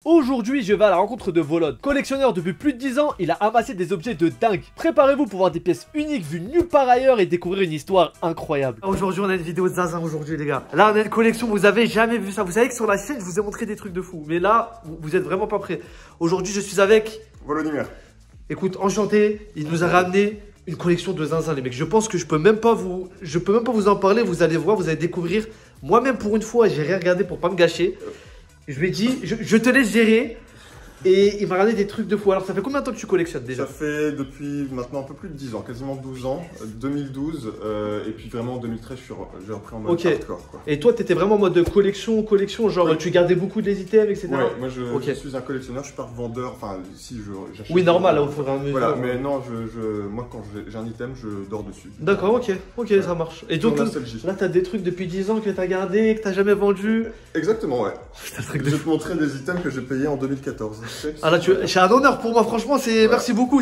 Aujourd'hui, je vais à la rencontre de Volod. Collectionneur depuis plus de 10 ans, il a amassé des objets de dingue. Préparez-vous pour voir des pièces uniques vues nulle part ailleurs et découvrir une histoire incroyable. Aujourd'hui, on a une vidéo de zinzin aujourd'hui, les gars. Là, on a une collection, vous avez jamais vu ça. Vous savez que sur la chaîne, je vous ai montré des trucs de fou. Mais là, vous êtes vraiment pas prêts. Aujourd'hui, je suis avec... Volodymyr. Écoute, enchanté, il nous a ramené une collection de zinzin, les mecs. Je pense que je peux même pas vous en parler. Vous allez voir, vous allez découvrir. Moi-même, pour une fois, j'ai rien regardé pour pas me gâcher. Je lui ai dit, je te laisse gérer. Et il m'a ramené des trucs de fou. Alors, ça fait combien de temps que tu collectionnes déjà? Ça fait depuis maintenant un peu plus de 10 ans, quasiment 12 ans. 2012, et puis vraiment en 2013, j'ai repris en mode hardcore. Quoi. Et toi, tu étais vraiment en mode collection, genre tu gardais beaucoup des items, etc. Ouais, moi je suis un collectionneur, je suis pas revendeur. Enfin, si j'achète. Oui, normal, au fur et à mesure. Voilà, mais non, moi quand j'ai un item, je dors dessus. D'accord, ok, ouais. Ça marche. Et donc, là, tu as des trucs depuis 10 ans que tu as gardé, que tu jamais vendu. Exactement, ouais. Je vais te montrer des items que j'ai payés en 2014. Ah là, c'est un honneur pour moi, franchement, merci beaucoup.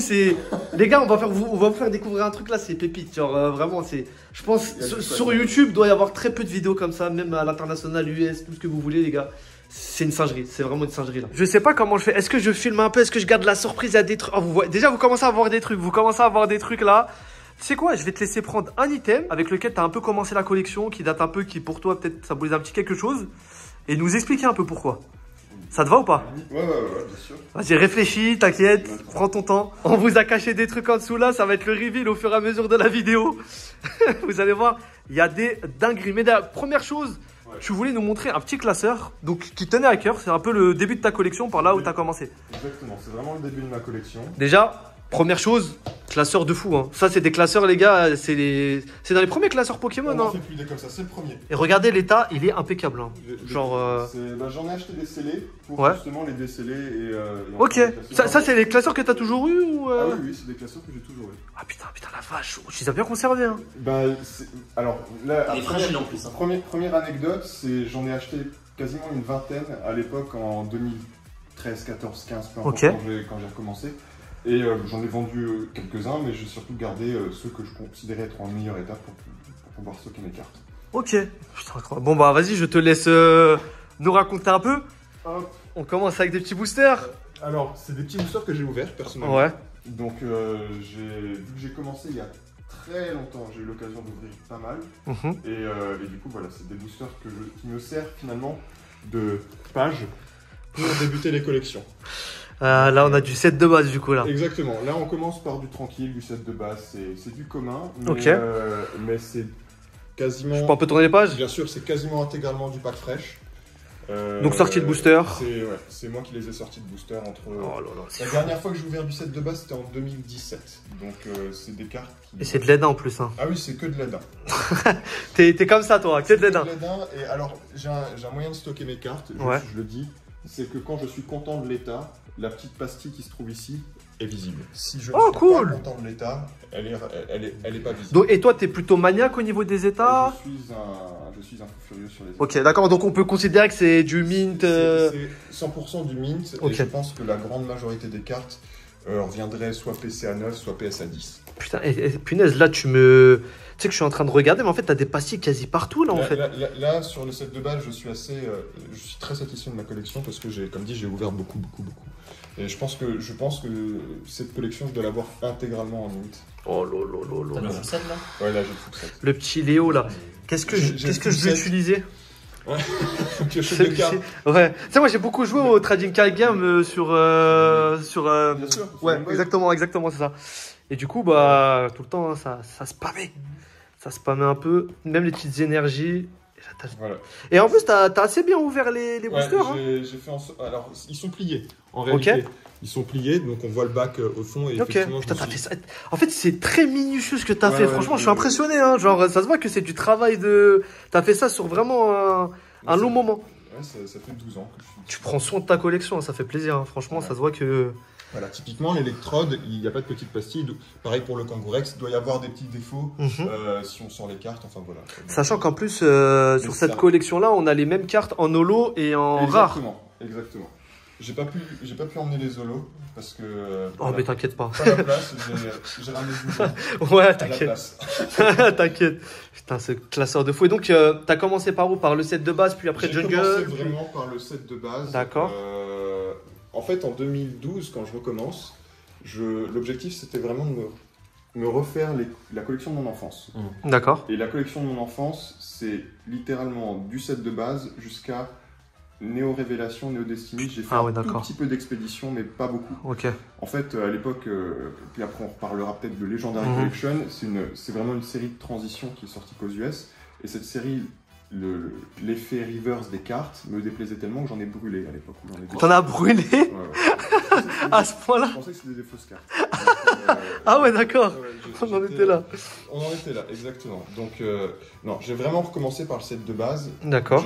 Les gars, on va vous faire découvrir un truc là, c'est pépite. Genre, vraiment, je pense, sur YouTube, doit y avoir très peu de vidéos comme ça, même à l'international, US, tout ce que vous voulez, les gars. C'est une singerie, c'est vraiment une singerie là. Je sais pas comment je fais. Est-ce que je filme un peu? Est-ce que je garde la surprise? Il y a des trucs. Oh, déjà, vous commencez à voir des trucs. Là. Tu sais quoi? Je vais te laisser prendre un item avec lequel tu as un peu commencé la collection, qui date un peu, qui pour toi, peut-être, ça voulait un petit quelque chose, et nous expliquer un peu pourquoi. Ça te va ou pas? Ouais, bien sûr. Vas-y, réfléchis, t'inquiète, prends ton temps. On vous a caché des trucs en dessous là, ça va être le reveal au fur et à mesure de la vidéo. Vous allez voir, il y a des dingueries. Mais première chose, tu voulais nous montrer un petit classeur donc, qui tenait à cœur. C'est un peu le début de ta collection par là où tu as commencé. Exactement, c'est vraiment le début de ma collection. Déjà, première chose, classeur de fou. Hein. Ça, c'est des classeurs, les gars. C'est dans les premiers classeurs Pokémon. On en fait plus des comme ça, c'est le premier. Et regardez l'état, il est impeccable. Hein. Genre. J'en ai acheté des scellés pour justement les déceler. Ok, ça c'est les classeurs que tu as toujours eu ou Ah oui, c'est des classeurs que j'ai toujours eu. Ah putain, la vache, tu les as bien conservés. Hein. Alors là, les fragiles en plus. Hein. Première anecdote, c'est j'en ai acheté quasiment une vingtaine à l'époque en 2013, 14, 15, peu importe quand j'ai recommencé. Et j'en ai vendu quelques-uns, mais j'ai surtout gardé ceux que je considérais être en meilleur état pour pouvoir stocker mes cartes. Ok, putain, incroyable. Bon bah vas-y, je te laisse nous raconter un peu. Hop. On commence avec des petits boosters. Alors, c'est des petits boosters que j'ai ouverts personnellement. Ouais. Donc, vu que j'ai commencé il y a très longtemps, j'ai eu l'occasion d'ouvrir pas mal. Et du coup, voilà, c'est des boosters qui me servent finalement de page pour débuter les collections. Là, on a du set de base du coup là. Exactement. Là, on commence par du tranquille, du set de base. C'est du commun. Mais c'est quasiment. Je peux un peu tourner les pages? Bien sûr, c'est quasiment intégralement du pack fraîche. Donc sortie de booster. C'est moi qui les ai sortis de booster entre. Oh là là, la dernière fois que j'ai ouvert du set de base, c'était en 2017. Donc c'est des cartes. Et c'est de l'aide en plus. Hein. Ah oui, c'est que de l'aide. T'es comme ça toi, que de l'aide. Et alors, j'ai un moyen de stocker mes cartes, je le dis. C'est que quand je suis content de l'état, la petite pastille qui se trouve ici est visible. Si je ne suis pas content de l'état, elle est pas visible. Donc, et toi, t'es plutôt maniaque au niveau des états? Je suis un peu furieux sur les états. Ok, d'accord, donc on peut considérer que c'est du mint. C'est 100% du mint, et je pense que la grande majorité des cartes reviendraient soit PCA 9, soit PSA 10. Putain, et punaise, là tu sais que je suis en train de regarder, mais en fait t'as des pastilles quasi partout là en fait. Là, sur le set de base, je suis très satisfait de ma collection parce que comme dit, j'ai ouvert beaucoup. Et je pense que cette collection, je dois l'avoir intégralement en mint. Oh lolo. T'as le full set là? Ouais, là j'ai le full set. Le petit Léo là. Qu'est-ce que je vais utiliser? Ouais, piocher de cartes. Ouais. Tu sais, moi j'ai beaucoup joué au Trading Card Game sur. Bien sûr. Ouais, exactement, c'est ça. Et du coup, bah, tout le temps, hein, ça spammait. Ça spammait un peu, même les petites énergies. Voilà. Et en plus, t'as assez bien ouvert les boosters. J'ai fait alors, ils sont pliés, en réalité. Ils sont pliés, donc on voit le bac au fond. Et effectivement, putain, t'as fait ça. En fait, c'est très minutieux ce que t'as fait. Franchement, je suis impressionné. Hein. Genre, ça se voit que c'est du travail de... T'as fait ça sur vraiment un long moment. Ouais, ça fait 12 ans que je suis... Tu prends soin de ta collection, ça fait plaisir. Hein. Franchement, ça se voit que... Voilà, typiquement, l'électrode, il n'y a pas de petite pastille. Pareil pour le Kangourex, il doit y avoir des petits défauts si on sort les cartes. Enfin, voilà. Sachant qu'en plus, sur cette collection-là, on a les mêmes cartes en holo et en rare. Exactement. J'ai pas pu emmener les holos parce que. Oh, mais t'inquiète pas. Pas la place, j'ai ramené du ouais, t'inquiète. T'inquiète. Putain, ce classeur de fou. Et donc, t'as commencé par où? Par le set de base, puis après Jungle? J'ai commencé vraiment par le set de base. D'accord. fait, en 2012, quand je recommence, l'objectif, c'était vraiment de me refaire la collection de mon enfance. D'accord. Et la collection de mon enfance, c'est littéralement du set de base jusqu'à Néo Révélation, Néo Destiny. J'ai fait un tout petit peu d'expédition, mais pas beaucoup. Ok. En fait, à l'époque, puis après on reparlera peut-être de Legendary Collection, c'est vraiment une série de transition qui est sortie qu'aux US. Et cette série, l'effet reverse des cartes me déplaisait tellement que j'en ai brûlé à l'époque. T'en as brûlé? Ouais. À ce point-là? Je pensais que c'était des fausses cartes. Ah ouais, d'accord. On en était là. On en était là, exactement. Donc, non, j'ai vraiment recommencé par le set de base. D'accord.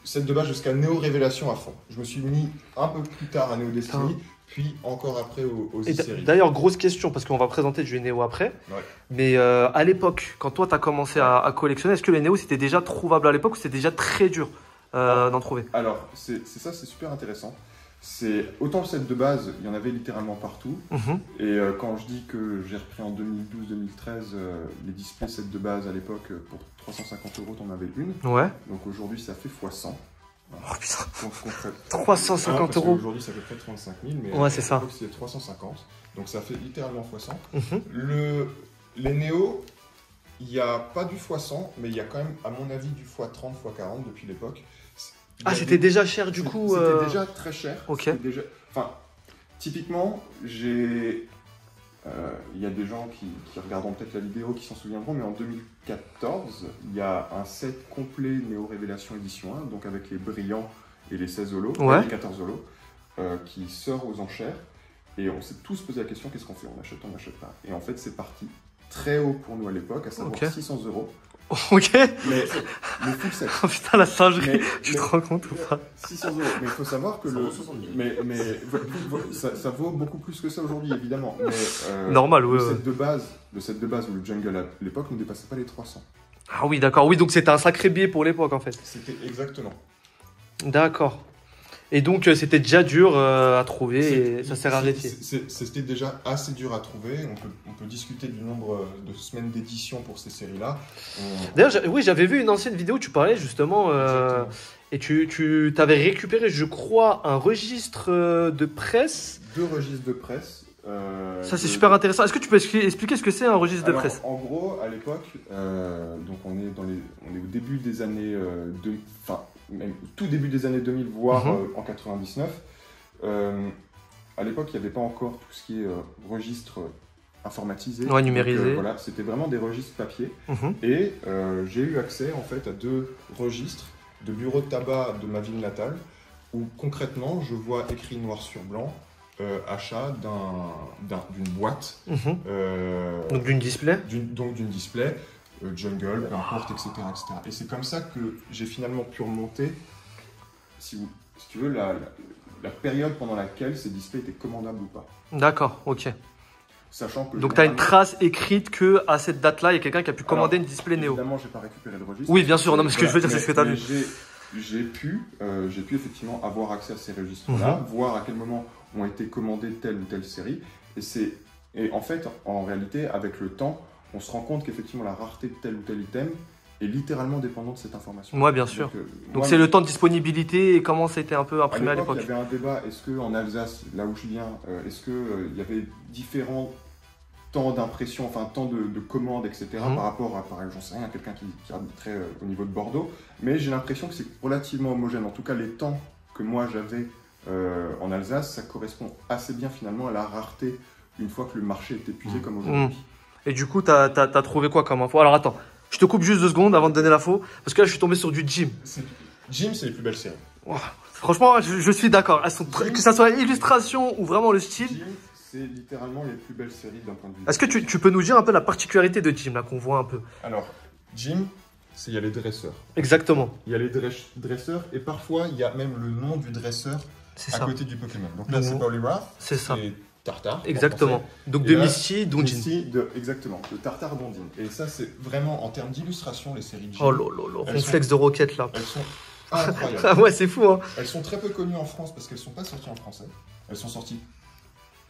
Set de base jusqu'à Néo Révélation à fond. Je me suis mis un peu plus tard à Néo Destiny, puis encore après aux séries. D'ailleurs, grosse question, parce qu'on va présenter du Néo après. Ouais. Mais à l'époque, quand toi, tu as commencé à collectionner, est-ce que les Néo, c'était déjà trouvable à l'époque ou c'était déjà très dur d'en trouver? Alors, c'est super intéressant. Autant le set de base, il y en avait littéralement partout. Et quand je dis que j'ai repris en 2012-2013 les displays set de base à l'époque, pour 350 €, t'en avais une. Ouais. Donc aujourd'hui, ça fait x100. Oh putain. Donc, 350 €. Aujourd'hui, ça fait près de 35 000, mais ouais, c'est ça. C'était 350. Donc ça fait littéralement x100. Les Néo, il n'y a pas du x100, mais il y a quand même, à mon avis, du x30, x40 depuis l'époque. C'était déjà cher du coup. C'était déjà très cher. Ok. Enfin, typiquement, il y a des gens qui regarderont peut-être la vidéo qui s'en souviendront, mais en 2014, il y a un set complet Néo Révélation édition 1, donc avec les brillants et les 16 holos, les 14 holos, qui sort aux enchères. Et on s'est tous posé la question, qu'est-ce qu'on fait? On achète, on n'achète pas. Et en fait, c'est parti très haut pour nous à l'époque, à savoir 600 €. Ok. Mais full set. Oh putain, la singerie, tu te rends compte ou pas? 600 €. Mais il faut savoir que ça vaut beaucoup plus que ça aujourd'hui, évidemment. Mais, normal, oui. Le set de base ou le jungle à l'époque ne dépassait pas les 300. Ah oui, d'accord. Oui, donc c'était un sacré billet pour l'époque en fait. C'était exactement. D'accord. Et donc c'était déjà dur à trouver et ça s'est raréfié. C'était déjà assez dur à trouver. On peut discuter du nombre de semaines d'édition pour ces séries-là. D'ailleurs, oui, j'avais vu une ancienne vidéo où tu parlais justement et tu t'avais récupéré, je crois, un registre de presse. 2 registres de presse. Ça c'est super intéressant. Est-ce que tu peux expliquer ce que c'est un registre de presse? En gros, à l'époque, donc on est au début des années même tout début des années 2000, voire en 99. À l'époque, il n'y avait pas encore tout ce qui est registre informatisé. Ouais, numérisé. Voilà, c'était vraiment des registres papier. Et j'ai eu accès en fait à 2 registres de bureau de tabac de ma ville natale, où concrètement, je vois écrit noir sur blanc achat d'une boîte. Donc d'une display. Donc d'une display. Jungle, peu importe, etc., etc. Et c'est comme ça que j'ai finalement pu remonter, si tu veux, la période pendant laquelle ces displays étaient commandables ou pas. D'accord, ok. Sachant que donc tu as une trace écrite qu'à cette date-là, il y a quelqu'un qui a pu commander une display Néo. Évidemment, je n'ai pas récupéré le registre. Oui, bien sûr, non, mais ce que je veux dire, c'est ce que tu as vu. J'ai pu effectivement avoir accès à ces registres-là, voir à quel moment ont été commandées telle ou telle série. Et en fait, en réalité, avec le temps, on se rend compte qu'effectivement la rareté de tel ou tel item est littéralement dépendante de cette information. Oui, bien sûr. Donc c'est le temps de disponibilité et comment ça a été un peu imprimé à l'époque. Il y avait un débat, est-ce qu'en Alsace, là où je viens, est-ce qu'il y avait différents temps d'impression, enfin temps de commande, etc. par rapport à, par exemple, j'en sais rien, quelqu'un qui habiterait au niveau de Bordeaux. Mais j'ai l'impression que c'est relativement homogène. En tout cas, les temps que moi j'avais en Alsace, ça correspond assez bien finalement à la rareté une fois que le marché est épuisé comme aujourd'hui. Et du coup, t'as trouvé quoi comme info? Alors attends, je te coupe juste 2 secondes avant de donner l'info, parce que là je suis tombé sur du Jim. Jim, c'est les plus belles séries. Wow. Franchement, je suis d'accord. Que ça soit l'illustration ou vraiment le style. Jim, c'est littéralement les plus belles séries d'un point de vue. Est-ce que tu peux nous dire un peu la particularité de Jim, là, qu'on voit un peu? Alors, Jim, il y a les dresseurs. Exactement. Il y a les dresseurs et parfois il y a même le nom du dresseur à côté du Pokémon. Donc là, c'est Poliwrath. C'est ça. Tartare. Exactement. Donc de Misty, Donjin. Exactement, de Tartare Donjin. Et ça, c'est vraiment en termes d'illustration, les séries de Jim. Oh lolo, réflexe de roquette là. Elles sont incroyables. Ah ouais, c'est fou, hein. Elles sont très peu connues en France parce qu'elles ne sont pas sorties en français. Elles sont sorties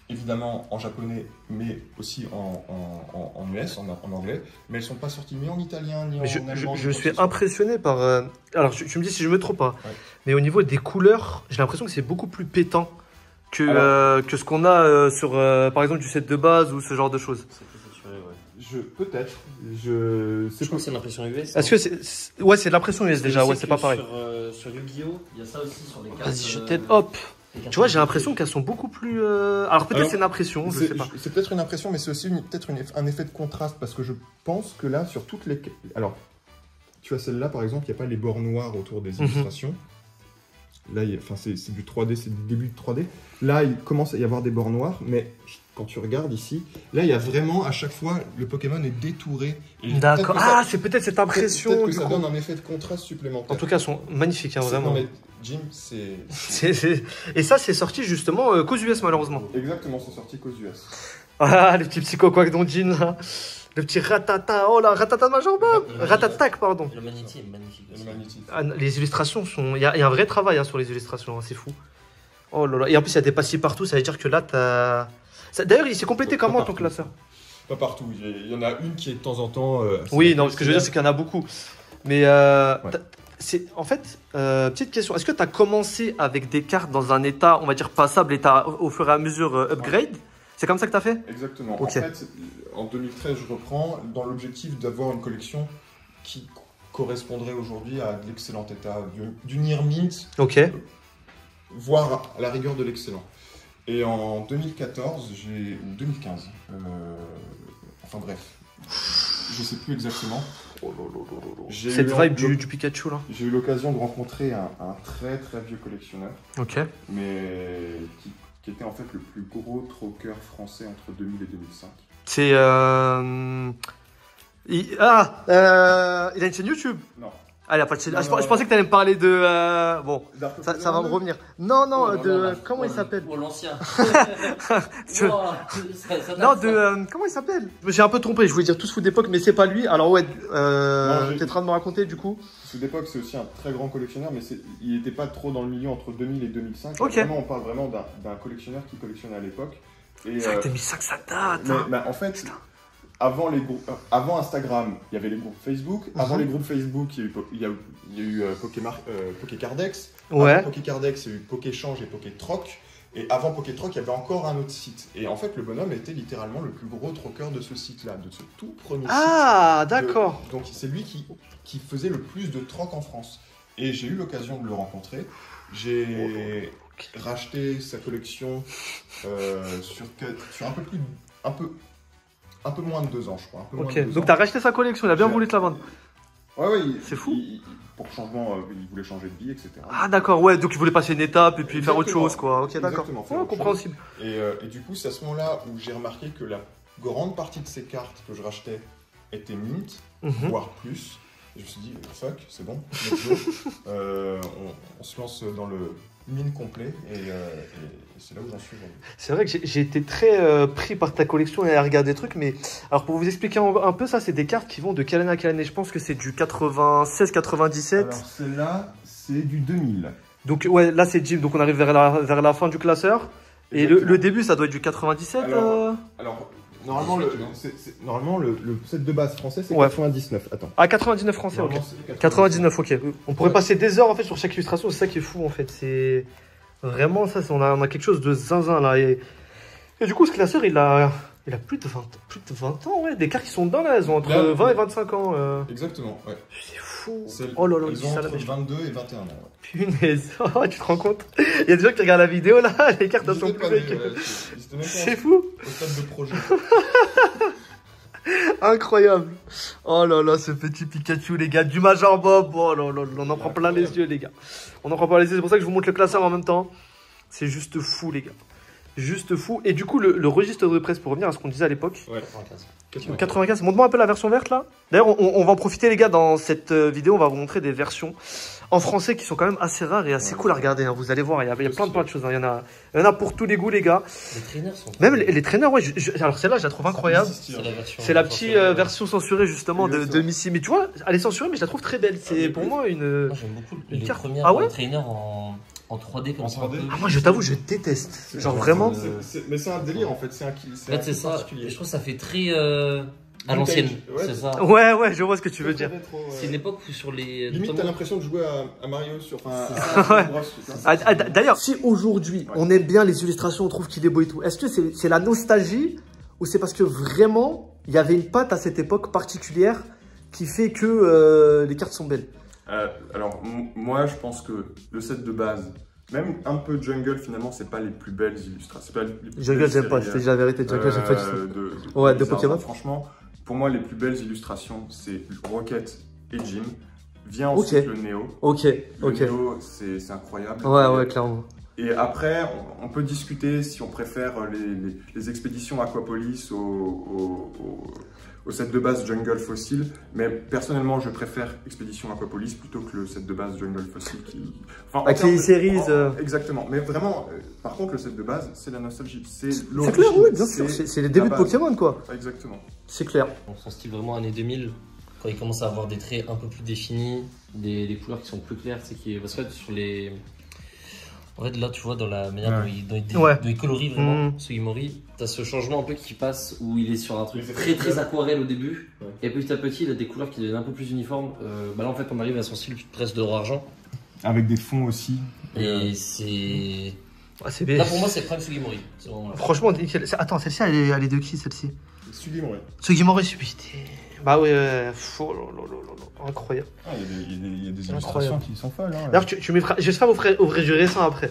évidemment en japonais, mais aussi en US, en anglais. Mais elles ne sont pas sorties ni en italien, ni en allemand. Je suis impressionné par. Alors, tu me dis si je me trompe pas. Ouais. Mais au niveau des couleurs, j'ai l'impression que c'est beaucoup plus pétant que ce qu'on a sur, par exemple, du set de base ou ce genre de choses. Peut-être. Je crois que c'est l'impression US. Est-ce que c'est. Ouais, c'est de l'impression US déjà, ouais, c'est pas pareil. Sur Yu-Gi-Oh! Il y a ça aussi sur les cartes. Vas-y, je t'aide, hop. Tu vois, j'ai l'impression qu'elles sont beaucoup plus. Alors peut-être c'est une impression, je sais pas. C'est peut-être une impression, mais c'est aussi peut-être un effet de contraste parce que je pense que là, sur toutes les. Alors, tu as celle-là par exemple, il n'y a pas les bords noirs autour des illustrations. Là, c'est du 3D, c'est du début de 3D. Là, il commence à y avoir des bords noirs, mais quand tu regardes ici, là, il y a vraiment, à chaque fois, le Pokémon est détouré. D'accord. Ah, c'est peut-être cette impression. Peut-être que ça donne un effet de contraste supplémentaire. En tout cas, elles sont magnifiques, hein, vraiment. Non, mais Jim, c'est... Et ça, c'est sorti justement qu'aux US, malheureusement. Exactement, c'est sorti qu'aux US. Ah, les petits psycho-quacks d'Onjin, là. Le petit ratata, oh là, ratata de Major Bob. Ratatac, pardon. Le Manity est magnifique. Les illustrations sont. Il y a un vrai travail hein, sur les illustrations, hein, c'est fou. Oh là là. Et en plus, il y a des passiers partout, ça veut dire que là, t'as. D'ailleurs, il s'est complété comment ton classeur? Pas partout. Il y en a une qui est de temps en temps. Oui, non, ce que je veux dire, c'est qu'il y en a beaucoup. Mais c'est en fait, petite question. Est-ce que tu as commencé avec des cartes dans un état, on va dire, passable et tu as au fur et à mesure upgrade? C'est comme ça que tu as fait? Exactement. Okay. En fait, en 2013, je reprends dans l'objectif d'avoir une collection qui correspondrait aujourd'hui à de l'excellent état, du near mint, voire à la rigueur de l'excellent. Et en 2014, ou 2015, enfin bref, je sais plus exactement. Cette vibe du Pikachu là. J'ai eu l'occasion de rencontrer un très très vieux collectionneur, mais qui était en fait le plus gros troqueur français entre 2000 et 2005. C'est il a une chaîne YouTube? Non. Ah, il a pas de chaîne. Je pensais que tu allais me parler de bon, ça va me revenir. Non, comment il s'appelle? L'ancien. Non, comment il s'appelle? J'ai un peu trompé, je voulais dire tous fous d'époque, mais c'est pas lui. Alors ouais, t'es en train de me raconter du coup. Fous d'époque, c'est aussi un très grand collectionneur, mais il n'était pas trop dans le milieu entre 2000 et 2005. Vraiment, on parle vraiment d'un collectionneur qui collectionnait à l'époque. C'est vrai que 2005, ça date. Mais en fait, avant Instagram, il y avait les groupes Facebook. Avant les groupes Facebook, il y a eu Pokécardex. Avant Pokécardex, il y a eu Pokéchange et Pokétroc. Et avant Pokétroc, il y avait encore un autre site. Et en fait, le bonhomme était littéralement le plus gros troqueur de ce site-là, de ce tout premier site. Ah, d'accord. Donc c'est lui qui faisait le plus de troc en France. Et j'ai eu l'occasion de le rencontrer. J'ai racheté sa collection sur un peu moins de 2 ans, je crois. Donc t'as racheté sa collection, il a bien voulu te la vendre. Ouais, c'est fou. Pour changement, il voulait changer de vie, etc. Ah d'accord, ouais, donc il voulait passer une étape et puis faire autre chose, quoi. Ok, d'accord. Compréhensible. Et du coup, c'est à ce moment-là où j'ai remarqué que la grande partie de ces cartes que je rachetais étaient mint, voire plus. Et je me suis dit, fuck, c'est bon, on se lance dans le mine complet et c'est là où j'en suis. C'est vrai que j'ai été très pris par ta collection et à regarder des trucs, mais alors pour vous expliquer un peu, ça c'est des cartes qui vont de quelle année à quelle année? Je pense que c'est du 96-97. Alors celle-là, c'est du 2000. Donc ouais, là c'est Jim, donc on arrive vers la fin du classeur. Et le début, ça doit être du 97. Alors normalement, le set de base français, c'est 99. Attends. Ah, 99 français, ok. 99, ok. On pourrait passer des heures en fait sur chaque illustration, c'est ça qui est fou en fait. C'est vraiment ça, on a quelque chose de zinzin là. Et du coup, ce classeur, il a plus de 20 ans, ouais. Des cartes qui sont dedans là, elles ont entre 20 et 25 ans. Exactement, ouais. C'est fou. Oh là là, ils ont entre 22 et 21 ans. Ouais. Punaise, oh, tu te rends compte? Il y a des gens qui regardent la vidéo là, les cartes elles sont plus vieilles. C'est fou. Au stade de projet. Incroyable. Oh là là, ce petit Pikachu, les gars, du Major Bob. Oh là là, on en prend plein les yeux, les gars. On en prend plein les yeux, c'est pour ça que je vous montre le classeur en même temps. C'est juste fou, les gars. Juste fou. Et du coup, le registre de presse, pour revenir à ce qu'on disait à l'époque. Ouais, 95. Montre-moi un peu la version verte là. D'ailleurs, on va en profiter, les gars, dans cette vidéo. On va vous montrer des versions en français qui sont quand même assez rares et assez cool à regarder. Hein. Vous allez voir, il y a plein de choses. Hein. Il y en a pour tous les goûts, les gars. Les traîneurs sont. Même les traîneurs, ouais. Alors celle-là, je la trouve incroyable. C'est la petite version censurée justement de Missy. Mais tu vois, elle est censurée, mais je la trouve très belle. C'est pour moi une. Moi, j'aime beaucoup les premières traîneurs en 3D comme ça. Ah, moi je t'avoue, je déteste. Genre vraiment. Mais c'est un délire en fait. C'est ça. Je trouve que ça fait très. À l'ancienne, Ouais. c'est ça. Ouais, je vois ce que tu veux dire. C'est une époque où sur les. Limite, t'as l'impression de jouer à Mario sur. Enfin, D'ailleurs, si aujourd'hui on aime bien les illustrations, on trouve qu'il est beau et tout, est-ce que c'est la nostalgie ou c'est parce que vraiment il y avait une patte à cette époque particulière qui fait que les cartes sont belles? Alors, moi, je pense que le set de base, même un peu Jungle, finalement, c'est pas les plus belles illustrations. Jungle, j'aime pas, c'est la vérité. Jungle, j'aime pas du tout. Ouais, de Pokémon. Franchement, pour moi, les plus belles illustrations, c'est Rocket et Jim. Vient ensuite le Neo. Le Neo, c'est incroyable. Ouais, clairement. Et après, on peut discuter si on préfère les expéditions Aquapolis au set de base Jungle Fossil, mais personnellement, je préfère Expédition Aquapolis plutôt que le set de base Jungle Fossil qui... Enfin, avec les séries... Exactement, mais vraiment, par contre, le set de base, c'est la nostalgie, c'est l'origine. C'est clair, oui, bien sûr, c'est les débuts de Pokémon, quoi. Exactement. C'est clair. Son style vraiment années 2000, quand il commence à avoir des traits un peu plus définis, des couleurs qui sont plus claires, c'est qui parce que sur les... En fait, là, tu vois, dans la manière dont il colorie vraiment Sugimori, t'as ce changement un peu qui passe où il est sur un truc très aquarelle au début, et petit à petit, il a des couleurs qui deviennent un peu plus uniformes. Là, en fait, on arrive à son style presque d'or-argent. Avec des fonds aussi. Et c'est... Là, pour moi, c'est Prime Sugimori. Franchement, attends, celle-ci, elle est de qui, celle-ci? Sugimori. Sugimori, bah ouais, incroyable. Il y a des illustrations qui sont folles. Hein. D'ailleurs, j'espère ouvrir du récent après.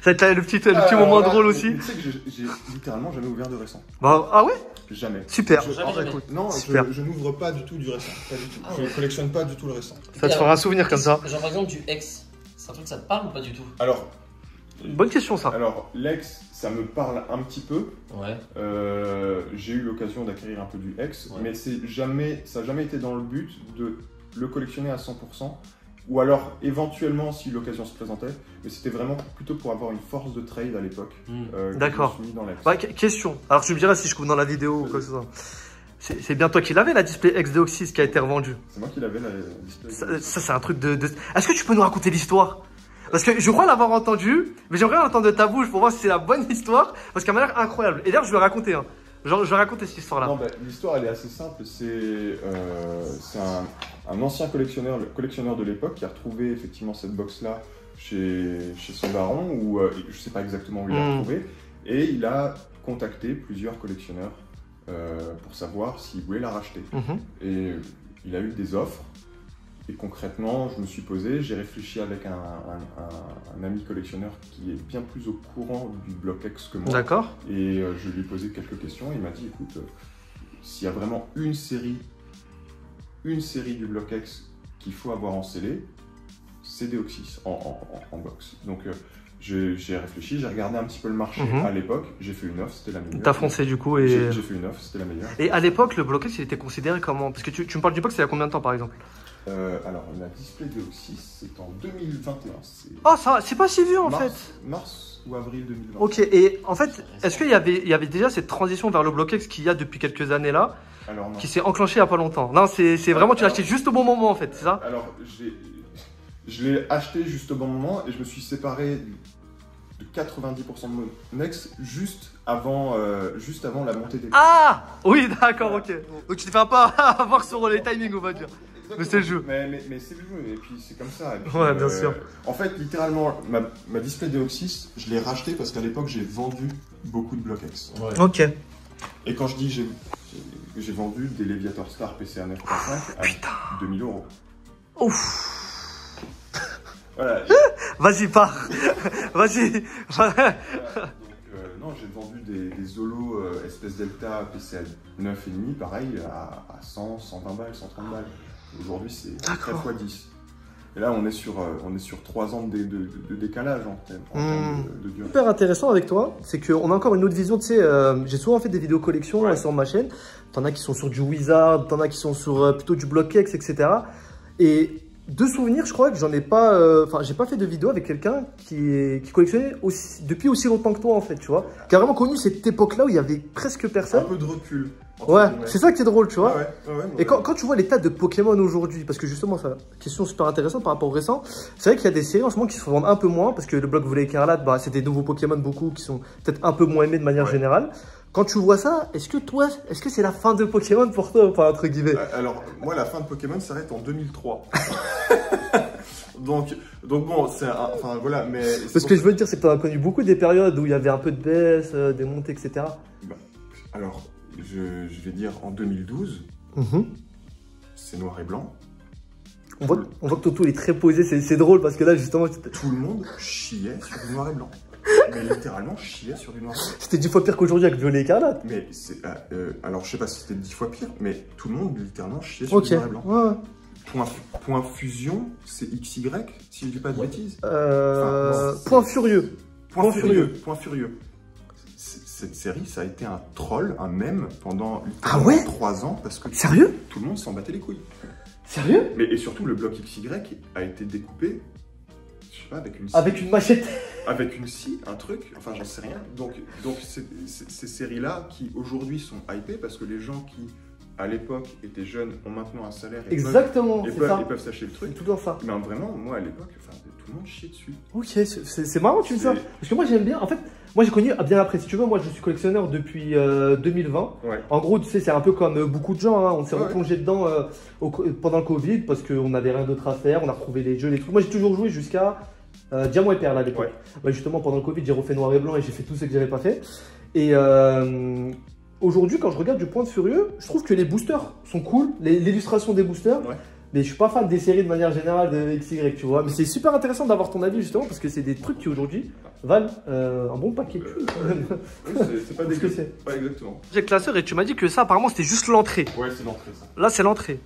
Ça va être le petit moment drôle aussi. Tu sais que j'ai littéralement jamais ouvert de récent. Bah, ah ouais? Jamais. Super. Non, je n'ouvre pas du tout du récent. Pas du tout. Je collectionne pas du tout le récent. Ça te fera un souvenir comme ça. Genre par exemple du X, c'est un truc ça te parle ou pas du tout? Alors, bonne question ça. Alors, l'ex, ça me parle un petit peu. Ouais. J'ai eu l'occasion d'acquérir un peu du X, mais ça n'a jamais été dans le but de le collectionner à 100%. Ou alors, éventuellement, si l'occasion se présentait, mais c'était vraiment plutôt pour avoir une force de trade à l'époque. D'accord. Bah, question. Alors, tu me diras si je coupe dans la vidéo ou quoi que ce soit. C'est bien toi qui l'avais, la display X Deoxys qui a été revendue. C'est moi qui l'avais, la display. Ça c'est un truc de... Est-ce que tu peux nous raconter l'histoire? Parce que je crois l'avoir entendu, mais j'aimerais l'entendre de ta bouche pour voir si c'est la bonne histoire, parce qu'elle m'a l'air incroyable. Et d'ailleurs, je vais raconter. Hein. Genre, je vais raconter cette histoire-là. Non, bah, l'histoire, elle est assez simple. C'est un ancien collectionneur, le collectionneur de l'époque, qui a retrouvé effectivement cette box-là chez son baron, ou je sais pas exactement où il l'a retrouvé, et il a contacté plusieurs collectionneurs pour savoir s'ils voulaient la racheter. Et il a eu des offres. Et concrètement, je me suis posé, j'ai réfléchi avec un ami collectionneur qui est bien plus au courant du bloc X que moi. D'accord. Et je lui ai posé quelques questions et il m'a dit, écoute, s'il y a vraiment une série du bloc X qu'il faut avoir en scellé, c'est Deoxys en box. Donc j'ai réfléchi, j'ai regardé un petit peu le marché à l'époque, j'ai fait une offre, c'était la meilleure. T'as foncé du coup et... J'ai fait une offre, c'était la meilleure. Et à l'époque, le bloc X, il était considéré comment? Parce que tu me parles du box, c'est il y a combien de temps par exemple? Alors, la display Deoxys, c'est en 2021. Oh, ça, c'est pas si vieux en fait. Mars ou avril 2020. Ok, et en fait, est-ce qu'il y avait déjà cette transition vers le bloc X qu'il y a depuis quelques années là, qui s'est enclenchée il y a pas longtemps? Non, c'est vraiment, tu l'as acheté juste au bon moment en fait, c'est ça? Alors, je l'ai acheté juste au bon moment et je me suis séparé de 90% de mon ex juste avant la montée des prix. Ah oui, d'accord, ok. Donc tu te fais un peu avoir sur les timings, on va dire. Exactement. Mais c'est le jeu. Mais c'est le jeu, et puis c'est comme ça. Puis, ouais, bien sûr. En fait, littéralement, ma display Deoxys, je l'ai racheté parce qu'à l'époque, j'ai vendu beaucoup de blocs X. Ouais. Ok. Et quand je dis j'ai vendu des Leviator Star PCA 9.5 à 2000 €. Ouf. Voilà. Vas-y, pars. Vas-y. Voilà, donc, non, j'ai vendu des Zolo espèce Delta PCA 9,5, pareil, à 100, 120 balles, 130 balles. Aujourd'hui, c'est 4 x 10. Et là, on est sur 3 ans de décalage en termes de durée. Super intéressant avec toi, c'est qu'on a encore une autre vision. Tu sais, j'ai souvent fait des vidéos collection sur ma chaîne. T'en as qui sont sur du Wizard, t'en as qui sont sur plutôt du Block X, etc. Et de souvenirs, je crois que j'en ai pas... Enfin, j'ai pas fait de vidéo avec quelqu'un qui collectionnait depuis aussi longtemps que toi, en fait, tu vois. Qui a vraiment connu cette époque-là où il y avait presque personne. Un peu de recul. Ouais, c'est ça qui est drôle, tu vois. Ouais, et quand tu vois l'état de Pokémon aujourd'hui, parce que justement, c'est une question super intéressante par rapport au récent, c'est vrai qu'il y a des séries en ce moment qui se vendent un peu moins, parce que le bloc Violet Écarlate, bah, c'est des nouveaux Pokémon beaucoup qui sont peut-être un peu moins aimés de manière générale. Quand tu vois ça, est-ce que c'est la fin de Pokémon pour toi ou pas, entre guillemets? Alors, moi, la fin de Pokémon s'arrête en 2003. donc bon, c'est enfin voilà, mais... Ce que je veux te dire, c'est que tu as connu beaucoup des périodes où il y avait un peu de baisse, des montées, etc. Bah, alors, je vais dire en 2012, c'est noir et blanc. On voit que Toto est très posé, c'est drôle parce que là, justement... Tout le monde chiait sur du noir et blanc. Mais littéralement chiait sur du noir et blanc. C'était 10 fois pire qu'aujourd'hui avec Violet Écarlate. Mais c'est... alors, je sais pas si c'était 10 fois pire, mais tout le monde littéralement chiait sur du noir et blanc. Ouais. Point fusion, c'est XY, si je dis pas de bêtises. Point furieux. Point furieux. Cette série, ça a été un troll, un mème pendant 3 ans parce que Sérieux tout le monde s'en battait les couilles. Sérieux? Mais et surtout, le bloc XY a été découpé, je sais pas, avec une scie. Avec une machette. Avec une scie, un truc, enfin j'en sais rien. Donc ces séries-là qui aujourd'hui sont hypées parce que les gens qui, à l'époque, étaient jeunes, ont maintenant un salaire et peuvent s'acheter le truc. C'est tout dans ça. Mais vraiment, moi à l'époque, tout le monde chiait dessus. Ok, c'est marrant tu dis ça. Parce que moi j'aime bien, en fait, moi j'ai connu bien après, si tu veux, moi je suis collectionneur depuis 2020. Ouais. En gros, tu sais, c'est un peu comme beaucoup de gens, hein. On s'est replongé dedans pendant le Covid parce qu'on n'avait rien d'autre à faire, on a retrouvé les jeux, les trucs. Moi j'ai toujours joué jusqu'à Diamant et Perle à l'époque. Ouais, justement, pendant le Covid, j'ai refait noir et blanc et j'ai fait tout ce que j'avais pas fait. Et aujourd'hui, quand je regarde du Point de Furieux, je trouve que les boosters sont cool, l'illustration des boosters. Ouais. Mais je suis pas fan des séries de manière générale de XY, tu vois. Mais c'est super intéressant d'avoir ton avis justement parce que c'est des trucs qui aujourd'hui valent un bon paquet de choses. C'est pas dégueu. Ouais, exactement. J'ai le classeur et tu m'as dit que ça apparemment c'était juste l'entrée. Ouais, c'est l'entrée ça. Là c'est l'entrée.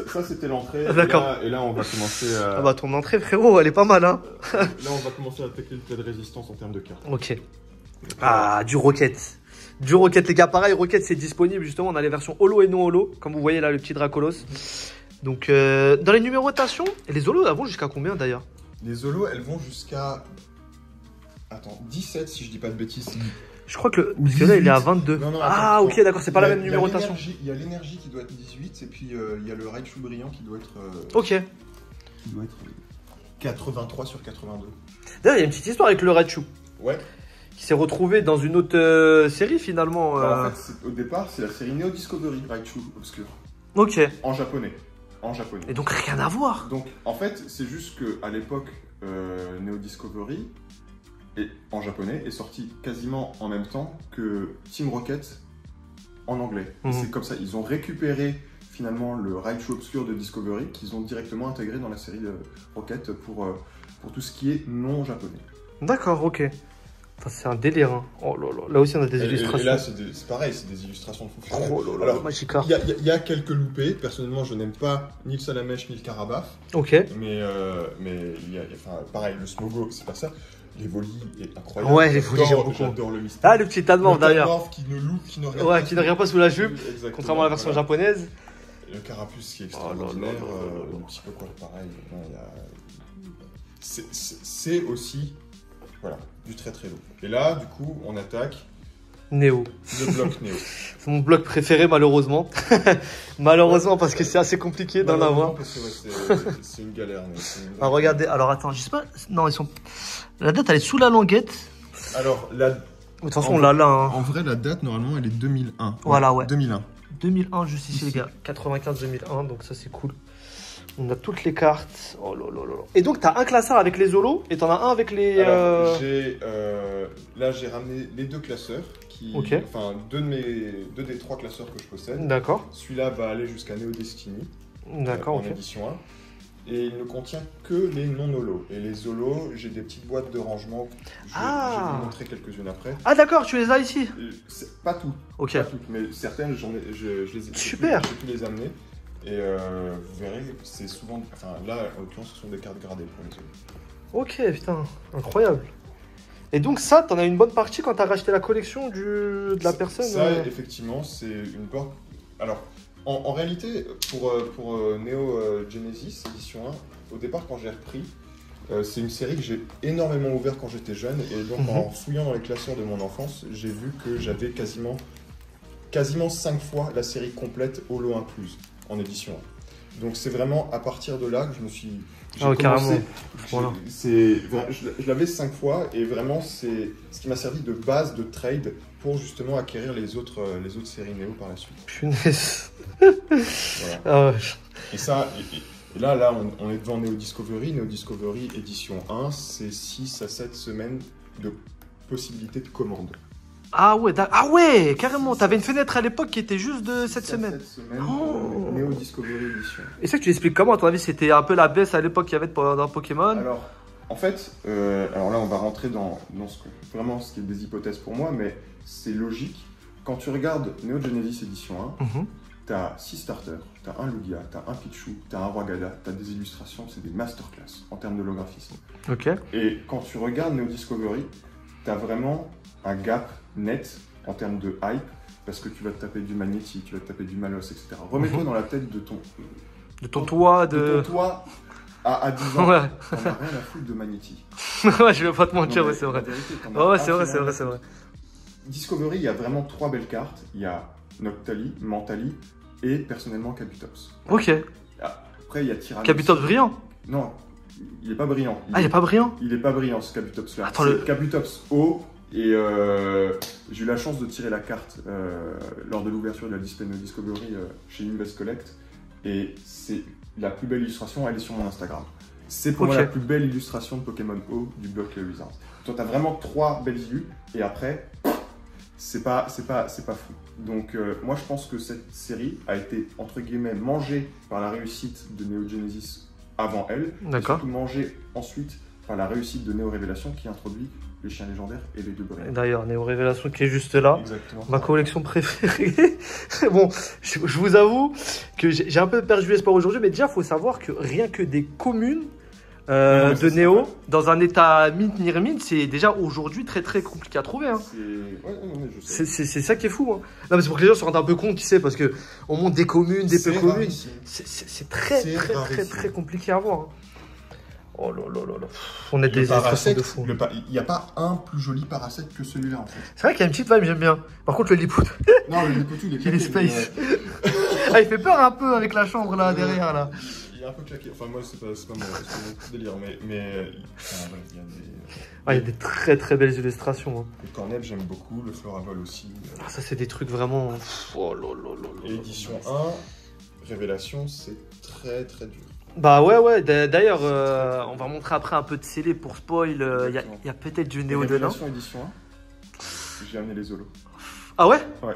Ça c'était l'entrée. D'accord. Et là on va commencer à... Ah bah ton entrée frérot, elle est pas mal hein. Là on va commencer à attaquer le test de résistance en termes de cartes. Ok. Ah, du Rocket. Du Rocket les gars, pareil, Rocket c'est disponible justement, on a les versions holo et non holo. Comme vous voyez là le petit Dracolos. Donc, dans les numérotations, les holos, elles vont jusqu'à combien d'ailleurs? Les holos, elles vont jusqu'à... Attends, 17 si je dis pas de bêtises. Je crois que parce que là, il est à 22. Non, ah, ok, d'accord, c'est pas la même numérotation. Il y a l'énergie qui doit être 18, et puis il y a le Raichu brillant qui doit être... ok. Qui doit être 83 sur 82. D'ailleurs, il y a une petite histoire avec le Raichu. Ouais. Qui s'est retrouvé dans une autre série finalement. En fait, au départ, c'est la série Neo Discovery, Raichu Obscure. Ok. En japonais. Et donc rien à voir. Donc en fait, c'est juste qu'à l'époque, Neo Discovery, en japonais, est sorti quasiment en même temps que Team Rocket en anglais. C'est comme ça, ils ont récupéré finalement le Raichu Obscure de Discovery qu'ils ont directement intégré dans la série de Rocket pour tout ce qui est non japonais. D'accord, ok. Enfin, c'est un délire. Hein. Oh là là, là aussi on a des illustrations. Et là c'est pareil, c'est des illustrations de fou. Oh là là, alors, Magikarp. Il y a quelques loupés. Personnellement, je n'aime pas ni le Salamèche ni le Carabaf. Ok. Mais enfin, pareil, le Smogo, c'est pas ça. L'Evoli est incroyable. Ouais, l'Evoli, j'aime beaucoup. J'adore le mystère. Ah, le petit Tadmorph d'ailleurs. Qui ne loupe, qui ne regarde pas. Ouais, qui ne regarde pas sous la jupe. Exactement, contrairement à la version japonaise. Et le Carapuce qui est extraordinaire. Le petit Poco, pareil. C'est aussi. Voilà, du très très lourd. Et là, du coup, on attaque Néo. Le bloc Néo. C'est mon bloc préféré, malheureusement. Malheureusement, parce que c'est assez compliqué d'en avoir. Parce que c'est une galère. Alors, regardez, alors attends, je sais pas. Non, ils sont. La date, elle est sous la languette. Alors, de toute façon, on l'a là. Hein. En vrai, la date, normalement, elle est 2001. Voilà, ouais. 2001. 2001, juste ici, les gars. 95-2001, donc ça, c'est cool. On a toutes les cartes. Oh là là là. Et donc, tu as un classeur avec les holos et tu en as un avec les... Alors, là, j'ai ramené les deux classeurs. Enfin, deux des trois classeurs que je possède. D'accord. Celui-là va aller jusqu'à Neo Destiny. D'accord, en édition 1. Et il ne contient que les non-holos. Et les holos, j'ai des petites boîtes de rangement. Je vais vous montrer quelques-unes après. Ah d'accord, tu les as ici? Pas toutes. Ok. Pas toutes, mais certaines, je les ai. Super. J'ai pu les amener. Et vous verrez, c'est souvent... Enfin là, en l'occurrence, ce sont des cartes gradées pour les holos. Ok, putain, incroyable. Et donc ça, t'en as une bonne partie quand t'as racheté la collection de la personne? Ça, effectivement, c'est une porte... Alors, en réalité, pour Neo Genesis, édition 1, au départ, quand j'ai repris, c'est une série que j'ai énormément ouvert quand j'étais jeune. Et donc, en fouillant dans les classeurs de mon enfance, j'ai vu que j'avais quasiment 5 fois la série complète holo incluse en édition 1. Donc c'est vraiment à partir de là que je me suis... carrément. Voilà. Je l'avais 5 fois et vraiment c'est ce qui m'a servi de base de trade pour justement acquérir les autres séries Neo par la suite. Punaise. Voilà. Ah ouais. Et ça, et là on est devant Neo Discovery. Neo Discovery édition 1, c'est 6 à 7 semaines de possibilité de commande. Ah ouais, carrément. T'avais une fenêtre à l'époque qui était juste de 7 semaines. 7 semaines Neo Discovery édition. Et ça, tu l'expliques comment, à ton avis? C'était un peu la baisse à l'époque qu'il y avait dans Pokémon? Alors, en fait, alors là, on va rentrer dans vraiment ce qui est des hypothèses pour moi, mais c'est logique. Quand tu regardes Neo Genesis édition 1, t'as 6 starters, t'as un Lugia, t'as un Pichu, t'as un Rwagada, t'as des illustrations, c'est des masterclass en termes d'holographisme. Ok. Et quand tu regardes Neo Discovery, t'as vraiment un gap net en termes de hype, parce que tu vas te taper du Magnéti, tu vas te taper du Malos, etc. Remets-toi dans la tête de ton toit à 10 ans, ouais. t'en as rien à foutre de Magnéti. Ouais, je vais pas te mentir, ouais, c'est vrai. Ouais, c'est vrai. Discovery, il y a vraiment 3 belles cartes. Il y a Noctali, Mentali et personnellement Kabutops. Ok. Après, il y a Tyrannos. Kabutops brillant? Non, il est pas brillant. Il est pas brillant? Il est pas brillant ce Kabutops là. Attends, c'est Kabutops haut. Et j'ai eu la chance de tirer la carte lors de l'ouverture de la display Neo Discovery chez Invest Collect. Et c'est la plus belle illustration, elle est sur mon Instagram. C'est pour moi la plus belle illustration de Pokémon O du bloc Wizards. Toi, t'as vraiment 3 belles illus, et après, c'est pas fou. Donc moi, je pense que cette série a été, entre guillemets, mangée par la réussite de Neo Genesis avant elle. D'accord. Et surtout mangée ensuite par la réussite de Neo Révélation qui introduit les chiens légendaires et les 2 brillants. D'ailleurs, Neo Révélation qui est juste là. Exactement. Ma collection préférée. Bon, je vous avoue que j'ai un peu perdu espoir aujourd'hui, mais déjà, il faut savoir que rien que des communes de Neo, dans un état mint near mint, c'est déjà aujourd'hui très très compliqué à trouver. Hein. C'est ça qui est fou. Hein. Non, mais c'est pour que les gens se rendent un peu compte, tu sais, parce qu'on monte des communes, des peu communes. C'est très compliqué à voir. Hein. Oh là là là là. On a des illustrations de fou. Il n'y a pas un plus joli Parasect que celui-là en fait. C'est vrai qu'il y a une petite vibe, j'aime bien. Par contre, le Lipoutou. Non, le Lipoutou, il est space. Ah, il fait peur un peu avec la chambre là derrière là. Il est un peu claqué. Enfin, moi, c'est pas mon délire, mais il y a des très très belles illustrations. Hein. Le Cornet, j'aime beaucoup. Le Floravol aussi. Ah, ça, c'est des trucs vraiment. Oh là là là là. Et édition 1, Révélation, c'est très très dur. Bah ouais, d'ailleurs, on va montrer après un peu de scellé pour spoil. Il y a peut-être du Néo dedans. Révélation édition 1, j'ai amené les Zolos. Ah ouais? Ouais.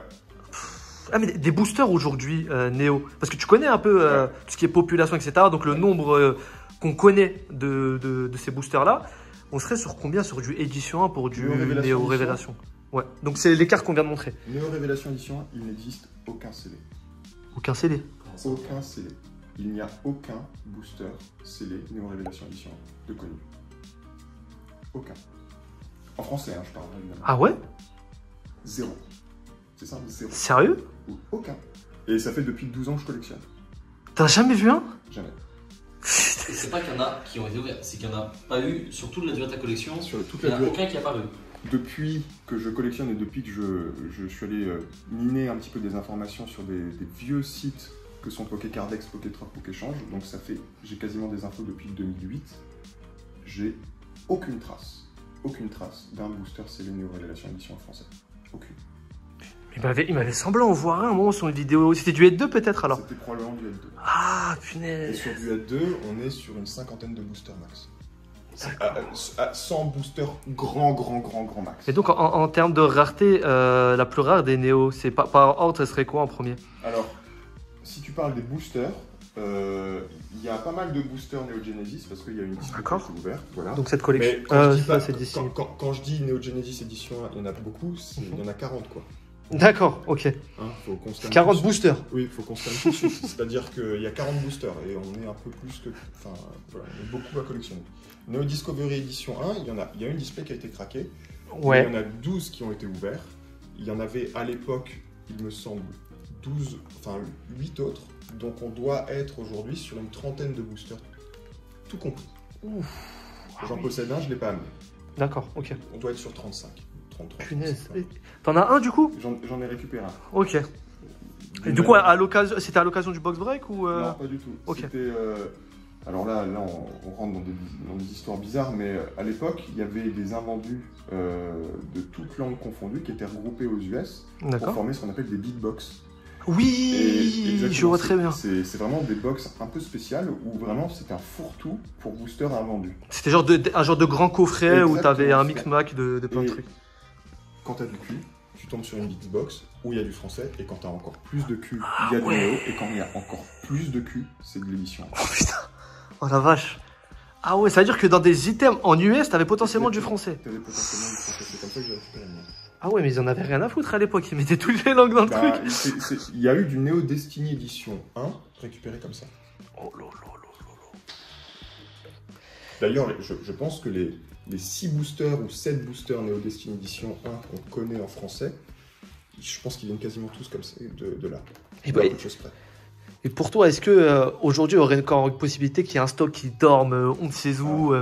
Ah, mais des boosters aujourd'hui, Néo. Parce que tu connais un peu tout ce qui est population, etc. Donc le nombre qu'on connaît de ces boosters-là, on serait sur combien? Sur du édition 1 pour du Néo Révélation. Ouais, donc c'est les cartes qu'on vient de montrer. Néo Révélation édition 1, il n'existe aucun scellé. Aucun scellé? Aucun scellé. Il n'y a aucun booster scellé Neo Révélation édition de connu. Aucun. En français, hein, je parle évidemment. Ah ouais? 0. C'est ça, 0. Sérieux? Aucun. Et ça fait depuis 12 ans que je collectionne. T'as jamais vu un? Jamais. C'est pas qu'il y en a qui ont été ouverts, c'est qu'il n'y en a pas eu sur toute la durée de ta collection. Sur toute il la n'y en a durée. aucun qui a paru. Depuis que je collectionne et depuis que je suis allé miner un petit peu des informations sur des vieux sites que sont Pokécardex, Pokétrap, Pokéchange, donc ça fait, j'ai quasiment des infos depuis 2008, j'ai aucune trace d'un booster scellé Neo Révélation édition en français. Aucune. Il m'avait semblé en voir un moment sur une vidéo. C'était du Head 2 peut-être alors? C'était probablement du Head 2. Ah punaise. Et sur du Head 2, on est sur une 50aine de boosters max. À 100 boosters grand max. Et donc en termes de rareté, la plus rare des Néo, c'est par ordre, ça serait quoi en premier? Alors, si tu parles des boosters, il y a pas mal de boosters Neo Genesis parce qu'il y a une display ouverte. Voilà. Donc cette collection, quand je dis Neo Genesis édition 1, il y en a beaucoup, il y en a 40 quoi. D'accord, ok. Hein, faut qu'on se 40 boosters. Oui, il faut qu'on se calme tout de suite. C'est-à-dire qu'il y a 40 boosters et on est un peu plus que... Enfin, voilà, on est beaucoup à collectionner. Neo Discovery édition 1, il y a une display qui a été craquée. Ouais. Il y en a 12 qui ont été ouverts. Il y en avait à l'époque, il me semble, 8 autres. Donc on doit être aujourd'hui sur une trentaine de boosters, tout compris. J'en possède un, je ne l'ai pas amené. D'accord, ok. On doit être sur 35. 33. Punaise. T'en as un du coup? J'en ai récupéré un. Ok. Et du coup, c'était à l'occasion du box break ou Non, pas du tout. Okay. C'était... alors là on rentre dans des histoires bizarres, mais à l'époque, il y avait des invendus de toutes langues confondues qui étaient regroupés aux US pour former ce qu'on appelle des beatbox. Oui, je vois très bien. C'est vraiment des box un peu spéciales où vraiment c'était un fourre-tout pour booster invendus. C'était un genre de grand coffret où tu avais un mix-mac de plein de trucs. Quand tu as du cul, tu tombes sur une beatbox où il y a du français, et quand tu as encore plus de cul, il y a du néo, et quand il y a encore plus de cul, c'est de l'émission. Oh putain, oh la vache. Ah ouais, ça veut dire que dans des items en US, t'avais potentiellement du français. T'avais potentiellement du français, c'est comme ça que j'ai récupéré le mien. Ah ouais, mais ils en avaient rien à foutre à l'époque, ils mettaient toutes les langues dans le truc. Il y a eu du Neo Destiny Edition 1 récupéré comme ça. Oh là là. D'ailleurs, je pense que les 6 boosters ou 7 boosters Neo Destiny Edition 1 qu'on connaît en français, je pense qu'ils viennent quasiment tous comme ça, de là. Et bah, et pour toi, est-ce que aujourd'hui, il y aurait encore une possibilité qu'il y ait un stock qui dorme, on ne sait où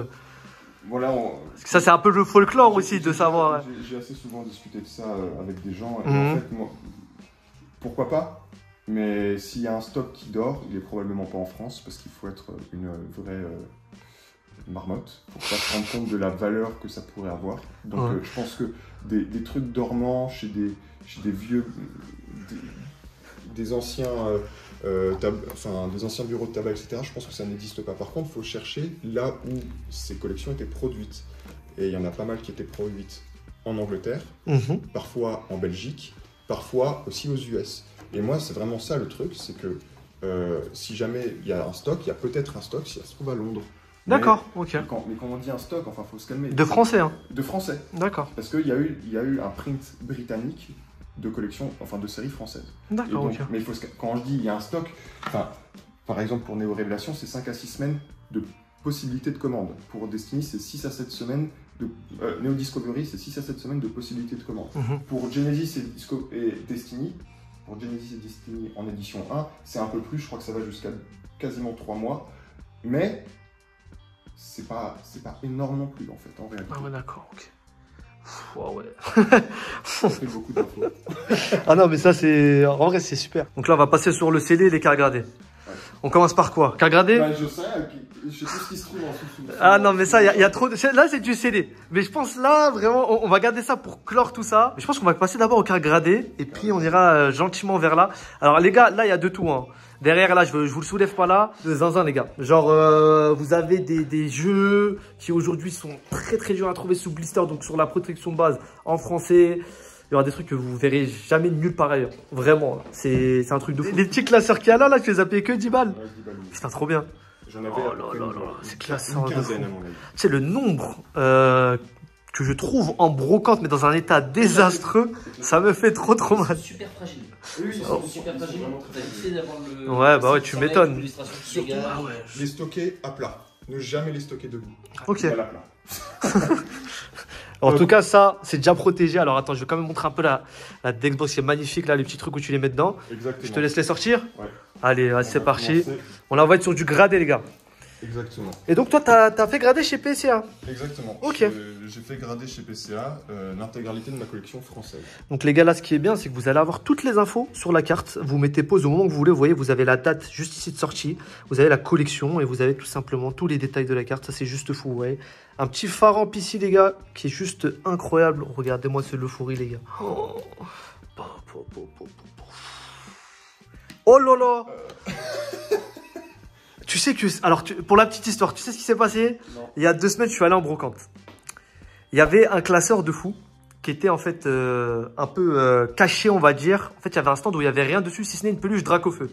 Voilà, Parce que ça, c'est un peu le folklore aussi de savoir. J'ai assez souvent discuté de ça avec des gens. Et en fait, moi, pourquoi pas? Mais s'il y a un stock qui dort, il est probablement pas en France parce qu'il faut être une vraie marmotte pour pas se rendre compte de la valeur que ça pourrait avoir. Donc, je pense que des trucs dormants chez des vieux, des anciens. Des anciens bureaux de tabac, etc. Je pense que ça n'existe pas. Par contre, il faut chercher là où ces collections étaient produites. Et il y en a pas mal qui étaient produites en Angleterre, parfois en Belgique, parfois aussi aux US. Et moi, c'est vraiment ça le truc, c'est que si jamais il y a un stock, il y a peut-être un stock si ça se trouve à Londres. D'accord, ok. Mais quand on dit un stock, enfin, faut se calmer. De français, hein? De français. D'accord. Parce qu'il y a eu un print britannique de collection, enfin de séries françaises. D'accord, ok. Mais quand je dis il y a un stock, par exemple pour Neo Révélation, c'est 5 à 6 semaines de possibilités de commande. Pour Destiny, c'est 6 à 7 semaines de... Neo Discovery, c'est 6 à 7 semaines de possibilités de commande. Pour Genesis et Destiny, en édition 1, c'est un peu plus, je crois que ça va jusqu'à quasiment 3 mois. Mais c'est pas énorme non plus en fait, en réalité. Ah ouais, d'accord, ok. Oh ouais. Ça fait beaucoup d'infos. Ah non, mais ça, c'est. En vrai, c'est super. Donc là, on va passer sur le CD et les cartes gradées. Ouais. On commence par quoi? Carte gradée? Je sais ce qui se trouve en sous. Ah non, mais ça, il y a trop. Là, c'est du CD. Mais je pense là, vraiment, on va garder ça pour clore tout ça. Mais je pense qu'on va passer d'abord aux cartes gradées. Et puis, on ira gentiment vers là. Alors, les gars, là, il y a de tout. Hein. Derrière, là, je vous le soulève pas là. De zinzin, les gars. Genre, vous avez des jeux qui aujourd'hui sont très très durs à trouver sous blister, donc sur la protection de base en français. Il y aura des trucs que vous verrez jamais nulle part ailleurs. Vraiment, c'est un truc de fou. Les petits classeurs qu'il y a là, tu les as payés que 10 balles. Ouais, 10 balles. Putain, trop bien. J'en avais c'est classeur de fou. Tu sais, le nombre que je trouve en brocante, mais dans un état désastreux, ça me fait trop mal. Super fragile. Oui, c'est super fragile. Ouais, bah ouais, tu m'étonnes. Surtout, les stocker à plat. Ne jamais les stocker debout. Ok. À plat. En tout cas, ça, c'est déjà protégé. Alors attends, je vais quand même montrer un peu la Dexbox qui est magnifique, là, les petits trucs où tu les mets dedans. Exactement. Je te laisse les sortir. Ouais. Allez, c'est parti. On va être sur du gradé, les gars. Exactement. Et donc toi, t'as fait grader chez PCA? Exactement. Ok. J'ai fait grader chez PCA l'intégralité de ma collection française. Donc les gars, là, ce qui est bien, c'est que vous allez avoir toutes les infos sur la carte. Vous mettez pause au moment que vous voulez. Vous voyez, vous avez la date juste ici de sortie. Vous avez la collection et vous avez tout simplement tous les détails de la carte. Ça, c'est juste fou, vous voyez. Un petit phare en ici, les gars, qui est juste incroyable. Regardez-moi ce euphorie, les gars. Oh là là. Tu sais que... Alors, pour la petite histoire, tu sais ce qui s'est passé? Non. Il y a 2 semaines, je suis allé en brocante. Il y avait un classeur de fou qui était en fait un peu caché, on va dire. En fait, il y avait un stand où il n'y avait rien dessus, si ce n'est une peluche Dracofeu.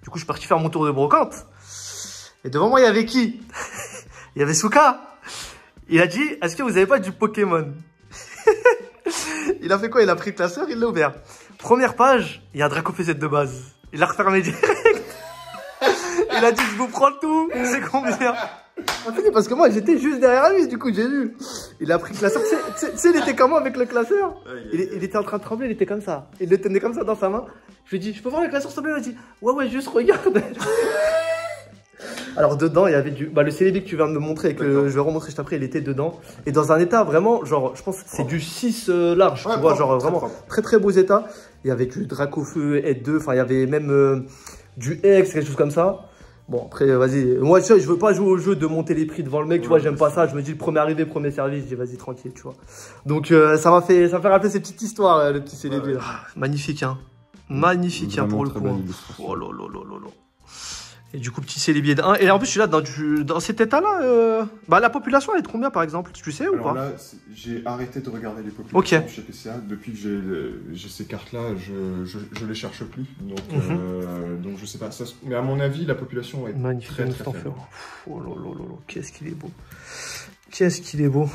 Du coup, je suis parti faire mon tour de brocante. Et devant moi, il y avait qui? Il y avait Souka. Il a dit, est-ce que vous n'avez pas du Pokémon? Il a fait quoi? Il a pris le classeur, il l'a ouvert. Première page, il y a un Dracofeu Z de base. Il l'a refermé direct. Il a dit, je vous prends tout. C'est combien? Parce que moi, j'étais juste derrière lui, du coup, j'ai vu. Il a pris le classeur. Tu sais, il était comment avec le classeur? Il était en train de trembler, il était comme ça. Il le tenait comme ça dans sa main. Je lui ai dit, je peux voir le classeur s'il te plaît? Il m'a dit, ouais, juste regarde. Alors dedans, il y avait du... Bah, le célébi que tu viens de me montrer et que je vais remontrer juste après, il était dedans. Et dans un état vraiment, genre, je pense que c'est du 6 large, tu vois, genre vraiment très très beaux états. Il y avait du Dracofeu Ed2, enfin il y avait même du X, quelque chose comme ça. Bon, après, vas-y. Moi, tu sais, je veux pas jouer au jeu de monter les prix devant le mec, tu vois, j'aime pas ça. Je me dis, le premier arrivé, premier service, je dis, vas-y, tranquille, tu vois. Donc, ça m'a fait rappeler ces petites histoires, le petit célébi. Ouais. Magnifique, hein. Magnifique, hein, pour le coup. Oh là là là là là. Et du coup, petit célébi de 1. Et en plus, je suis là, dans cet état-là, bah, la population, elle est de combien, par exemple? Tu sais ou pas? Là, j'ai arrêté de regarder les populations chez PCA. Depuis que j'ai ces cartes-là, je les cherche plus. Donc je sais pas. Mais à mon avis, la population est magnifique, très faible. Oh là là là là. Qu'est-ce qu'il est beau. Qu'est-ce qu'il est beau.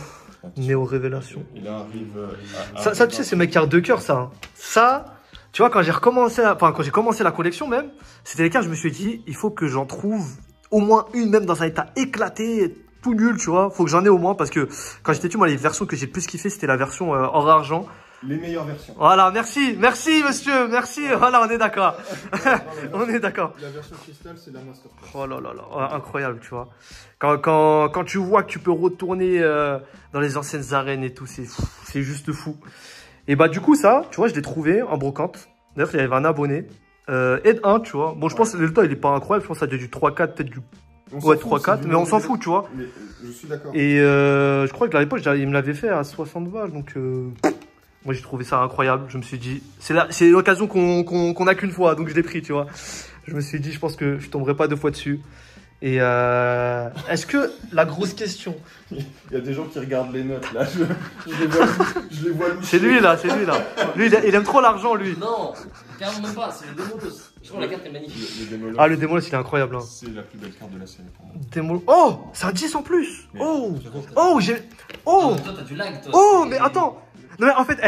Néo Révélation. Il arrive... ça, tu sais, c'est mes cartes de cœur, ça. Ça... Tu vois, quand j'ai commencé la collection même, c'était les cartes, je me suis dit, il faut que j'en trouve au moins une, même dans un état éclaté, tout nul, tu vois. Faut que j'en ai au moins, parce que quand j'étais petit, moi, les versions que j'ai le plus kiffé, c'était la version or argent. Les meilleures versions. Voilà, merci monsieur, merci. Voilà, on est d'accord. On est d'accord. La version cristal, c'est la masterclass. Oh là là là, incroyable, tu vois. Quand tu vois que tu peux retourner dans les anciennes arènes et tout, c'est juste fou. Et bah du coup ça, tu vois, je l'ai trouvé en brocante. D'ailleurs, il y avait un abonné. Aide 1, tu vois. Bon, je pense que le temps, il est pas incroyable. Je pense que ça a dû du 3-4, peut-être du... Ouais, 3-4, mais on s'en fout, tu vois. Mais je suis d'accord. Et je crois que à l'époque, il me l'avait fait à 60 balles. Donc, moi, j'ai trouvé ça incroyable. Je me suis dit, c'est l'occasion qu'on a qu'une fois. Donc, je l'ai pris, tu vois. Je me suis dit, je pense que je tomberai pas 2 fois dessus. Et est-ce que la grosse question... Il y a des gens qui regardent les notes là, je les vois loucher. C'est lui là. Lui, il aime trop l'argent, lui. Non, carrément même pas, c'est le Démolos. Je trouve la carte est magnifique. Le Démolos, il est incroyable. Hein. C'est la plus belle carte de la série pour moi. Démolos. Oh, c'est un 10 en plus. Mais j'ai... Toi, t'as du lag, toi. Oh, mais attends. Non, mais en fait,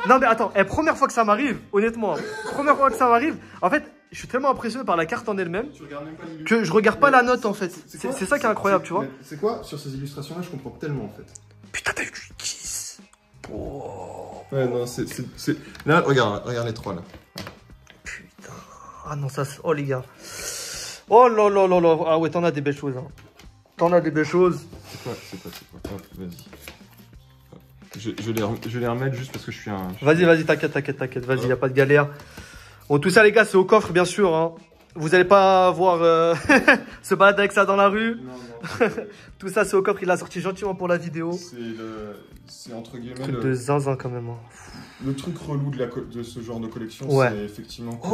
non, mais attends, première fois que ça m'arrive, honnêtement, en fait, je suis tellement impressionné par la carte en elle-même que je regarde pas la note, en fait. C'est ça qui est incroyable, tu vois. C'est quoi, sur ces illustrations-là, je comprends tellement, en fait. Putain, t'as eu du kiss. Oh. Ouais, non, Là, regarde les 3, là. Putain. Ah non, ça... Oh, les gars. Oh là là là là. Ah ouais, t'en as des belles choses, hein. T'en as des belles choses. C'est quoi Hop, vas-y. Je vais les remettre juste parce que je suis un... Vas-y, t'inquiète. Vas-y, y a pas de galère. Bon, tout ça, les gars, c'est au coffre, bien sûr. Hein. Vous allez pas voir se balader avec ça dans la rue. Non. Tout ça, c'est au coffre. Il l'a sorti gentiment pour la vidéo. C'est entre guillemets... Truc de zinzin, quand même. Hein. Le truc relou de ce genre de collection, c'est effectivement que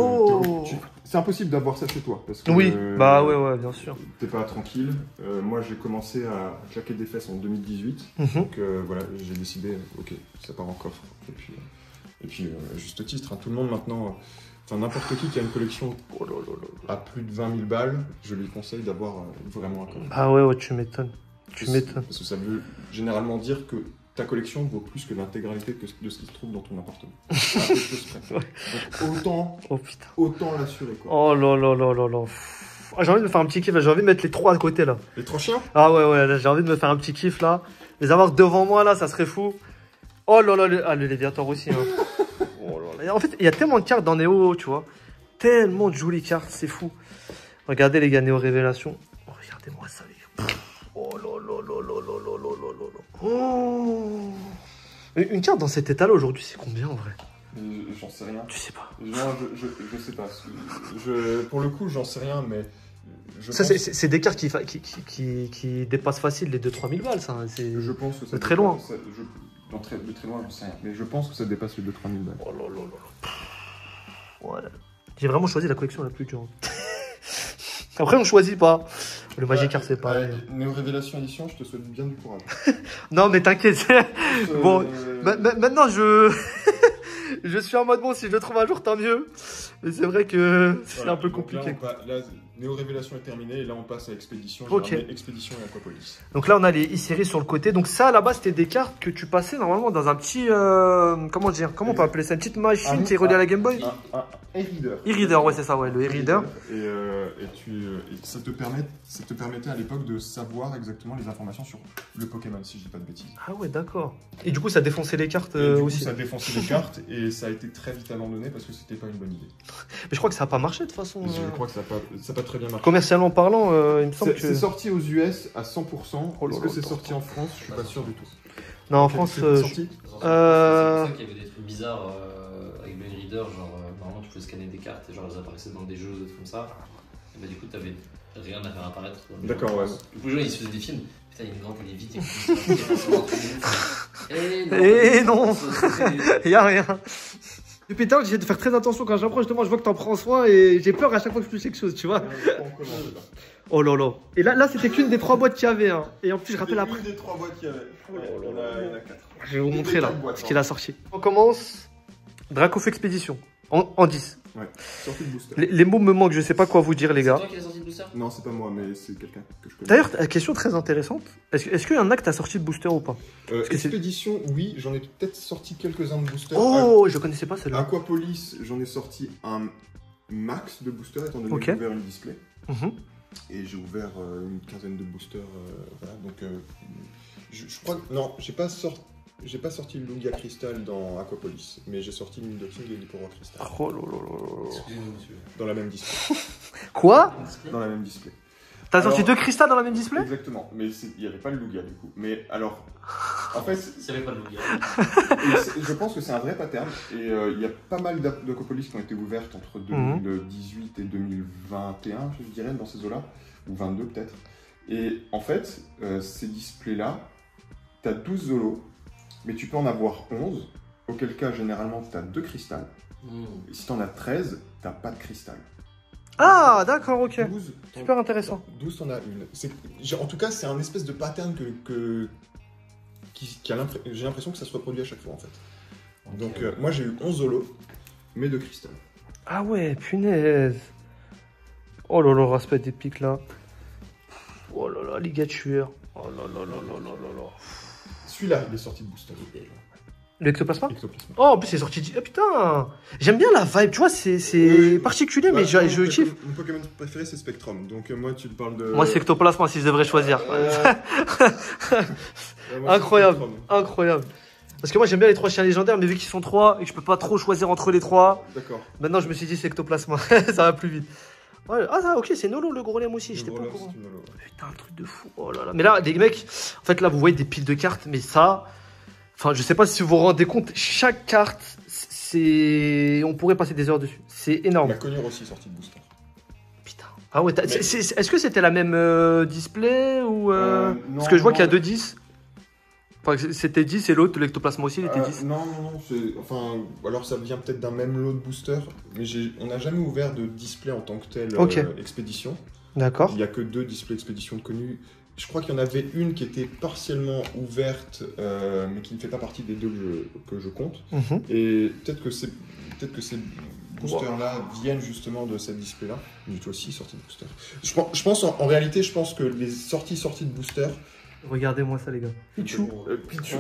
c'est impossible d'avoir ça chez toi. Parce que, bah ouais, bien sûr. T'es pas tranquille. Moi, j'ai commencé à claquer des fesses en 2018. Donc voilà, j'ai décidé, ok, ça part en coffre. Et puis juste titre, hein, tout le monde maintenant... Enfin, n'importe qui a une collection à plus de 20 000 balles, je lui conseille d'avoir vraiment un coffre. Ah ouais, tu m'étonnes. Parce que ça veut généralement dire que ta collection vaut plus que l'intégralité de ce qui se trouve dans ton appartement. Donc autant l'assurer, quoi. Oh là là là là là. J'ai envie de me faire un petit kiff, j'ai envie de mettre les 3 à côté là. Les 3 chiens? Ah ouais, là, j'ai envie de me faire un petit kiff là. Les avoir devant moi là, ça serait fou. Oh là là, le Léviator aussi. Hein. Oh là là. En fait, il y a tellement de cartes dans Néo, tu vois. Tellement de jolies cartes, c'est fou. Regardez les gars, Néo Révélation. Oh, regardez-moi ça, les gars. Oh là là là là là là là là là. Oh. Une carte dans cet état-là aujourd'hui, c'est combien en vrai? J'en sais rien. Tu sais pas? Non, je sais pas. Pour le coup, j'en sais rien, mais... C'est des cartes qui dépassent facile les 2-3 000 balles, ça. Je pense que c'est très loin. De très loin, j'en sais rien. Mais je pense que ça dépasse les 2-3 000 balles. Oh là là là. Voilà. J'ai vraiment choisi la collection la plus dure. Après, on choisit pas. Le Magikarp, c'est pas. Néo Révélation Édition, je te souhaite bien du courage. Non, mais t'inquiète. Bon, maintenant, je suis en mode bon, si je le trouve un jour, tant mieux. Mais c'est vrai que c'est un peu compliqué. Là, Néo Révélation est terminé et là, on passe à Expédition. Expédition et Aquapolis. Donc là, on a les e-séries sur le côté. Donc ça, là-bas, c'était des cartes que tu passais normalement dans un petit... comment dire? Comment on peut appeler ça? Une petite machine qui est reliée à la Game Boy? Un e-reader. E-reader, ouais, c'est ça, ouais, le e-reader. Et ça te permettait à l'époque de savoir exactement les informations sur le Pokémon, si je dis pas de bêtises. Ah ouais, d'accord. Et du coup, ça défonçait les cartes aussi. Ça défonçait les cartes et ça a été très vite abandonné parce que c'était pas une bonne idée. Mais je crois que ça n'a pas marché de toute façon. Je crois que ça n'a pas très bien marché. Commercialement parlant, il me semble que... C'est sorti aux US à 100%. Est-ce que c'est attends, sorti en France? Je suis pas sûr du tout. Non, en France... C'est sorti C'est pour ça qu'il y avait des trucs bizarres avec Brain Reader, genre normalement tu pouvais scanner des cartes et genre elles apparaissaient dans des jeux, des trucs comme ça. Et bah du coup t'avais rien à faire apparaître. D'accord, ouais. Du coup, les gens ils se faisaient des films. Putain, il y a une grande, elle est vite Eh non, il y a rien. Depuis tard, j'essaie de faire très attention quand j'approche de moi, je vois que t'en prends soin et j'ai peur à chaque fois que je touche quelque chose, tu vois. Oh là là. Et là c'était qu'une des 3 boîtes qu'il y avait. Hein. Et en plus, je rappelle après. Une des 3 boîtes qu'il y avait. Il y en a 4. Je vais vous montrer là ce qu'il a sorti. On commence. Dracouf Expédition. En 10. Ouais, sortie de booster. Les mots me manquent, je sais pas quoi vous dire, les gars. C'est toi qui as sorti de booster? Non, c'est pas moi, mais c'est quelqu'un que je connais. D'ailleurs, question très intéressante. Est-ce qu'il y en a que t'as sorti de booster ou pas? Expédition, oui, j'en ai peut-être sorti quelques-uns de booster. Oh, je connaissais pas celle-là. Aquapolis, j'en ai sorti un max de booster, étant donné que j'ai ouvert une display. Et j'ai ouvert une quinzaine de boosters. Voilà, donc, je crois que. Non, j'ai pas sorti le Lugia Crystal dans Aquapolis, mais j'ai sorti l'Indoxing et l'Hyporo Crystal. Oh là là là. Excusez-moi, monsieur. Dans la même display. Quoi? Dans la même display. T'as sorti 2 cristals dans la même display? Exactement, mais il n'y avait pas le Lugia du coup. Mais alors, en fait, Ça avait pas de Lugia. je pense que c'est un vrai pattern et il y a pas mal d'Aquapolis qui ont été ouvertes entre 2018 et 2021, je dirais, dans ces eaux-là, ou 22 peut-être. Et en fait, ces displays-là, tu as 12 zolos, mais tu peux en avoir 11, auquel cas généralement tu as 2 cristals. Et si tu en as 13, tu n'as pas de cristal. Ah, d'accord, ok. 12, super intéressant. 12, t'en as une. En tout cas, c'est un espèce de pattern j'ai l'impression que ça se reproduit à chaque fois en fait. Okay. Donc, moi j'ai eu 11 zolos, mais de cristal. Ah ouais, punaise. Oh là là, respect des pics là. Oh là là, ligature. Oh là là là là là là là. Celui-là, il est sorti de booster. L'ectoplasma? Ectoplasma. Oh, en plus, c'est sorti. Ah putain! J'aime bien la vibe, tu vois, c'est particulier, mais je kiffe. Mon Pokémon préféré, c'est Spectrum. Donc, moi, tu me parles de. Moi, c'est Ectoplasma si je devrais choisir. Incroyable, incroyable. Parce que moi, j'aime bien les 3 chiens légendaires, mais vu qu'ils sont 3 et que je peux pas trop choisir entre les 3. D'accord. Maintenant, je me suis dit, c'est Ectoplasma. Ça va plus vite. Ouais. Ah, ok, c'est Nolo le gros lemme aussi, j'étais pas au courant. Putain, un truc de fou. Oh là là. Mais là, les mecs, en fait, là, vous voyez des piles de cartes, mais ça. Enfin, je sais pas si vous vous rendez compte, chaque carte, on pourrait passer des heures dessus. C'est énorme. La Conure aussi sortie de booster. Putain. Ah ouais, est-ce que c'était la même display ou non, parce que je vois qu'il y a 2 10. Enfin, c'était 10 et l'autre, l'ectoplasma aussi, il était 10. Non. Enfin, alors ça vient peut-être d'un même lot de boosters, mais on n'a jamais ouvert de display en tant que tel expédition. D'accord. Il n'y a que 2 displays expédition de connus. Je crois qu'il y en avait une qui était partiellement ouverte, mais qui ne fait pas partie des 2 que je compte. Et peut-être que ces boosters-là viennent justement de cette display-là. Mais toi aussi, sortie de booster. Je pense, en réalité, je pense que les sorties de booster. Regardez-moi ça, les gars. Pichou.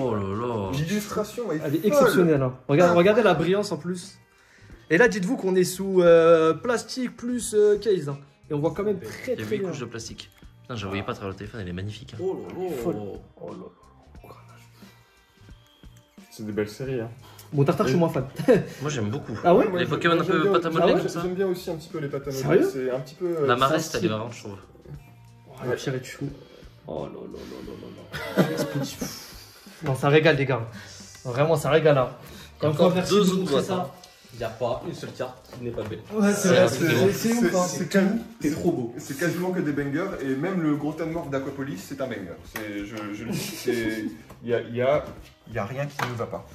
Oh là là. L'illustration elle est exceptionnelle. Hein. Regardez la brillance en plus. Et là, dites-vous qu'on est sous plastique plus case. Hein. Et on voit quand même très bien. Il y avait une couche de plastique. Putain, je ne voyais pas à travers le téléphone, elle est magnifique. Hein. Oh là là. Oh là là. C'est des belles séries. Hein. Bon, Tartare, je suis moins fan. Moi, j'aime beaucoup. Ah ouais? Les Pokémon un peu pâte à modeler comme ça. J'aime bien aussi un petit peu les pâtes à modeler. Sérieux? C'est un petit peu. La Mareste, elle est marrante, je trouve. Oh, la pierre est chou. Oh là là là là là. Non, ça régale, les gars. Vraiment, ça régale. Hein. Encore 2 autres boîtes. Ça. Il n'y a pas une seule carte qui n'est pas belle. Ouais, c'est ouf. C'est trop beau. C'est quasiment que des bangers et même le gros Tanmorph d'Aquapolis, c'est un banger. Je le dis, il y a rien qui ne va pas.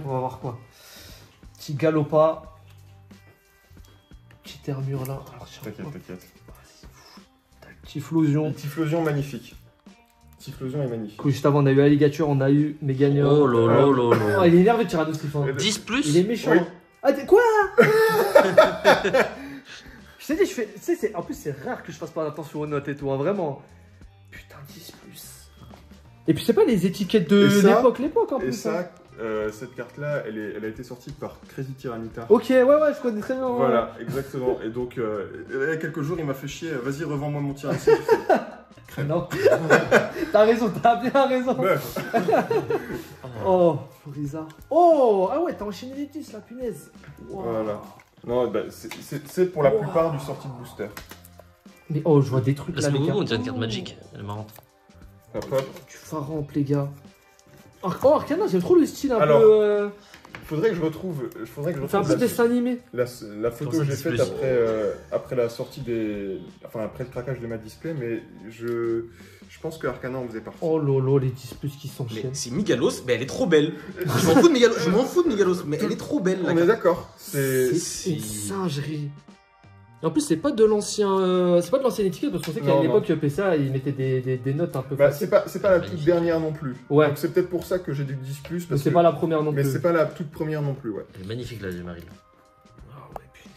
On va voir quoi. Petit Galopa. Petite armure là. T'inquiète. Petit Flosion. Typhlosion magnifique. Typhlosion est magnifique. Juste avant, on a eu Alligature, on a eu Meganium. Oh là là là là. Oh, il est énervé, Tyrannosaurus. 10 plus. Il est méchant. Oui. Ah, quoi? Je t'ai dit, tu sais, en plus, c'est rare que je fasse pas attention aux notes et tout, hein, vraiment. Putain, 10 plus. Et puis, c'est pas les étiquettes de l'époque en plus. Et ça, cette carte-là, elle a été sortie par Crazy Tyranitar. Ok, ouais, je connais très bien. Voilà, exactement. Et donc, il y a quelques jours, il m'a fait chier. Vas-y, revends-moi mon Tyranitar. Non. T'as raison, t'as bien raison. Oh, Floriza. Oh, ah ouais, t'as enchaîné les 10 là, punaise. Wow. Voilà. Non, bah, c'est pour la plupart du sortie de booster. Mais oh, je vois des trucs là, les gars. On dirait une carte Magic, elle est marrante. Hop, hop. Du Pharamp, les gars. Oh, Arcana, j'aime trop le style un peu... Faudrait que je retrouve. C'est un peu dessin animé. La photo que j'ai faite après la sortie des. Enfin, après le craquage de ma display, mais je pense que Arcana en faisait partie. Oh lolo, les displays qui s'enchaînent. C'est Migalos, mais elle est trop belle. Je m'en fous de Migalos, mais elle est trop belle. On est d'accord. C'est une singerie. Et en plus, c'est pas de l'ancien, c'est pas de l'ancienne étiquette parce qu'on sait qu'à l'époque PSA ils mettaient des notes un peu. Bah, c'est pas la toute dernière non plus. Ouais. Donc c'est peut-être pour ça que j'ai du 10 plus. Mais c'est pas la première non plus. Mais c'est pas la toute première non plus, ouais. Elle est magnifique la Gémaril. Oh ouais, putain.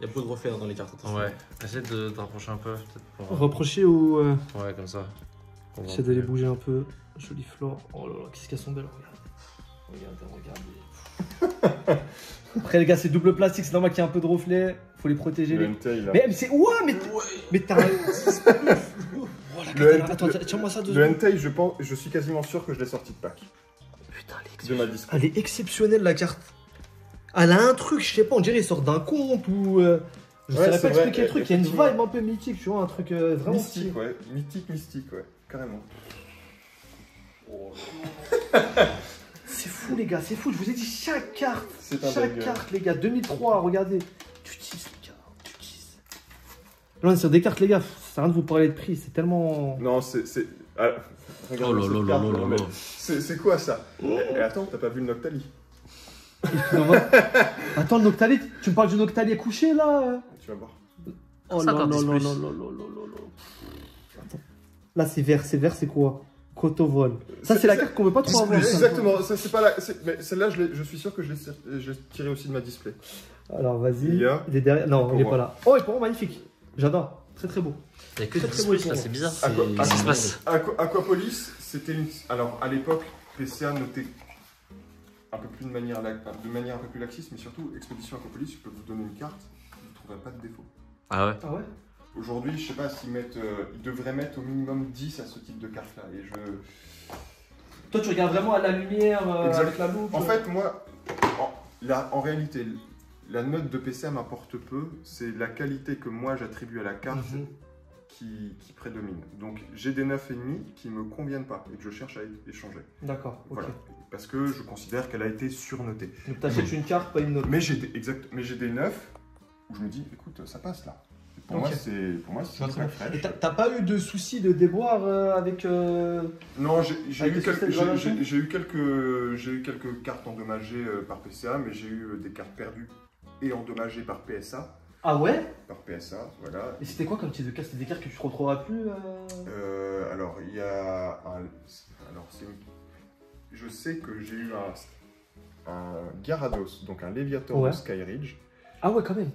Il y a beaucoup de refaire dans les cartes. Ouais. Essaie de te rapprocher un peu. Pour... Rapprocher ou. Ouais, comme ça. J'essaie de les bouger un peu. Jolie flore. Oh là là, qu'est-ce qu'elles sont belles, regardez. Après les gars, c'est double plastique, c'est normal qu'il y ait un peu de reflet, faut les protéger. Mais c'est mais t'as Attends, tiens-moi ça 2 secondes. Le Entei, je suis quasiment sûr que je l'ai sorti de pack. Putain, elle est exceptionnelle la carte. Elle a un truc, je sais pas, on dirait il sort d'un conte ou je saurais pas expliquer le truc, il y a une vibe un peu mythique, tu vois, un truc vraiment mystique, ouais, mystique, ouais, carrément. C'est fou les gars, c'est fou, je vous ai dit chaque carte, les gars, 2003, regardez. Tu teases les gars, tu teases. Là on est sur des cartes les gars, ça sert à rien de vous parler de prix, c'est tellement... Non, c'est... Ah, oh là. C'est quoi ça? Et attends, t'as pas vu le Noctali? Attends, le Noctali, tu me parles du Noctali couché là? Tu vas voir. Oh là là là là là. Là c'est vert, c'est quoi? Cotovol. Ça, c'est la carte qu'on veut pas trop avoir. Exactement, ça c'est pas la. Mais celle-là, je suis sûr que je l'ai tiré aussi de ma display. Alors vas-y. Il est derrière. Non, il est pas là. Oh, il est pour magnifique. J'adore. Très très beau. Il y a que très beau là, c'est bizarre. Qu'est-ce qui se passe? Aquapolis, c'était une. Alors à l'époque, PCA notait un peu plus de manière un peu plus laxiste, mais surtout, Expédition Aquapolis, je peux vous donner une carte, vous ne trouverez pas de défaut. Ah ouais? Ah ouais? Aujourd'hui, je sais pas s'ils mettent. Ils devraient mettre au minimum 10 à ce type de carte-là. Et Toi, tu regardes vraiment à la lumière, avec la loupe. En fait, moi, en réalité, la note de PCA m'apporte peu. C'est la qualité que moi j'attribue à la carte qui prédomine. Donc, j'ai des 9,5 qui me conviennent pas et que je cherche à échanger. D'accord. Voilà. Parce que je considère qu'elle a été surnotée. Donc, tu achètes une carte, pas une note. Mais j'ai des 9 où je me dis, écoute, ça passe là. Pour moi, c'est très fraîche. Et t'as pas eu de soucis de déboire avec... Non, j'ai eu quelques cartes endommagées par PCA, mais j'ai eu des cartes perdues et endommagées par PSA. Ah ouais? Par PSA, voilà. Et c'était quoi comme type de carte? C'était des cartes que tu ne retrouveras plus Alors, il y a un... Alors, je sais que j'ai eu un Gyarados, donc un Léviator de Skyridge. Ah ouais, quand même.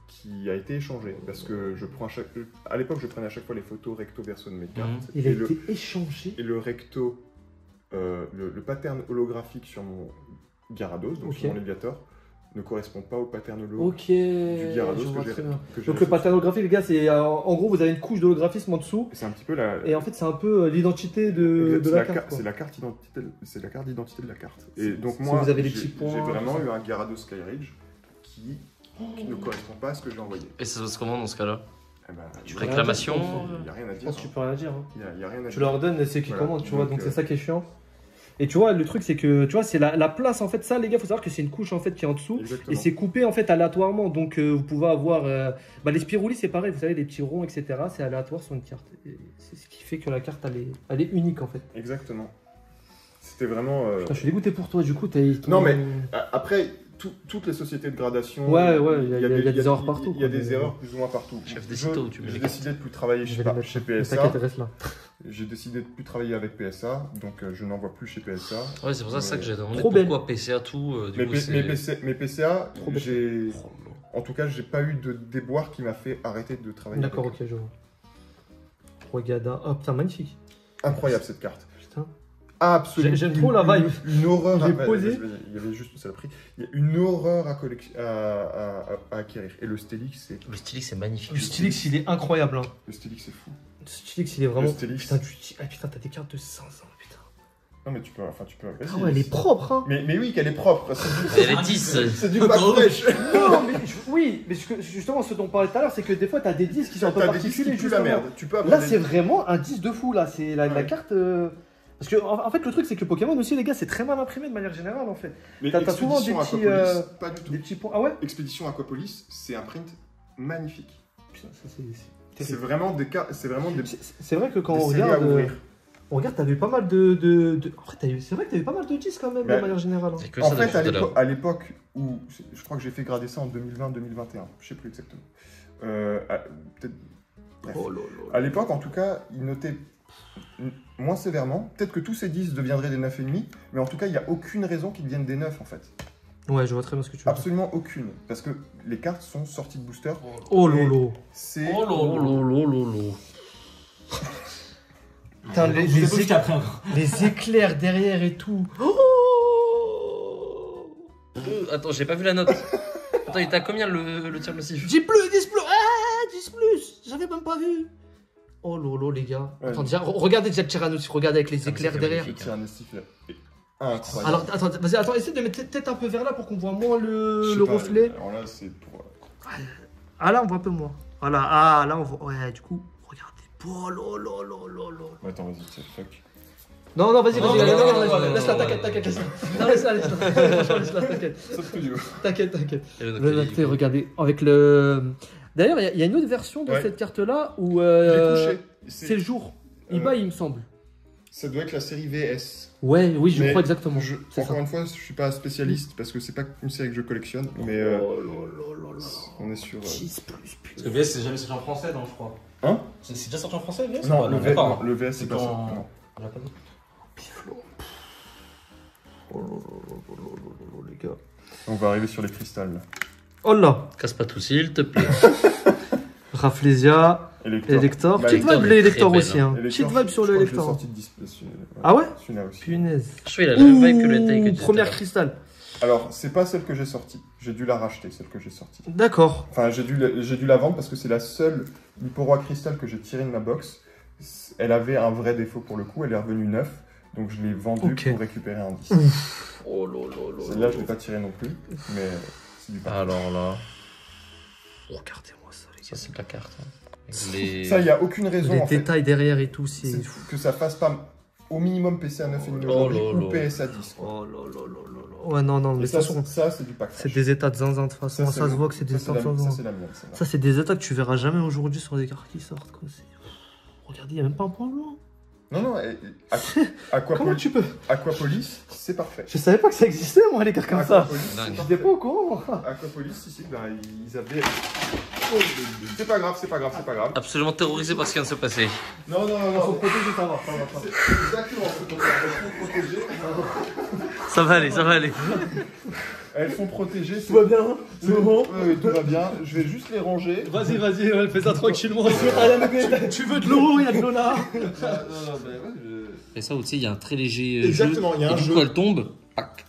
Qui a été échangé parce que je prends à l'époque je prenais à chaque fois les photos recto verso de mes cartes. Il a été échangé. Et le recto, le pattern holographique sur mon Gyarados, donc sur mon Léviator, ne correspond pas au pattern holo du Gyarados que j'ai. Donc le pattern holographique, les gars, c'est en gros vous avez une couche d'holographisme en dessous. C'est un petit peu la. Et en fait c'est un peu l'identité de la carte. C'est la carte d'identité de la carte. Et donc moi, vous avez des petits points. J'ai vraiment eu un Gyarados Skyridge qui ne correspond pas à ce que j'ai envoyé. Et ça se passe comment dans ce cas-là? Tu réclamation? Il n'y a rien à dire. Je pense que tu peux rien dire. Y a rien à dire. Tu leur donnes et c'est qui commandent, tu vois, donc c'est ça qui est chiant. Et tu vois, le truc c'est que, tu vois, c'est la place en fait, ça les gars, faut savoir que c'est une couche en fait qui est en dessous. Exactement. Et c'est coupé en fait aléatoirement, donc vous pouvez avoir, les spiroulis c'est pareil, vous savez, les petits ronds, etc. C'est aléatoire sur une carte. C'est ce qui fait que la carte elle est unique en fait. Exactement. C'était vraiment... Putain, je suis dégoûté pour toi, du coup, Non mais, après... Toutes les sociétés de gradation, il y a des erreurs partout. Il y a des erreurs plus ou moins partout. J'ai décidé de plus travailler chez PSA. J'ai décidé de plus travailler avec PSA, donc je n'en vois plus chez PSA. Ouais, c'est pour ça que j'ai demandé pourquoi PSA tout. Mais PSA, en tout cas, j'ai pas eu de déboire qui m'a fait arrêter de travailler. D'accord, ok, je vois. Regarde, oh putain, magnifique. Incroyable cette carte. Putain. Absolument. J'aime trop la vibe. Une horreur. J'ai posé. Il y avait juste ça le prix. Il y a une horreur à acquérir. Et le Stélix, c'est. Le Stélix, c'est magnifique. Le Stélix, il est incroyable. Hein. Le Stélix, c'est fou. Le Stélix, il est vraiment. Le Stélix. Putain, t'as des cartes de 500, putain. Non, mais tu peux. Ah ouais, elle est propre, hein. Mais oui, qu'elle est propre. Elle est 10. C'est du bac fraîche. Non, mais oui, mais justement, ce dont on parlait tout à l'heure, c'est que des fois, t'as des disques qui sont un peu particuliers. Tu la merde. Tu peux là, c'est vraiment un disque de fou, là. C'est la carte. Parce que, en fait, le truc, c'est que Pokémon aussi, les gars, c'est très mal imprimé de manière générale, en fait. Mais t'as souvent des petits. Pas du tout. Des petits points. Ah ouais? Expédition Aquapolis, c'est un print magnifique. Putain, ça, c'est vraiment des cas. C'est vraiment des. C'est vrai que quand on regarde. On regarde, t'avais pas mal de... En fait, c'est vrai que t'avais pas mal de disques quand même, de manière générale. Hein. En fait, à l'époque où... Je crois que j'ai fait grader ça en 2020-2021. Je sais plus exactement. Peut-être... Bref. À l'époque, en tout cas, ils notaient moins sévèrement. Peut-être que tous ces disques deviendraient des 9,5, mais en tout cas, il n'y a aucune raison qu'ils deviennent des 9, en fait. Ouais, je vois très bien ce que tu veux dire. Absolument aucune. Parce que les cartes sont sorties de booster. Oh lolo. C'est... Oh lolo. Putain, les éclairs derrière et tout. Attends, j'ai pas vu la note. Attends, il était à combien le tir massif? 10 plus, 10 plus. Ah, 10 plus. J'avais même pas vu. Oh lolo, les gars. Ouais. Attends, déjà, regardez déjà le Tyrannos, regardez avec les éclairs derrière. Le Tyrannos incroyable. Alors, attends, essaie de mettre tête un peu vers là pour qu'on voit moins le reflet. Alors là, c'est pour... Ah, là, on voit un peu moins. Voilà, ah, là, on voit... Ouais, du coup, regardez. Oh lolo. Attends, vas-y, c'est fuck. Non, vas-y, laisse-la, t'inquiète, laisse-la. Non, laisse-la, t'inquiète. Sauf que du coup. T'inquiète. Regardez, avec le... D'ailleurs, il y a une autre version de cette carte-là où c'est le jour. Il bat, il me semble. Ça doit être la série VS. Ouais, oui, je crois exactement. Encore une fois, je suis pas spécialiste parce que c'est pas une série que je collectionne, mais on est sur. 10 plus. Parce que VS, c'est jamais sorti en français, non, je crois. Hein? C'est déjà sorti en français, VS? Non, le VS, c'est pas ça. Non. Piflo. Oh les gars. On va arriver sur les cristals. Là. Oh là! Casse pas tout, s'il te plaît. Rafflesia, Elector. Petite vibe les Elector aussi, hein. Petite vibe sur le Elector. Ah ouais? Punaise. Je fais la même vibe que le Entei. Première cristal. Alors, c'est pas celle que j'ai sortie. J'ai dû la racheter, celle que j'ai sortie. D'accord. Enfin, j'ai dû la vendre parce que c'est la seule Liporoi cristal que j'ai tirée de ma box. Elle avait un vrai défaut pour le coup, elle est revenue neuve. Donc je l'ai vendue pour récupérer un disque. Oh lolo. Celle-là, je ne l'ai pas tirée non plus, mais c'est du parfait. Alors là... Regardez-moi ça, les gars. Ça, c'est de la carte. Hein. Ça, il n'y a aucune raison, les détails derrière et tout, c'est... Que ça fasse pas au minimum PC à 9,5 aujourd'hui ou PS à 10. Oh là. Ouais, non, mais ça, c'est du pack. C'est des états de zinzin, de toute façon. Ça se voit que c'est des états de zinzin. Ça, c'est la mienne. Ça, c'est des états que tu verras jamais aujourd'hui sur des cartes qui sortent, quoi. Regardez, il n'y a même pas un point blanc. Non, comment tu peux? Aquapolis, c'est parfait. Je savais pas que ça existait, moi, les cartes comme ça. J'étais pas au courant. Aquapolis, si, ils avaient... C'est pas grave. Absolument terrorisé par ce qui vient de se passer. Non. Faut protéger, ça va. Exactement, faut protéger. Ça va aller. Elles sont protégées. Tout va bien, hein? C'est bon? Oui, tout va bien. Je vais juste les ranger. Vas-y, fais ça tranquillement. Tu veux de l'eau? Il y a de l'eau là. Et ça aussi, il y a un très léger Exactement, il y a un jeu. jeu. Du coup, elle tombe.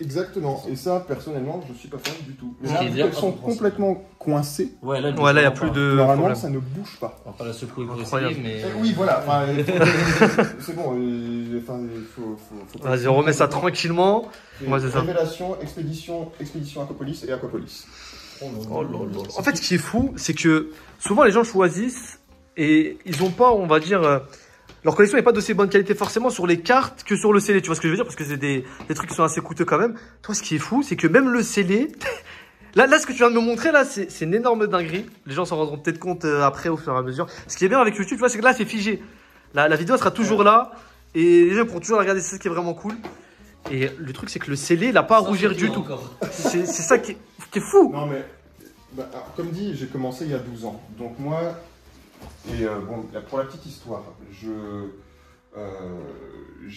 Exactement. Et ça, personnellement, je suis pas fan du tout. Ce qui est Là, bien, elles sont complètement coincées. Ouais, là, il n'y a plus de. Normalement, problème. ça ne bouge pas. On va pas la secouer pour Incroyable. essayer, mais... Oui, voilà. Enfin, c'est bon. Enfin, faut Vas-y, on remet ça tranquillement. Moi, c'est ça. Révélation, expédition Aquapolis et Aquapolis. En fait, ce qui est fou, c'est que souvent les gens choisissent et ils n'ont pas, on va dire, leur collection n'est pas d'aussi bonne qualité forcément sur les cartes que sur le scellé. Tu vois ce que je veux dire? Parce que c'est des trucs qui sont assez coûteux quand même. Toi, ce qui est fou, c'est que même le scellé, là, ce que tu viens de me montrer, là, c'est une énorme dinguerie. Les gens s'en rendront peut-être compte après au fur et à mesure. Ce qui est bien avec YouTube, tu vois, c'est que là, c'est figé. La vidéo sera toujours là et les gens pourront toujours la regarder. C'est ça qui est vraiment cool. Et le truc, c'est que le scellé, il n'a pas à rougir du tout. C'est ça qui est fou. Non, mais comme dit, j'ai commencé il y a 12 ans. Donc moi, pour la petite histoire, j'ai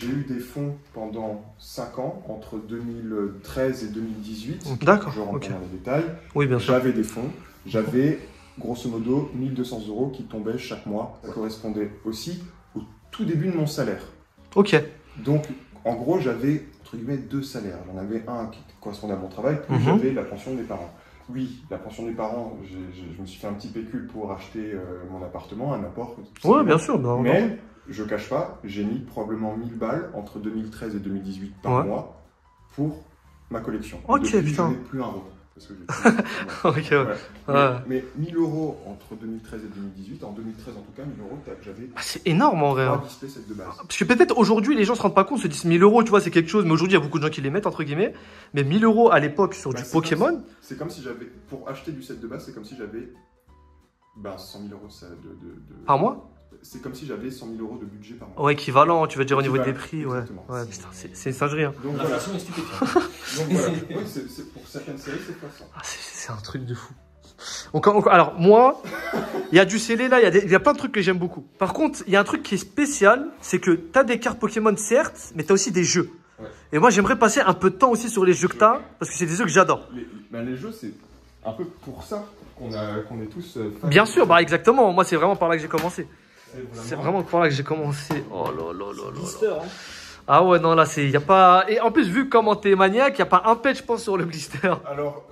eu des fonds pendant 5 ans, entre 2013 et 2018. D'accord. Je rentre dans les détails. Oui, bien sûr. J'avais des fonds. J'avais grosso modo 1 200 € qui tombaient chaque mois. Ça correspondait aussi au tout début de mon salaire. Ok. Donc, en gros, j'avais, entre guillemets, 2 salaires. J'en avais un qui correspondait à mon travail, puis j'avais la pension des parents. Oui, la pension des parents, je me suis fait un petit pécule pour acheter mon appartement, un apport. Oui, bien sûr. Mais je cache pas, j'ai mis probablement 1000 balles entre 2013 et 2018 par mois pour ma collection. Ok, depuis, putain. Je n'ai plus un euro. Parce que j'ai plus mais 1000 euros entre 2013 et 2018, en 2013 en tout cas, 1000 euros, j'avais. C'est énorme en vrai. Set de base. Parce que peut-être aujourd'hui, les gens se rendent pas compte, se disent 1000 euros, tu vois, c'est quelque chose, mais aujourd'hui, il y a beaucoup de gens qui les mettent, entre guillemets. Mais 1000 euros à l'époque sur du Pokémon. C'est comme si j'avais, pour acheter du set de base, c'est comme si j'avais 100 000 euros par mois. C'est comme si j'avais 100 000 euros de budget par mois. Ouais, équivalent, tu veux dire au niveau des prix, exactement. Ouais, putain, c'est une singerie. Hein. Donc l'inflation est stupéfiante. Donc voilà, oui, pour certaines séries, c'est pas ça. C'est un truc de fou. Alors, moi, il y a du scellé là, il y a plein de trucs que j'aime beaucoup. Par contre, il y a un truc qui est spécial, c'est que tu as des cartes Pokémon, certes, mais tu as aussi des jeux. Ouais. Et moi, j'aimerais passer un peu de temps aussi sur les jeux que tu as, parce que c'est des jeux que j'adore. Les jeux, c'est un peu pour ça qu'on est tous fans. Bien sûr, exactement. Moi, c'est vraiment par là que j'ai commencé. C'est vraiment par là que j'ai commencé. Oh là là là là. Hein. Ah ouais, non, là, il n'y a pas. Et en plus, vu comment t'es maniaque, il n'y a pas un pet, je pense, sur le blister. Alors,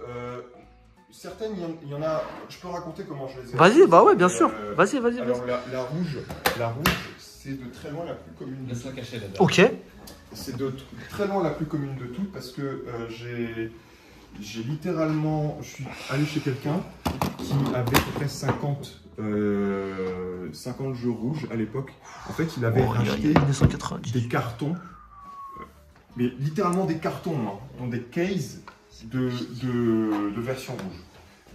certaines, il y en a. Je peux raconter comment je les ai. Vas-y, bah ouais, bien sûr. Vas-y. Alors, la rouge, c'est de très loin la plus commune. Laisse-la cacher là-dedans. Ok. C'est de très loin la plus commune de toutes parce que j'ai littéralement. Je suis allé chez quelqu'un qui avait à peu près 50 jeux rouges à l'époque. En fait, il avait acheté des cartons, mais littéralement des cartons, dans des cases de version rouge.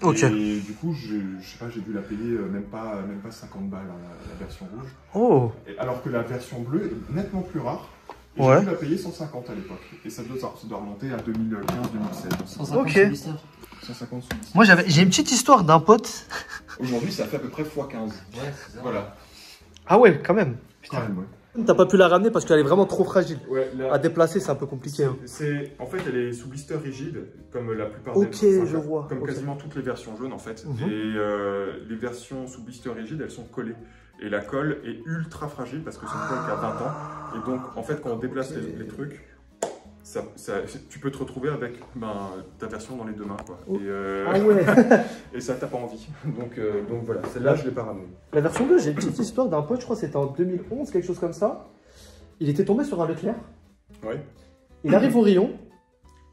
Ok. Et du coup, je sais pas, j'ai dû la payer même pas 50 balles, la version rouge. Oh. Alors que la version bleue est nettement plus rare. Et j'ai dû la payer 150 à l'époque. Et ça doit remonter à 2015-2016. 150 ok. 150 sous. Moi, j'ai une petite histoire d'un pote. Aujourd'hui, ça fait à peu près x15. Ouais, c'est ça. Voilà. Ah ouais, quand même. Putain, ouais. T'as pas pu la ramener parce qu'elle est vraiment trop fragile. Ouais, à déplacer, c'est un peu compliqué. En fait, elle est sous blister rigide, comme la plupart des je vois. Comme quasiment toutes les versions jaunes, en fait. Et les versions sous blister rigide, elles sont collées. Et la colle est ultra fragile parce que c'est une colle qui a 20 ans. Et donc, en fait, quand on déplace les trucs, tu peux te retrouver avec ta version dans les deux mains, quoi. Ah ouais. Et ça, t'as pas envie. Donc voilà, celle-là, je l'ai pas ramenée. La version 2, j'ai une petite histoire d'un pote, je crois que c'était en 2011, quelque chose comme ça. Il était tombé sur un Leclerc. Ouais. Il arrive au rayon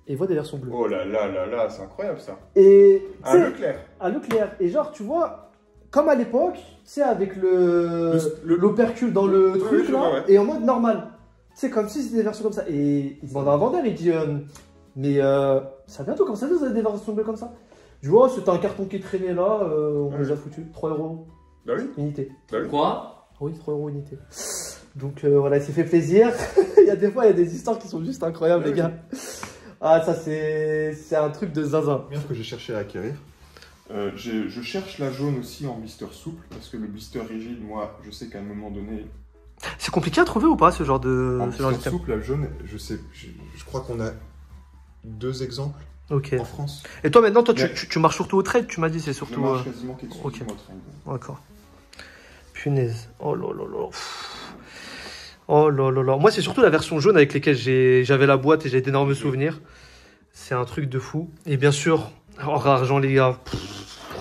et il voit des versions bleues. Oh là là là là, c'est incroyable ça. Et à Leclerc. À Leclerc. Et genre, tu vois, comme à l'époque, tu sais, avec l'opercule dans le truc là, et en mode normal. C'est comme si c'était des versions comme ça. Et il demande à un vendeur, il dit mais ça vient tout comme ça, vous avez des versions bleues comme ça? Je vois, c'était un carton qui traînait là, on les a foutus. 3 euros. Bah oui. Unité. Bah oui. Quoi? Oui, 3 euros unité. Donc voilà, il s'est fait plaisir. Il y a des histoires qui sont juste incroyables, les gars. Ah, ça, c'est un truc de zinzin. Bien que j'ai cherché à acquérir. Je cherche la jaune aussi en blister souple, parce que le blister rigide, moi, je sais qu'à un moment donné. C'est compliqué à trouver ou pas ce genre de. En blister souple, la jaune, je crois qu'on a 2 exemples en France. Et toi maintenant, tu marches surtout au trade, tu m'as dit, c'est surtout. Je marche quasiment au trade. D'accord. Punaise. Oh là là là. Oh là là là. Moi, c'est surtout la version jaune avec laquelle j'avais la boîte et j'ai d'énormes souvenirs. C'est un truc de fou. Et bien sûr, or argent, les gars.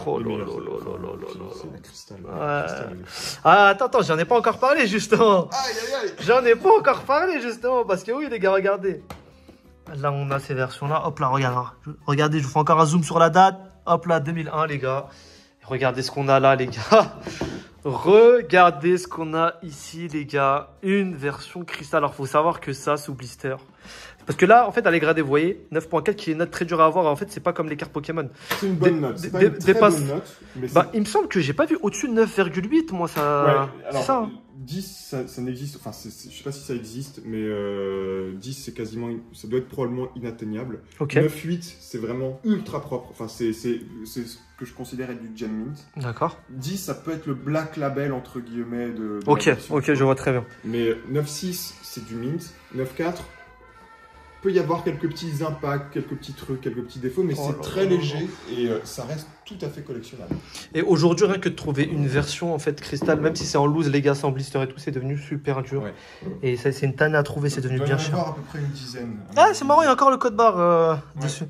Oh là là là là là là. C'est le cristal. Ah, attends, j'en ai pas encore parlé justement. Aïe aïe aïe. J'en ai pas encore parlé justement parce que oui, les gars, regardez. Là, on a ces versions-là. Hop là, regardez, je vous fais encore un zoom sur la date. Hop là, 2001, les gars. Regardez ce qu'on a là, les gars. Regardez ce qu'on a ici, les gars. Une version cristal. Alors, faut savoir que ça, sous blister. Parce que là, en fait, elle est gradée, vous voyez, 9.4, qui est une note très dure à avoir. En fait, c'est pas comme les cartes Pokémon. C'est une bonne note. C'est pas une très bonne note. Mais il me semble que j'ai pas vu au-dessus de 9,8, moi, ça. Ouais, alors, ça. 10, ça n'existe. Enfin, je sais pas si ça existe, mais 10, c'est quasiment. Ça doit être probablement inatteignable. Okay. 9,8, c'est vraiment ultra propre. Enfin, c'est ce que je considère être du Gem Mint. D'accord. 10, ça peut être le black label, entre guillemets, de ok, je vois très bien. Mais 9,6, c'est du Mint. 9,4. Peut y avoir quelques petits impacts, quelques petits trucs, quelques petits défauts, mais c'est très léger et ça reste tout à fait collectionnable. Et aujourd'hui, rien que de trouver une version en fait cristal, même si c'est en loose, les gars, sans blister et tout, c'est devenu super dur. Ouais. Et ça, c'est une tannée à trouver, c'est devenu bien cher. Il doit y en avoir à peu près une dizaine. Ah, c'est marrant, il y a encore le code barre dessus.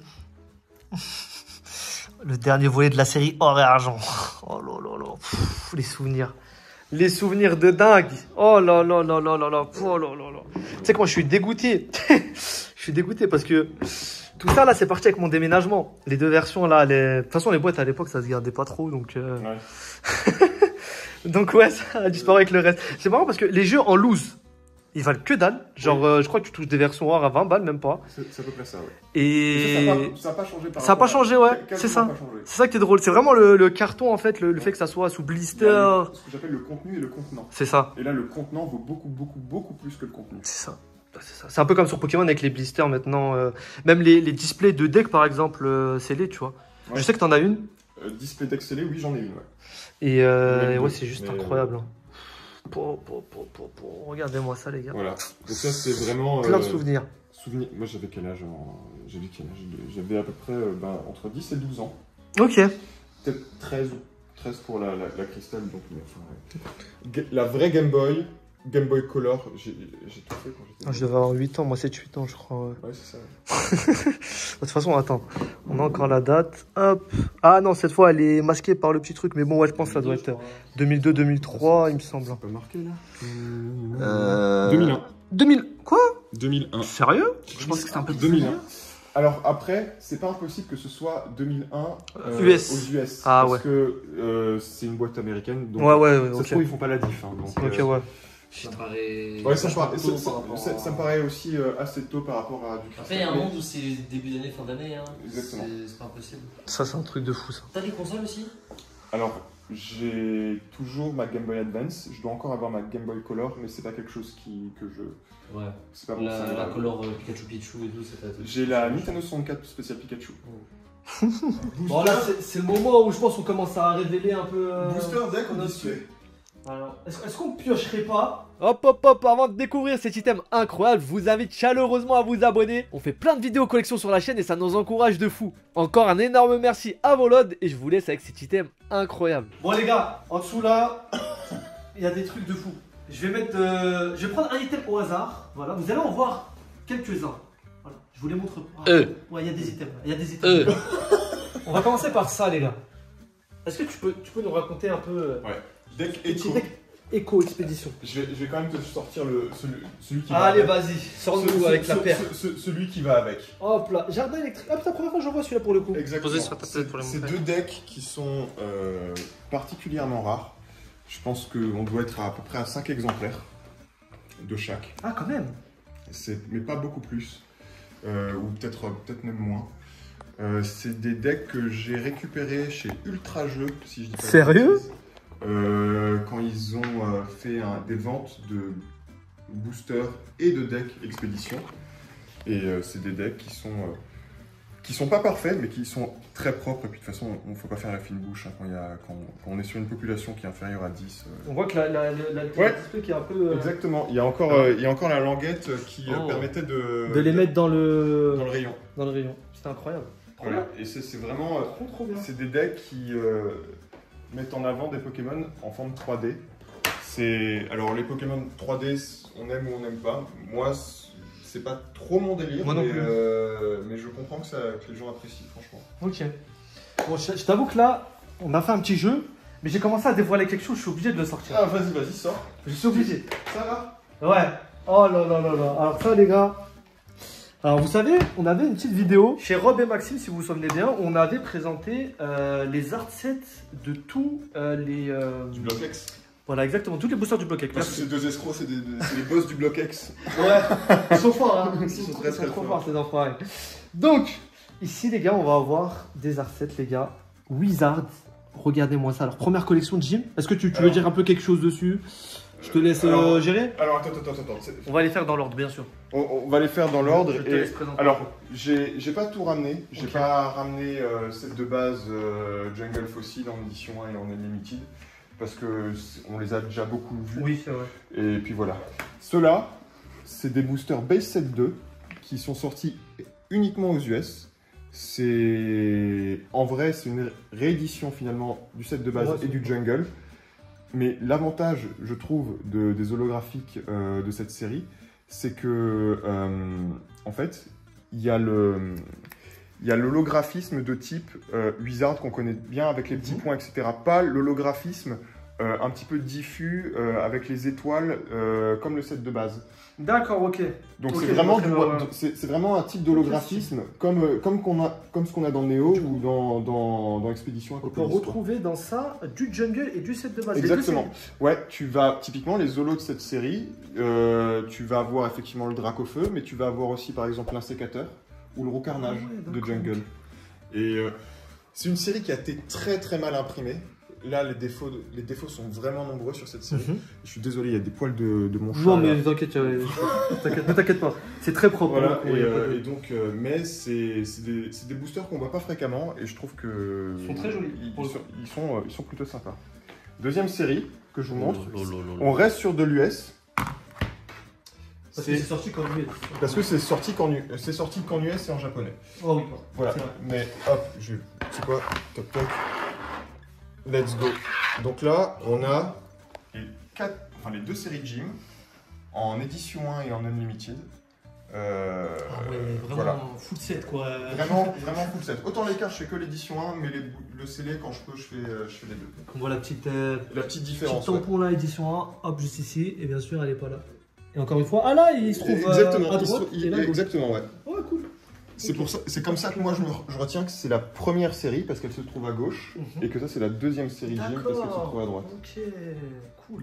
Le dernier volet de la série or et argent. Oh là là là, les souvenirs. Les souvenirs de dingue. Oh là là là là là là. Oh là là là. Tu sais, moi, je suis dégoûté. Je suis dégoûté parce que tout ça, là, c'est parti avec mon déménagement. Les deux versions, là, de toute façon, les boîtes, à l'époque, ça se gardait pas trop. Donc, donc ouais, ça a disparu avec le reste. C'est marrant parce que les jeux en loose, ils valent que dalle. Genre, je crois que tu touches des versions rares à 20 balles, même pas. C'est à peu près ça, ouais. Et ça n'a pas changé par ça n'a pas changé, ouais. C'est ça. C'est ça qui est drôle. C'est vraiment le carton, en fait, le fait que ça soit sous blister. Ce que j'appelle le contenu et le contenant. C'est ça. Et là, le contenant vaut beaucoup plus que le contenu. C'est ça. C'est un peu comme sur Pokémon avec les blisters maintenant. Même les displays de deck, par exemple, scellés, tu vois. Ouais. Je sais que t'en as une. Display deck scellé, oui, j'en ai une, ouais. Et ouais, c'est juste incroyable. Regardez-moi ça, les gars. Voilà. Donc ça, c'est vraiment... plein de souvenirs. Moi, j'avais quel âge J'avais à peu près entre 10 et 12 ans. Ok. Peut-être 13 pour la cristal. Donc, la vraie Game Boy Color, j'ai tout fait quand j'étais... Je devais avoir 8 ans, moi 7-8 ans, je crois. Ouais, c'est ça. De toute façon, attends. On a encore la date. Hop. Ah non, cette fois, elle est masquée par le petit truc. Mais bon, ouais, je pense que ça doit être 2002-2003, il me semble. C'est pas marqué, là 2001. 2000... Quoi 2001. Sérieux? Je pensais que c'était un peu 2001. Alors après, c'est pas impossible que ce soit 2001 aux US. Ah, parce que c'est une boîte américaine. Donc ça se trouve, ils font pas la diff. Hein, donc, ok, ouais. Ça me paraît. Ouais, ça me paraît aussi assez tôt par rapport à du cristal. Après, il y a un monde où c'est début d'année, fin d'année. Hein. Exactement. C'est pas impossible. Ça, c'est un truc de fou, ça. T'as des consoles aussi? Alors, j'ai toujours ma Game Boy Advance. Je dois encore avoir ma Game Boy Color, mais c'est pas quelque chose que je. Ouais. C'est pas la Color Pikachu Pichu et tout, c'est pas. J'ai la Nintendo 64 spéciale Pikachu. Oh. Bon, là, c'est le moment où je pense qu'on commence à révéler un peu. Booster deck ou display? Alors, est-ce qu'on piocherait pas? Hop, avant de découvrir cet item incroyable, je vous invite chaleureusement à vous abonner. On fait plein de vidéos collection sur la chaîne et ça nous encourage de fou. Encore un énorme merci à Volod et je vous laisse avec cet item incroyable. Bon les gars, en dessous là, il y a des trucs de fou. Je vais prendre un item au hasard. Voilà, vous allez en voir quelques-uns. Voilà, je vous les montre. Ouais, il y a des items. On va commencer par ça les gars. Est-ce que tu peux nous raconter un peu... Ouais. Deck Echo Expédition. Je vais quand même te sortir celui qui va. Allez, vas-y, sors-nous avec la paire. Celui qui va avec. Hop là, jardin électrique. Hop, c'est la première fois que j'en vois celui-là pour le coup. Exactement. Posé sur ta tête pour les montrer. C'est deux decks qui sont particulièrement rares. Je pense qu'on doit être à peu près à 5 exemplaires de chaque. Ah, quand même. Mais pas beaucoup plus. Ou peut-être même moins. C'est des decks que j'ai récupérés chez Ultra Jeux, si je dis pas. Sérieux? Quand ils ont fait des ventes de boosters et de decks expédition. Et c'est des decks qui sont pas parfaits, mais qui sont très propres. Et puis de toute façon, il ne faut pas faire la fine bouche hein, quand on est sur une population qui est inférieure à 10. On voit que la display qui est un peu... Exactement, il y a encore la languette qui permettait de les mettre dans le rayon. Dans le rayon, c'était incroyable. Voilà. Et c'est vraiment... trop bien. C'est des decks qui... mettent en avant des Pokémon en forme 3D. Alors les Pokémon 3D, on aime ou on n'aime pas. Moi, c'est pas trop mon délire, mais je comprends que les gens apprécient, franchement. Ok. Bon, je t'avoue que là, on a fait un petit jeu, mais j'ai commencé à dévoiler quelque chose, je suis obligé de le sortir. Ah, vas-y, sors. Je suis obligé. Ça va? Ouais. Oh là là là là. Alors ça, les gars... Alors vous savez, on avait une petite vidéo chez Rob et Maxime, si vous vous souvenez bien, on avait présenté les art sets de tous les... Du Block X. Voilà, exactement, tous les boosters du Block X. Parce que ces deux escrocs, c'est les boss du Block X. Ouais, ils sont forts, hein. Ils sont très trop forts, ces enfoirés. Donc, ici les gars, on va avoir des art sets, les gars. Wizard, regardez-moi ça. Alors, première collection de Jim, est-ce que tu veux dire un peu quelque chose dessus? Je te laisse gérer. Alors, attends. On va les faire dans l'ordre, bien sûr. On va les faire dans l'ordre. Je te laisse présenter. Alors, j'ai pas tout ramené. J'ai pas ramené set de base Jungle Fossil en édition 1 et en Unlimited. Parce qu'on les a déjà beaucoup vus. Oui, c'est vrai. Et puis voilà. Ceux-là, c'est des boosters Base Set 2 qui sont sortis uniquement aux US. En vrai, c'est une réédition finalement du set de base et du Jungle. Mais l'avantage, je trouve, des holographiques de cette série, c'est que, en fait, il y a l'holographisme de type Wizard qu'on connaît bien avec les petits points, etc. Pas l'holographisme un petit peu diffus avec les étoiles comme le set de base. D'accord, ok. Donc c'est vraiment un type d'holographisme comme ce qu'on a dans Neo ou dans Expédition. On peut retrouver dans ça du jungle et du set de base. Exactement. Ouais, tu vas typiquement les holos de cette série, tu vas avoir effectivement le Dracofeu, mais tu vas avoir aussi par exemple l'Insécateur ou le Roucarnage de jungle. Et c'est une série qui a été très très mal imprimée. Là, les défauts sont vraiment nombreux sur cette série. Je suis désolé, il y a des poils de mon chat. Non, mais t'inquiète, ne t'inquiète pas. C'est très propre. Voilà, et donc, mais c'est des boosters qu'on voit pas fréquemment et je trouve que ils sont très jolis. Ils sont plutôt sympas. Deuxième série que je vous montre. On reste sur de l'US. Parce que c'est sorti qu'en US. Parce que c'est sorti qu'en US et en japonais. Oh oui, voilà. Mais hop, tu sais quoi, toc toc. Let's go. Donc là, on a les deux séries de Jim en édition 1 et en Unlimited. Vraiment voilà. Full set quoi. Vraiment full set. Autant les cartes, je fais que l'édition 1, mais le scellé, quand je peux, je fais les deux. On voit la petite différence. Petit tampon là, édition 1, hop, juste ici, et bien sûr, elle est pas là. Et encore une fois, là, il se trouve exactement, à droite. Exactement, ouais. Ouais, cool. C'est comme ça que moi je retiens que c'est la première série parce qu'elle se trouve à gauche et que ça c'est la deuxième série de Jim parce qu'elle se trouve à droite. Ok, cool.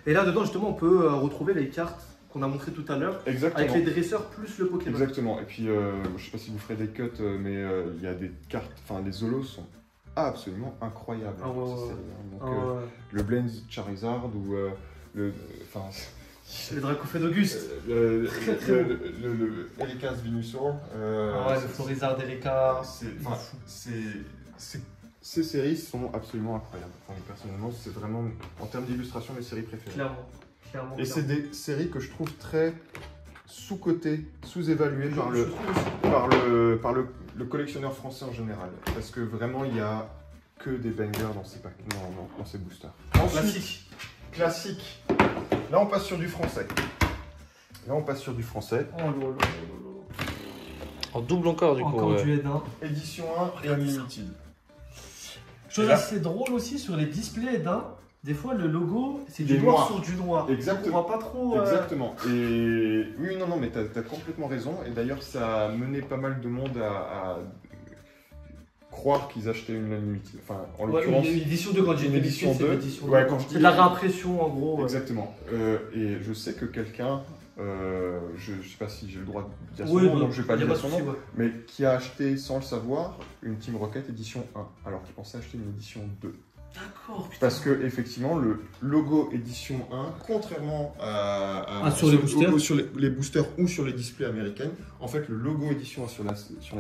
Et là dedans justement on peut retrouver les cartes qu'on a montrées tout à l'heure avec les dresseurs plus le Pokémon. Exactement. Et puis je sais pas si vous ferez des cuts mais il y a des cartes, enfin les holos sont absolument incroyables dans cette série. Hein. Donc le Blend Charizard ou le Dracofeu d'Auguste. Le Erika's Venusaur. Le Florizard d'Erika. Ces séries sont absolument incroyables. Enfin, personnellement, c'est vraiment, en termes d'illustration, mes séries préférées. Clairement. Et c'est des séries que je trouve très sous-cotées, sous-évaluées par le collectionneur français en général. Parce que vraiment, il n'y a que des bangers dans ces boosters. Ensuite, classique. Là, on passe sur du français. Oh, en double encore, du coup. Encore du N1. Édition 1 et Unlimited. Chose assez drôle aussi sur les displays N1. Des fois, le logo, c'est du noir sur du noir. Exactement. On voit pas trop. Exactement. Et oui, non, mais t'as complètement raison. Et d'ailleurs, ça a mené pas mal de monde à croire qu'ils achetaient une Unlimited. Enfin, en l'occurrence, une édition 2 quand j'ai une édition 2. Ouais, c'est de la réimpression en gros. Exactement. Et je sais que quelqu'un, je sais pas si j'ai le droit de dire son nom, donc je vais pas dire son nom, mais qui a acheté sans le savoir une Team Rocket édition 1, alors qu'il pensait acheter une édition 2. D'accord, putain. Parce que effectivement, le logo édition 1, contrairement sur les boosters, sur les boosters ou sur les displays américains, en fait, le logo édition 1 sur la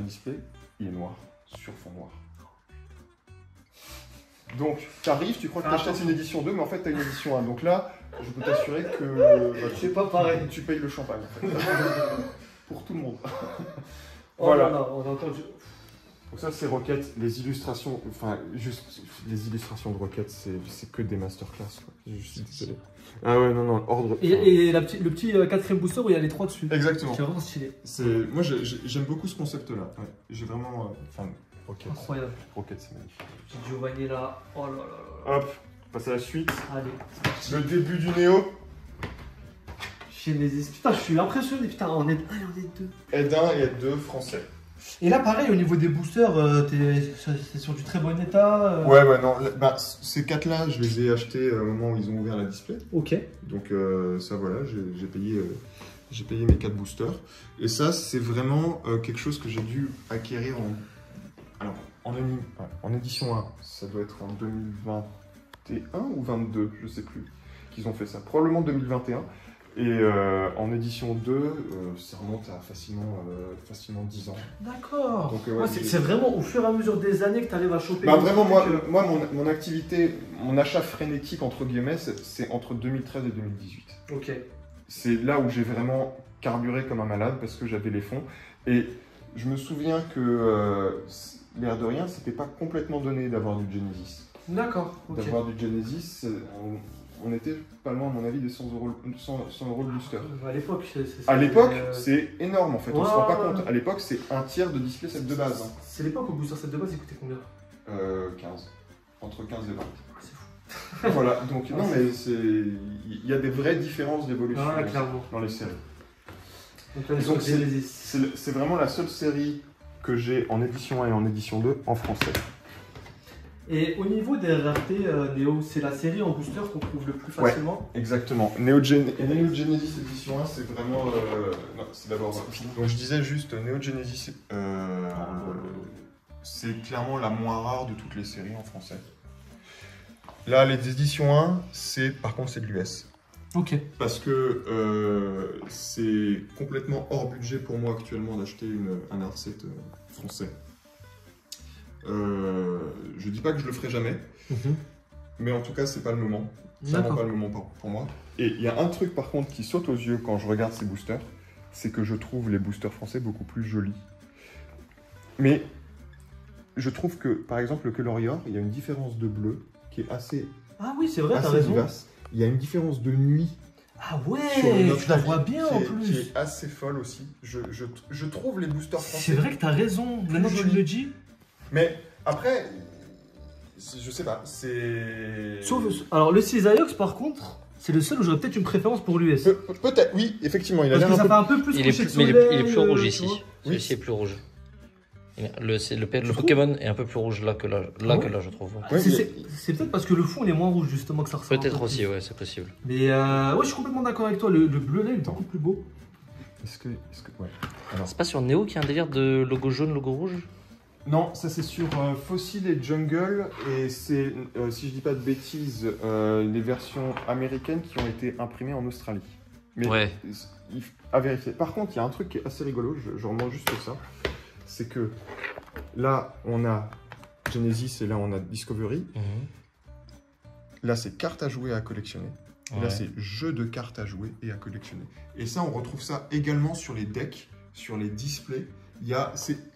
display, il est noir. Sur fond noir. Donc, tu arrives, tu crois que tu achètes une édition 2, mais en fait, tu as une édition 1. Donc là, je peux t'assurer que c'est pas pareil. Tu payes le champagne, en fait. Pour tout le monde. Voilà. On a entendu. Donc ça, c'est Rocket. Les illustrations, enfin, juste les illustrations de Rocket, c'est que des masterclass. Quoi. Je suis désolé. Ah ouais, non, ordre. Et le petit quatrième booster où il y a les 3 dessus. Exactement. C'est vraiment stylé. Moi, j'aime beaucoup ce concept-là. Ouais. J'ai vraiment. Rocket. Incroyable. Rocket, c'est magnifique. Petit Giovanni là. Oh là là. Hop, on passe à la suite. Allez. Le début du Néo. Genesis. Putain, je suis impressionné. Putain, on est 1 et on est 2. Aide 1 et aide 2 français. Et là, pareil, au niveau des boosters, c'est sur du très bon état. Ouais, non. Ces 4-là, je les ai achetés au moment où ils ont ouvert la display. Ok. Donc, ça, voilà, j'ai payé mes 4 boosters. Et ça, c'est vraiment quelque chose que j'ai dû acquérir en édition 1. Ça doit être en 2021 ou 22, je sais plus, qu'ils ont fait ça. Probablement 2021. Et en édition 2, ça remonte à facilement 10 ans. D'accord. Donc c'est vraiment au fur et à mesure des années que tu arrives à choper. Vraiment, moi mon activité, mon achat frénétique, entre guillemets, c'est entre 2013 et 2018. Ok. C'est là où j'ai vraiment carburé comme un malade parce que j'avais les fonds. Et je me souviens que, l'air de rien, c'était pas complètement donné d'avoir du Genesis. D'accord. Okay. D'avoir du Genesis, on était pas loin, à mon avis, des 100 euros de booster. À l'époque, c'est énorme en fait. On se rend pas compte. À l'époque, c'est un tiers de display set de base. C'est l'époque où le booster set de base il coûtait combien 15. Entre 15 et 20. C'est fou. Voilà, donc non mais il y a des vraies différences d'évolution dans les séries. Donc c'est vraiment la seule série que j'ai en édition 1 et en édition 2 en français. Et au niveau des raretés, Néo, c'est la série en booster qu'on trouve le plus facilement? Ouais, exactement. Neo Genesis édition 1, c'est vraiment... non, c'est d'abord... Donc je disais juste, Neo Genesis, c'est clairement la moins rare de toutes les séries en français. Là, les éditions 1, par contre, c'est de l'US. Ok. Parce que c'est complètement hors budget pour moi actuellement d'acheter un art set français. Je dis pas que je le ferai jamais, mais en tout cas, c'est pas le moment. C'est vraiment pas le moment pour moi. Et il y a un truc par contre qui saute aux yeux quand je regarde ces boosters, c'est que je trouve les boosters français beaucoup plus jolis. Mais je trouve que, par exemple, le Colorior, il y a une différence de bleu qui est assez... Ah oui, c'est vrai, t'as raison. Vivace. Il y a une différence de nuit. Ah ouais, tu la vois bien en plus. Qui est assez folle aussi. Je trouve les boosters français... C'est vrai que t'as raison, maintenant que tu me le dis. Mais après, je sais pas, c'est... Alors le Cisaiox par contre, c'est le seul où j'aurais peut-être une préférence pour l'US. Peut-être, oui, effectivement, il a l'air un peu... fait un peu plus coucher de soleil. Il est plus rouge ici, celui-ci est plus rouge. Le Pokémon est un peu plus rouge là que là, je trouve. Ouais. C'est peut-être parce que le fond il est moins rouge justement que ça ressemble. Peut-être aussi, ouais, c'est possible. Mais ouais, je suis complètement d'accord avec toi, le bleu là il est beaucoup plus beau. Ouais. C'est pas sur Neo qu'il y a un délire de logo jaune, logo rouge? Non, ça c'est sur Fossil et Jungle, et c'est, si je dis pas de bêtises, les versions américaines qui ont été imprimées en Australie. Mais ouais. À vérifier. Par contre, il y a un truc qui est assez rigolo, je remonte juste sur ça, c'est que là on a Genesis et là on a Discovery. Là c'est cartes à jouer et à collectionner. Et là c'est jeu de cartes à jouer et à collectionner. Et ça on retrouve ça également sur les decks, sur les displays.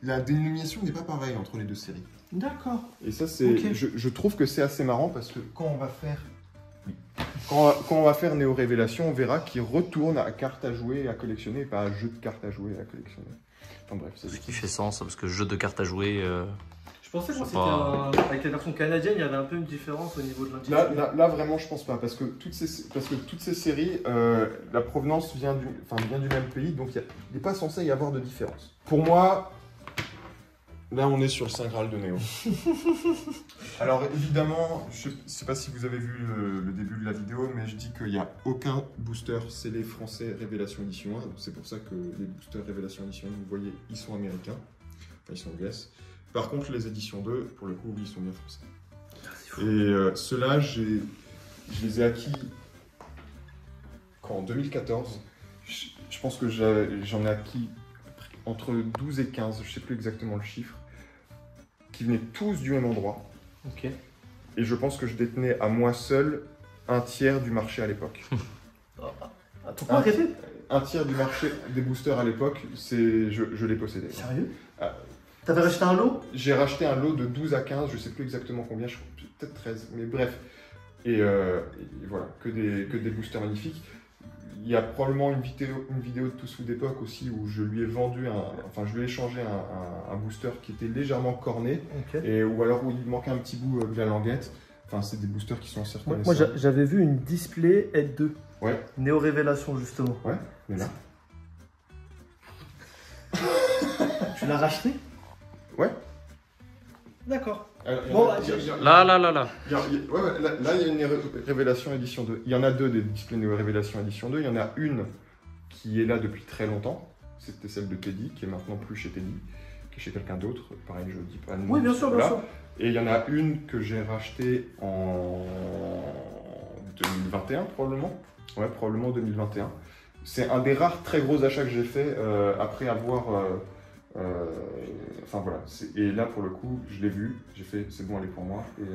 La dénomination n'est pas pareille entre les deux séries. D'accord. Et ça, je trouve que c'est assez marrant parce que quand on va faire Néo Révélation, on verra qu'il retourne à cartes à jouer et à collectionner et pas à jeu de cartes à jouer et à collectionner. Enfin bref, c'est ce qui fait sens parce que jeu de cartes à jouer. Je pensais que avec la version canadienne, il y avait un peu une différence au niveau de l'intitulé. Là, vraiment, je pense pas. Parce que toutes ces séries, la provenance vient du même pays, donc il n'est pas censé y avoir de différence. Pour moi, là, on est sur le Saint Graal de Néo. Alors, évidemment, je ne sais pas si vous avez vu le début de la vidéo, mais je dis qu'il n'y a aucun booster scellé français Révélation Édition 1. C'est pour ça que les boosters Révélation Édition 1, vous voyez, ils sont américains. Enfin, ils sont US. Par contre, les éditions 2, pour le coup, ils sont bien français. Et ceux-là, je les ai acquis en 2014. Je pense que j'en ai acquis entre 12 et 15, je ne sais plus exactement le chiffre, qui venaient tous du même endroit. Ok. Et je pense que je détenais à moi seul un tiers du marché à l'époque. Un tiers du marché des boosters à l'époque, je les possédais. Sérieux? T'avais racheté un lot? J'ai racheté un lot de 12 à 15, je sais plus exactement combien, peut-être 13, mais bref. Et voilà, que des boosters magnifiques. Il y a probablement une vidéo de Tous d'époque aussi où je lui ai vendu, je lui ai échangé un booster qui était légèrement corné, ou alors où il manquait un petit bout de la languette. Enfin, c'est des boosters qui sont assez reconnaissables. Moi, j'avais vu une display Head 2. Ouais. Néo Révélation, justement. Ouais, mais là. Tu l'as racheté? Ouais. D'accord. Là. Là, il y a une Révélation Édition 2. Il y en a deux des displays Néo Révélation Édition 2. Il y en a une qui est là depuis très longtemps. C'était celle de Teddy, qui est maintenant plus chez Teddy, qui est chez quelqu'un d'autre. Pareil, je dis pas. Oui, bien sûr, bien sûr. Et il y en a une que j'ai rachetée en 2021, probablement. Ouais, probablement 2021. C'est un des rares très gros achats que j'ai fait après avoir... enfin voilà, et là pour le coup, je l'ai vu, j'ai fait c'est bon, elle est pour moi, et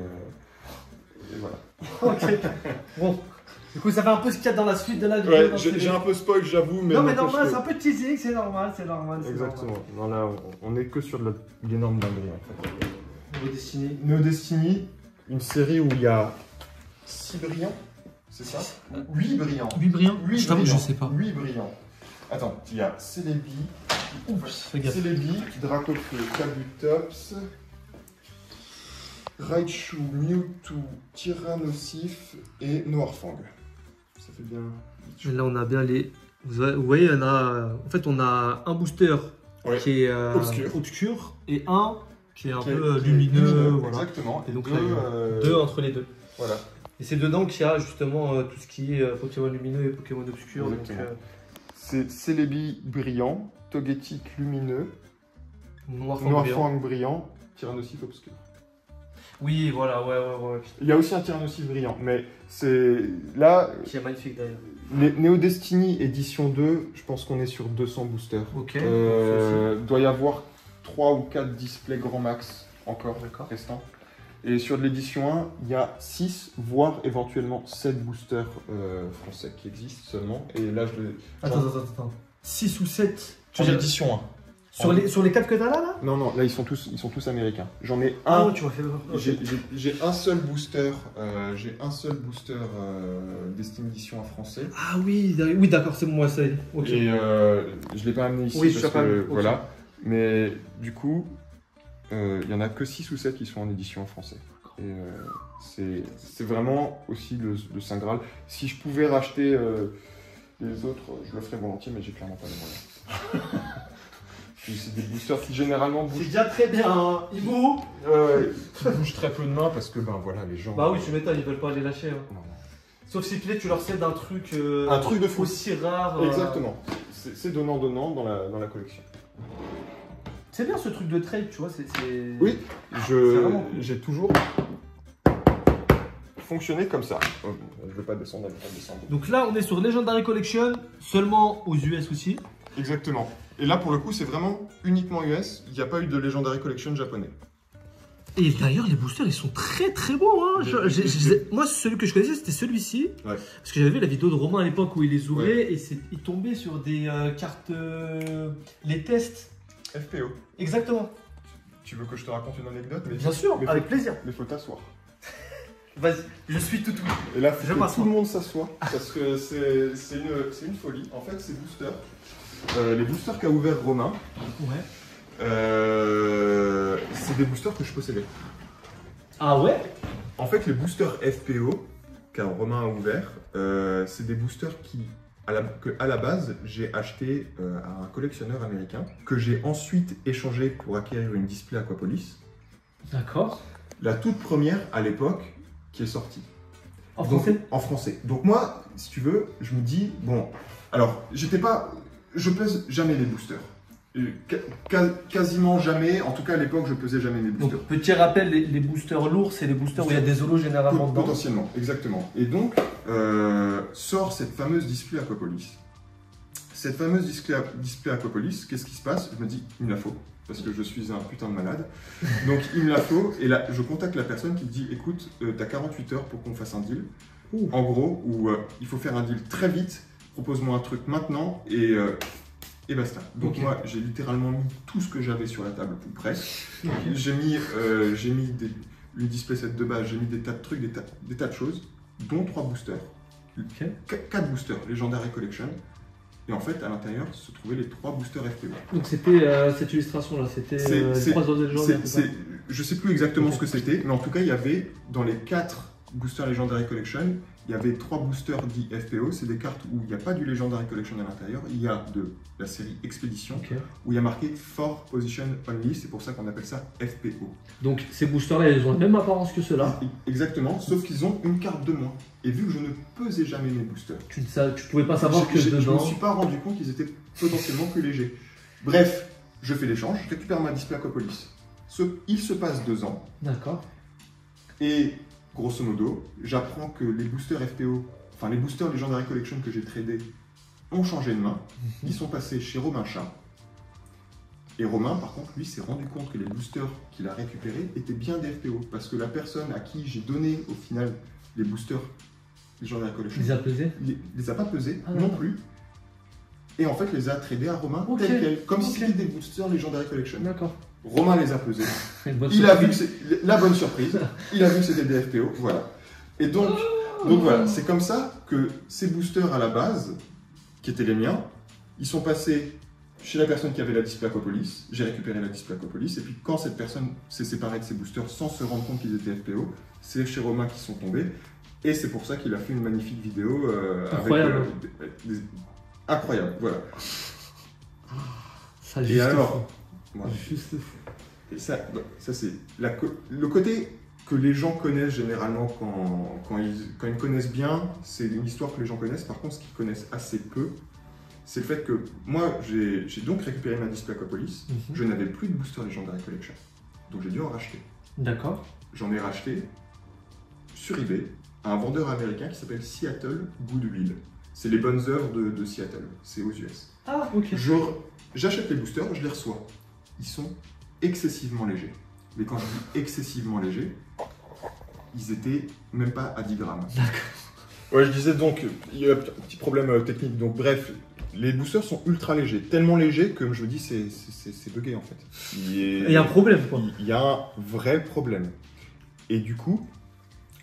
voilà. Ok, bon, du coup ça fait un peu ce qu'il y a dans la suite de la vidéo. Ouais, j'ai un peu spoil, j'avoue, mais. Non, mais normal, c'est un peu teasing, c'est normal, Exactement, non, là on est que sur de l'énorme dinguerie en fait. Neo Destiny, une série où il y a 6 brillants, c'est ça? 8 brillants. 8 brillants? Je t'avoue, je sais pas. 8 brillants. Attends, il y a Celebi, Dracofeu, Kabutops. Raichu, Mewtwo, Tyrannosif et Noirfang. Ça fait bien. Et là, on a bien les. Vous voyez, on a. En fait, on a un booster qui est obscur et un qui est un peu lumineux. Voilà. Exactement. Et donc, deux entre les deux. Voilà. Et c'est dedans qu'il y a justement tout ce qui est Pokémon lumineux et Pokémon obscur. C'est Celebi brillant, Togetic lumineux, Noirfang brillant, Tyrannosif obscur. Oui, voilà, ouais. Il y a aussi un Tyrannosif brillant, mais c'est là. Qui est magnifique d'ailleurs. Neo Destiny édition 2, je pense qu'on est sur 200 boosters. Ok. Doit y avoir 3 ou 4 displays grand max encore restants. Et sur de l'édition 1, il y a 6, voire éventuellement 7 boosters français qui existent seulement. Et là, je vais. Attends. 6 ou 7 En édition 1. Sur les 4 que t'as là? Non, là ils sont tous américains. J'en ai un. Ah ouais, tu m'as fait peur. J'ai un seul booster. Destiny Edition en français. Ah oui, d'accord, c'est bon, moi ça y est. Okay. Et je l'ai pas amené ici parce que voilà. Mais du coup, il y en a que 6 ou 7 qui sont en édition en français. Et c'est vraiment aussi le Saint Graal. Si je pouvais racheter les autres, je le ferais volontiers, mais j'ai clairement pas les moyens. C'est des boosters qui généralement bougent. C'est déjà très bien, hein. Ils bougent. Qui bougent très peu de mains parce que ben voilà les gens. Bah oui, tu m'étonnes, ils veulent pas les lâcher. Hein. Non. Sauf si peut-être tu leur cèdes un truc de fou aussi rare. Exactement. C'est donnant dans la collection. C'est bien ce truc de trade, tu vois. Oui, j'ai toujours fonctionné comme ça. Je vais pas descendre. Donc là, on est sur Legendary Collection, seulement aux US aussi. Exactement. Et là, pour le coup, c'est vraiment uniquement US. Il n'y a pas eu de Legendary Collection japonais. Et d'ailleurs, les boosters, ils sont très très beaux. Hein. Moi, celui que je connaissais, c'était celui-ci. Ouais. Parce que j'avais vu la vidéo de Romain à l'époque où il les ouvrait et il tombait sur des cartes. Les tests. FPO. Exactement. Tu veux que je te raconte une anecdote? Bien sûr, avec plaisir. Mais faut t'asseoir. Vas-y, je suis tout. Et là, faut que tout le monde s'assoie parce que c'est une folie. En fait, ces boosters. Les boosters qu'a ouvert Romain, c'est des boosters que je possédais. Ah ouais? En fait, les boosters FPO qu'a Romain a ouvert, c'est des boosters que à la base, j'ai acheté à un collectionneur américain, que j'ai ensuite échangé pour acquérir une display Aquapolis. D'accord. La toute première à l'époque qui est sortie. En français? En français. Donc moi, si tu veux, je me dis, bon, alors, je pèse jamais les boosters. Quasiment jamais, en tout cas à l'époque, je pesais jamais mes boosters. Donc, petit rappel, les boosters lourds, c'est les boosters où il y a des holos généralement dedans. Potentiellement, exactement. Et donc, sort cette fameuse display Aquapolis. Cette fameuse display Aquapolis, qu'est-ce qui se passe? Je me dis, il me la faut, parce que je suis un putain de malade. Donc, il me la faut, et là, je contacte la personne qui me dit, écoute, t'as 48 heures pour qu'on fasse un deal. En gros, où il faut faire un deal très vite. Propose-moi un truc maintenant et basta. Donc moi, j'ai littéralement mis tout ce que j'avais sur la table, ou presque. J'ai mis une display set de base, j'ai mis des tas de trucs, des tas de choses, dont 3 boosters. 4 boosters, Legendary Collection. Et en fait, à l'intérieur, se trouvaient les 3 boosters FPO. Donc c'était cette illustration-là, c'était les 3 autres légendaires. Je sais plus exactement ce que c'était, mais en tout cas, il y avait dans les 4 boosters Legendary Collection, il y avait 3 boosters dits FPO, c'est des cartes où il n'y a pas du Legendary Collection à l'intérieur, il y a de la série Expédition, où il y a marqué For Position Only, c'est pour ça qu'on appelle ça FPO. Donc ces boosters-là, ils ont la même apparence que ceux-là. Exactement, sauf qu'ils ont une carte de moins. Et vu que je ne pesais jamais mes boosters, tu pouvais pas savoir que dedans... Je ne me suis pas rendu compte qu'ils étaient potentiellement plus légers. Bref, je fais l'échange, je récupère ma display Aquapolis. Il se passe 2 ans. D'accord. Et grosso modo, j'apprends que les boosters FPO, enfin les boosters Legendary Collection que j'ai tradés, ont changé de main. Ils sont passés chez Romain Chat. Et Romain, par contre, lui, s'est rendu compte que les boosters qu'il a récupérés étaient bien des FPO. Parce que la personne à qui j'ai donné, au final, les boosters Legendary Collection... Les a pesés? Les a pas pesés, non plus. Et en fait, les a tradés à Romain, tel quel. Comme si c'était des boosters Legendary Collection. D'accord. Romain les a pesés. Il a vu la bonne surprise. Il a vu que c'était des FPO, voilà. Et donc voilà, c'est comme ça que ces boosters à la base, qui étaient les miens, ils sont passés chez la personne qui avait la Displacopolis, j'ai récupéré la Displacopolis, et puis quand cette personne s'est séparée de ses boosters sans se rendre compte qu'ils étaient FPO, c'est chez Romain qu'ils sont tombés, et c'est pour ça qu'il a fait une magnifique vidéo incroyable. Incroyable, voilà. Ça, et alors, voilà. Et ça c'est le côté que les gens connaissent généralement quand ils connaissent bien, c'est une histoire que les gens connaissent. Par contre, ce qu'ils connaissent assez peu, c'est le fait que moi, j'ai donc récupéré ma Displacopolis. Je n'avais plus de booster Legendary Collection, donc j'ai dû en racheter. D'accord. J'en ai racheté sur eBay à un vendeur américain qui s'appelle Seattle Goodwill. C'est les bonnes œuvres de Seattle, c'est aux US. Ah, ok. J'achète les boosters, je les reçois. Ils sont excessivement légers. Mais quand je dis excessivement légers, ils étaient même pas à 10 grammes. D'accord. Ouais, je disais donc, il y a un petit problème technique. Donc bref, les boosters sont ultra légers. Tellement légers que je me dis c'est bugué en fait. Il y a un problème quoi. Il y a un vrai problème. Et du coup,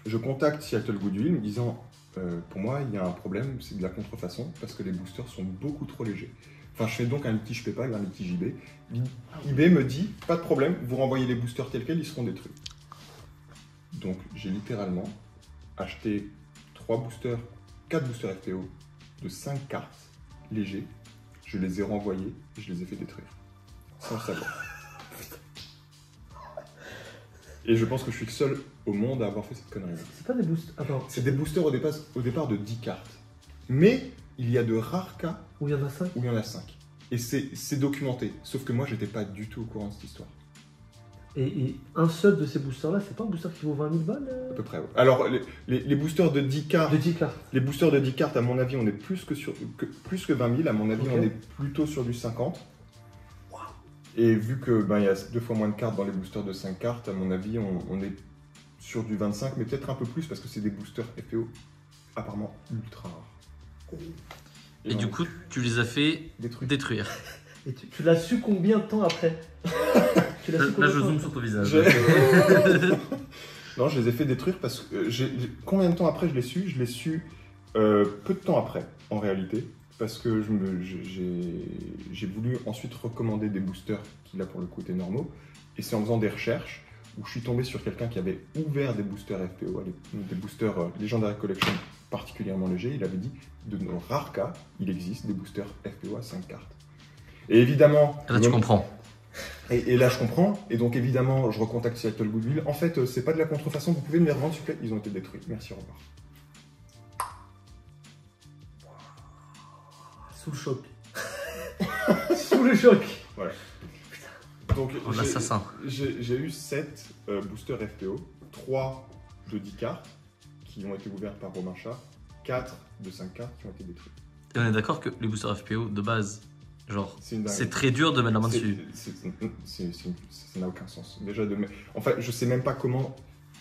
je contacte Seattle Goodwill me disant, pour moi, il y a un problème, c'est de la contrefaçon, parce que les boosters sont beaucoup trop légers. Enfin, je fais donc un litige PayPal, un litige eBay. eBay me dit, pas de problème, vous renvoyez les boosters tels quels, ils seront détruits. Donc, j'ai littéralement acheté 4 boosters FPO de 5 cartes légers. Je les ai renvoyés et je les ai fait détruire. Sans le savoir. Et je pense que je suis le seul au monde à avoir fait cette connerie. C'est pas des boosters. Attends. C'est des boosters au départ de 10 cartes. Mais il y a de rares cas où il y en a 5. Où il y en a 5. Et c'est documenté. Sauf que moi, j'étais pas du tout au courant de cette histoire. Et un seul de ces boosters-là, c'est pas un booster qui vaut 20 000 balles À peu près, ouais. Alors, les boosters de 10 cartes. De 10 cartes. Les boosters de 10 cartes, à mon avis, on est plus que 20 000. À mon avis, on est plutôt sur du 50. Wow. Et vu que il y a 2 fois moins de cartes dans les boosters de 5 cartes, à mon avis, on est sur du 25, mais peut-être un peu plus parce que c'est des boosters FPO apparemment ultra rares. Et du coup, tu les as fait détruire. Et tu l'as su combien de temps après? Là, je zoome sur ton visage. Non, je les ai fait détruire parce que combien de temps après je l'ai su? Je l'ai su peu de temps après, en réalité, parce que j'ai voulu ensuite recommander des boosters qui, là, pour le coup, étaient normaux. Et c'est en faisant des recherches où je suis tombé sur quelqu'un qui avait ouvert des boosters FPO, des boosters Legendary Collection particulièrement légers. Il avait dit, de nos rares cas, il existe des boosters FPO à 5 cartes. Et évidemment... Là, tu comprends. Et là, je comprends. Et donc, évidemment, je recontacte Seattle Goodwill. En fait, c'est pas de la contrefaçon. Vous pouvez me les revendre, s'il vous plaît. Ils ont été détruits. Merci, au revoir. Sous le choc. Sous le choc. Voilà. Donc, l'assassin. J'ai eu 7 boosters FPO. 3 de 10 cartes qui ont été ouverts par Romain Chat. 4 de 5 cartes qui ont été détruits. Et on est d'accord que les boosters FPO, de base, genre, c'est très dur de mettre la main dessus. Ça n'a aucun sens. Déjà, enfin, je sais même pas comment...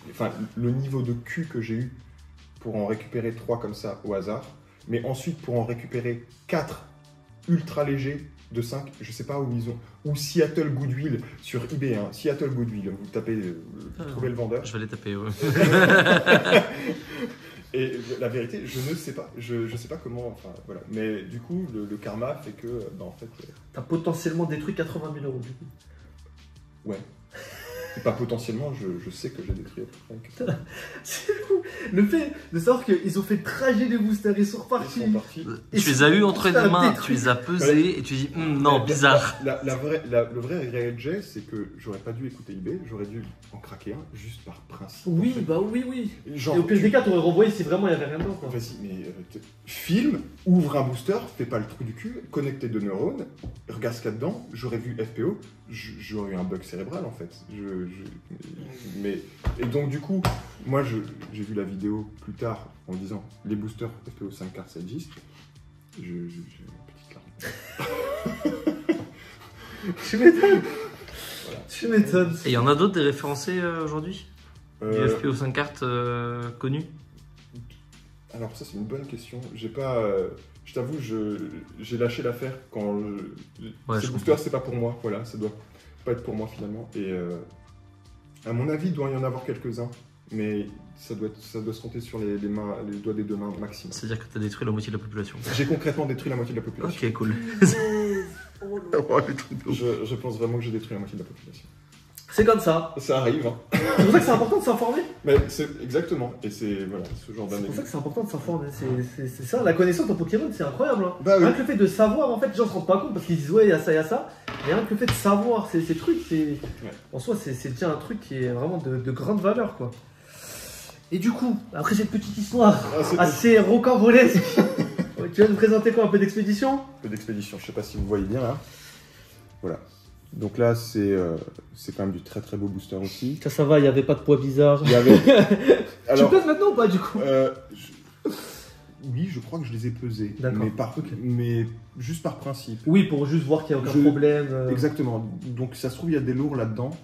Enfin, le niveau de cul que j'ai eu pour en récupérer 3 comme ça au hasard, mais ensuite pour en récupérer 4 ultra légers de 5, je sais pas où ils ont... Ou Seattle Goodwill sur eBay, hein. Seattle Goodwill, vous tapez, vous trouvez le vendeur. Je vais les taper, ouais. Et la vérité, je ne sais pas. Je sais pas comment. Enfin, voilà. Mais du coup, le karma fait que, en fait. T'as potentiellement détruit 80 000 euros, du coup. Ouais. Et pas potentiellement, je sais que j'ai détruit à peu près. C'est fou. Le fait de savoir qu'ils ont fait le trajet des boosters, ils sont repartis. Tu les as eu entre les mains, tu les as pesés et tu dis non, bizarre. Le vrai regret que j'ai, c'est que j'aurais pas dû écouter eBay, j'aurais dû en craquer un juste par principe. Oui, en fait. bah oui. Genre, et au pire des cas, t'aurais renvoyé si vraiment il y avait rien dedans. Vas-y, mais filme, ouvre un booster, fais pas le trou du cul, connecte 2 neurones, regarde ce qu'il y a dedans, j'aurais vu FPO, j'aurais eu un bug cérébral en fait. Et donc du coup, moi j'ai vu la vidéo plus tard en disant les boosters FPO 5 cartes ça existe. J'ai une petite larme. Tu m'étonnes. Voilà. Tu m'étonnes. Et il y en a d'autres des référencés aujourd'hui du FPO 5 cartes connus? Alors ça c'est une bonne question. J'ai pas... je t'avoue, j'ai lâché l'affaire quand... ces boosters c'est pas pour moi. Voilà, ça doit pas être pour moi finalement. Et à mon avis, il doit y en avoir quelques-uns. Mais ça doit se compter sur les doigts des 2 mains maximum. C'est-à-dire que tu as détruit la moitié de la population. J'ai concrètement détruit la moitié de la population. Ok, cool. Oh, je pense vraiment que j'ai détruit la moitié de la population. C'est comme ça. Ça arrive. Hein. C'est pour ça que c'est important de s'informer. Mais c'est exactement. Et c'est voilà, ce genre d'anecdote. C'est pour ça que c'est important de s'informer. C'est ça, la connaissance en Pokémon, c'est incroyable. Hein. Bah, oui. Rien que le fait de savoir, en fait, les gens se rendent pas compte parce qu'ils disent ouais, il y a ça. Mais rien que le fait de savoir ces trucs, en soi, c'est déjà un truc qui est vraiment de grande valeur, quoi. Et du coup, après cette petite histoire assez rocambolesque, tu vas nous présenter quoi, un peu d'expédition? Un peu d'expédition. Je sais pas si vous voyez bien là. Voilà. Donc là, c'est quand même du très très beau booster aussi. Ça va, il n'y avait pas de poids bizarre. Il y avait... Alors, tu pèses maintenant ou pas du coup? Oui, je crois que je les ai pesés. D'accord. Mais juste par principe. Oui, pour juste voir qu'il n'y a aucun problème. Exactement. Donc ça se trouve, il y a des lourds là-dedans.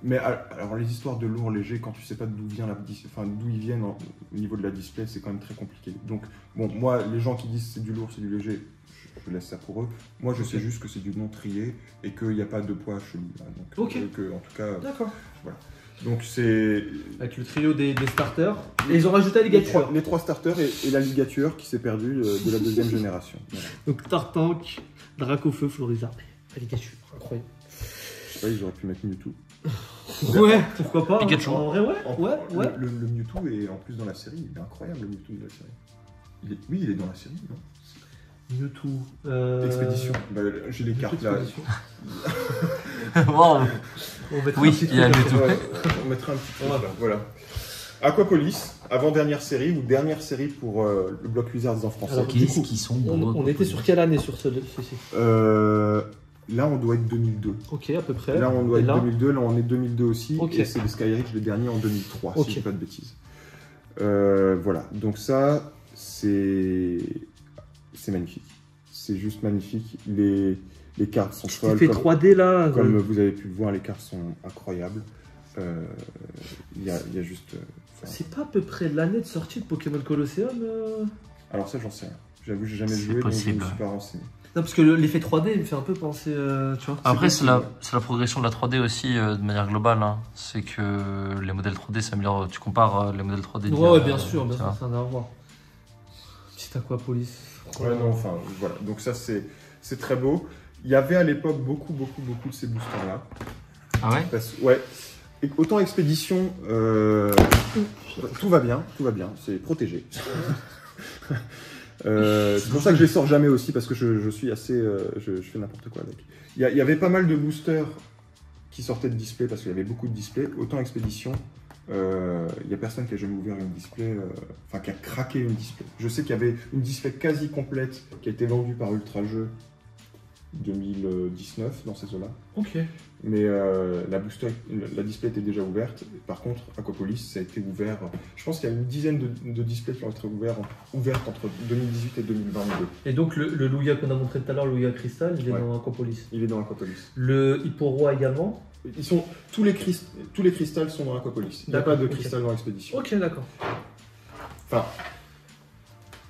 Mais alors les histoires de lourds légers, quand tu sais pas d'où d'où ils viennent au niveau de la display, c'est quand même très compliqué. Donc bon, moi, les gens qui disent c'est du lourd, c'est du léger, je laisse ça pour eux. Moi, je sais juste que c'est du non trié et qu'il n'y a pas de poids chelou. Donc, en tout cas, d'accord. Voilà. Donc c'est... Avec le trio des starters. Et ils ont rajouté la ligature. Les trois starters et la ligature qui s'est perdue de la deuxième génération. Voilà. Donc Tartank, Dracofeu, Florizard. La ligature, incroyable. Je sais pas, ils auraient pu mettre Mewtwo. Ouais, pourquoi pas. Pikachu. En vrai, ouais. Le Mewtwo est en plus dans la série, il est incroyable le Mewtwo de la série. Oui, il est dans la série, non? Mewtwo. Expédition. Bah, j'ai les cartes là. Wow. Oui, il y a Mewtwo. On mettra un petit peu là. Voilà. Aquapolis, avant-dernière série ou dernière série pour le bloc Wizards en français. Alors, qu'est-ce qu'ils sont beaux. On était sur quelle année sur ceci? Là, on doit être 2002. Ok, à peu près. Là, on doit être 2002. Là, on est 2002 aussi. Okay. Et c'est le Skyreach le dernier en 2003, si je ne dis pas de bêtises. Voilà. Donc ça, c'est magnifique. C'est juste magnifique. Les cartes sont folles. Fait 3D là. Comme vous avez pu le voir, les cartes sont incroyables. Il y a juste... c'est pas à peu près l'année de sortie de Pokémon Colosseum Alors ça, j'en sais rien. J'avoue, j'ai jamais joué, donc je ne me suis pas renseigné. Non, parce que l'effet 3D, il me fait un peu penser, tu vois. Après, c'est la progression de la 3D aussi, de manière globale. Hein. C'est que les modèles 3D s'améliorent. Tu compares les modèles 3D. Ouais, bien sûr, ça n'a rien à voir. Petit Aquapolis. Ouais, non, enfin, voilà. Donc ça, c'est très beau. Il y avait à l'époque beaucoup de ces boosters-là. Ah ouais? Ouais. Et autant Expédition, tout va bien, c'est protégé. C'est pour ça que je les sors jamais aussi, parce que je suis assez... je fais n'importe quoi avec. Il y avait pas mal de boosters qui sortaient de display, parce qu'il y avait beaucoup de displays. Autant Expédition, il n'y a personne qui a jamais ouvert une display, enfin qui a craqué une display. Je sais qu'il y avait une display quasi complète qui a été vendue par Ultra Jeux 2019 dans ces eaux-là. Ok. Mais la display était déjà ouverte. Par contre, Aquapolis, ça a été ouvert. Je pense qu'il y a une dizaine de displays qui ont été ouvertes entre 2018 et 2022. Et donc le Lugia qu'on a montré tout à l'heure, le Lugia Crystal, il est dans Aquapolis. Il est dans Aquapolis. Le Hipporoi également. Tous les cristals sont dans Aquapolis. Il n'y a pas de cristal dans Expédition. Ok, d'accord. Enfin,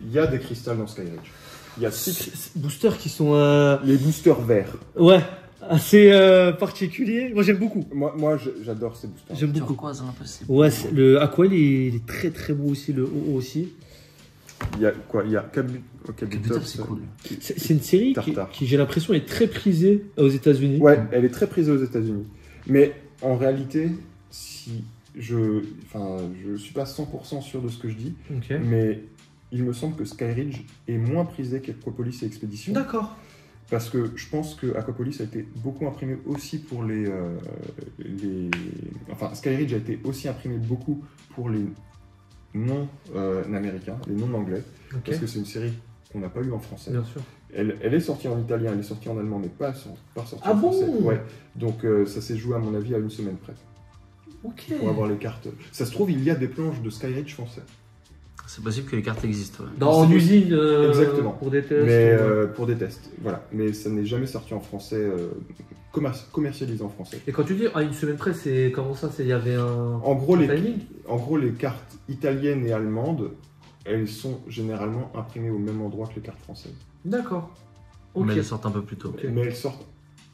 il y a des cristals dans Skyreach. Il y a 6 boosters qui sont... Les boosters verts. Ouais, assez particuliers. Moi, j'aime beaucoup. Moi j'adore ces boosters. J'aime beaucoup. Turquoise, impossible. Ouais, le Aqua, il est très très beau aussi, le OO aussi. Il y a quoi? Il y a Kabutops, c'est cool. C'est une série qui j'ai l'impression, est très prisée aux États-Unis. Ouais, elle est très prisée aux États-Unis. Mais en réalité, si je suis pas 100% sûr de ce que je dis, mais il me semble que Skyreach est moins prisé qu'Aquapolis et Expédition. D'accord. Parce que je pense que Aquapolis a été beaucoup imprimé aussi pour Enfin, Skyreach a été aussi imprimé beaucoup pour les non-américains, les non-anglais. Parce que c'est une série qu'on n'a pas eu en français. Bien sûr. Elle est sortie en italien, elle est sortie en allemand, mais pas sortie en français. Ah bon? Ouais. Donc ça s'est joué à mon avis à une semaine près. Ok. Pour avoir les cartes. Ça se trouve, il y a des planches de Skyreach français. C'est possible que les cartes existent. Ouais. En usine, exactement. Pour des tests. Mais pour des tests, voilà. Mais ça n'est jamais sorti en français, commercialisé en français. Et quand tu dis à une semaine près, c'est comment ça? Il y avait un timing? En gros, les cartes italiennes et allemandes, elles sont généralement imprimées au même endroit que les cartes françaises. D'accord. Okay. Mais elles sortent un peu plus tôt. Okay. Mais elles sortent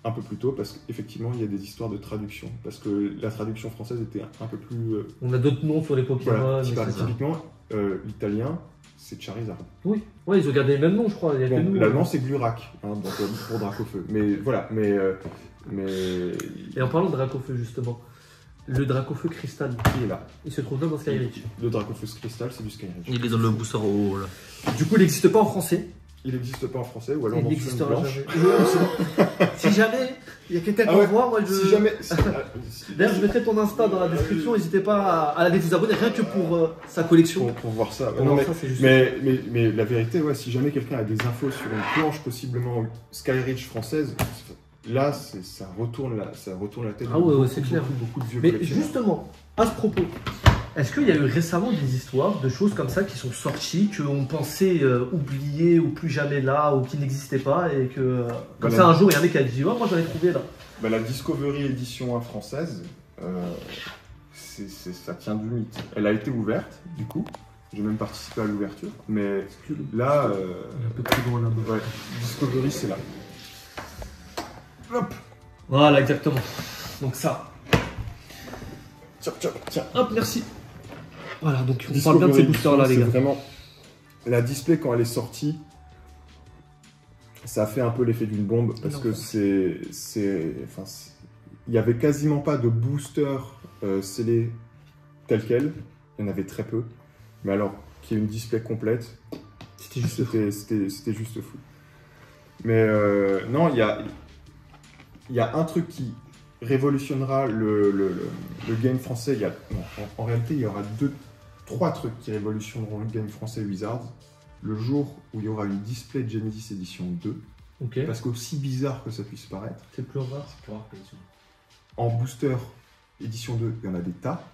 un peu plus tôt parce qu'effectivement il y a des histoires de traduction parce que la traduction française était un peu plus on a d'autres noms sur les Pokémon. Voilà, typiquement l'italien c'est Charizard. Oui, ouais, ils ont gardé les mêmes noms je crois. L'allemand c'est Glurak donc, pour Dracofeu. Mais voilà, mais et en parlant de Dracofeu justement, le Dracofeu Cristal il est là. Il se trouve là dans Skyreach. Le Dracofeu Cristal c'est du Skyreach. Il est dans le booster haut là. Du coup il n'existe pas en français. Il n'existe pas en français ou alors il dans n'existera blanche. Jamais. Si jamais il y a quelqu'un qui voir, moi je. Si jamais. D'ailleurs, je mettrai ton Insta dans la description. N'hésitez pas à aller vous abonner rien que pour sa collection. Pour voir ça. Juste... mais la vérité, ouais, si jamais quelqu'un a des infos sur une planche possiblement Skyreach française, là, ça retourne la tête. Ah ouais, c'est clair. Beaucoup de vieux mais justement, à ce propos. Est-ce qu'il y a eu récemment des histoires de choses comme ça qui sont sorties, qu'on pensait oublier ou plus jamais là, ou qui n'existaient pas, et que comme ça un jour il y a un mec qui a dit oh, moi j'en ai trouvé là. La Discovery édition 1 française, ça tient du mythe. Elle a été ouverte, du coup, j'ai même participé à l'ouverture, mais là. Un peu plus loin là. Ouais, Discovery c'est là. Hop. Voilà, exactement. Donc ça. Tiens. Hop, merci. Voilà, donc on parle bien de ces boosters-là, les gars. Vraiment, la display, quand elle est sortie, ça a fait un peu l'effet d'une bombe parce que il n'y avait quasiment pas de booster scellé tel quel. Il y en avait très peu. Mais alors, qu'il y ait une display complète, c'était juste fou. Mais non, il y a un truc qui révolutionnera le game français. En réalité, il y aura 3 trucs qui révolutionneront le game français Wizards. Le jour où il y aura une display Genesis Edition 2. Okay. Parce qu'aussi bizarre que ça puisse paraître. C'est plus rare. Que l'édition. En booster Edition 2, il y en a des tas.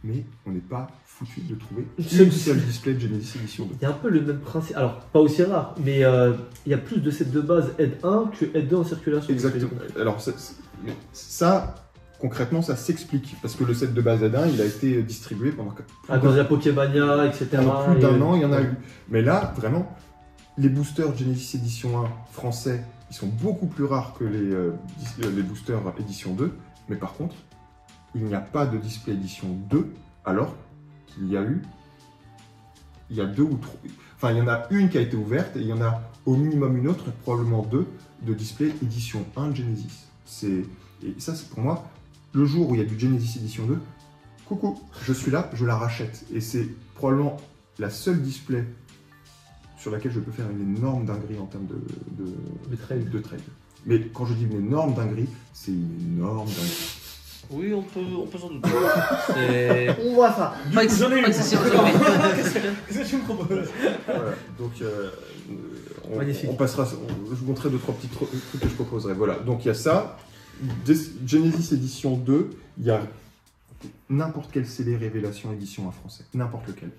Mais on n'est pas foutu de trouver une seule display Genesis Edition 2. Il y a un peu le même principe. Alors, pas aussi rare, mais il y a plus de sets de base Ed 1 que Ed 2 en circulation. Exactement. Alors, ça, concrètement, ça s'explique. Parce que le set de base Ed 1, il a été distribué pendant à cause de la Pokémania, etc. Pendant plus d'un an, il y en a eu. Mais là, vraiment, les boosters Genesis Edition 1 français, ils sont beaucoup plus rares que les boosters Edition 2. Mais par contre, il n'y a pas de display Edition 2, alors qu'il y a 2 ou 3. Enfin, il y en a une qui a été ouverte et il y en a au minimum une autre, probablement 2, de display Edition 1 Genesis. Et ça, c'est pour moi, le jour où il y a du Genesis Edition 2, coucou, je suis là, je la rachète. Et c'est probablement la seule display sur laquelle je peux faire une énorme dinguerie en termes de trade. Mais quand je dis une énorme dinguerie, c'est une énorme dinguerie. Oui, on peut s'en douter. On voit ça. Pas excessivement. Qu'est-ce que tu me proposes? Voilà, donc on passera. Je vous montrerai 2-3 petits trucs que je proposerai. Voilà, donc il y a ça. Genesis Edition 2, il y a n'importe quelle scellé révélation édition en français. N'importe lequel.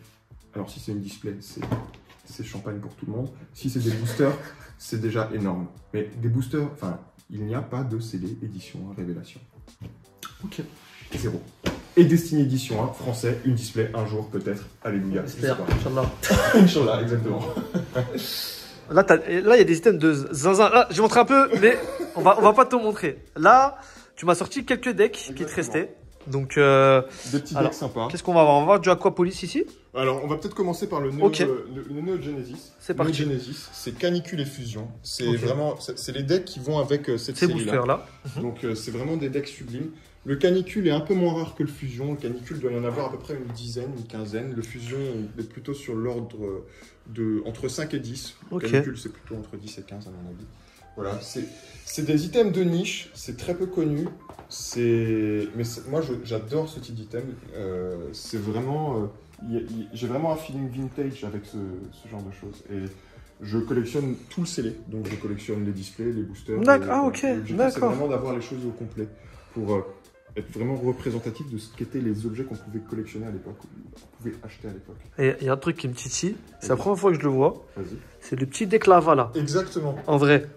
Alors si c'est une display, c'est champagne pour tout le monde. Si c'est des boosters, c'est déjà énorme. Mais des boosters, enfin, il n'y a pas de scellé édition révélation. Ok. 0. Et Destiny Edition 1, français, une display, un jour peut-être. Alléluia. J'espère, Inch'Allah. Inch'Allah, exactement. Là, il y a des items de zinzin. Là, je vais montrer un peu, mais on va pas te montrer. Là, tu m'as sorti quelques decks qui te restaient. Donc, des petits decks sympas. Qu'est-ce qu'on va avoir? On va voir du Aquapolis ici. Alors, on va peut-être commencer par le Neo Genesis. C'est parti. Genesis, c'est Canicule et Fusion. C'est vraiment, c'est les decks qui vont avec cette série-là. Donc, c'est vraiment des decks sublimes. Le Canicule est un peu moins rare que le Fusion. Le Canicule doit y en avoir à peu près une dizaine, une quinzaine. Le Fusion est plutôt sur l'ordre de entre 5 et 10. Le Canicule, c'est plutôt entre 10 et 15 à mon avis. Voilà, c'est des items de niche, c'est très peu connu. Moi, j'adore ce type d'item. C'est vraiment... j'ai vraiment un feeling vintage avec ce genre de choses. Et je collectionne tout le scellé. Donc, je collectionne les displays, les boosters. D'accord, ok. D'accord. C'est vraiment d'avoir les choses au complet pour être vraiment représentatif de ce qu'étaient les objets qu'on pouvait collectionner à l'époque, qu'on pouvait acheter à l'époque. Et il y a un truc qui me titille, c'est la première fois que je le vois. Vas-y. C'est le petit deck lava là. Exactement. En vrai.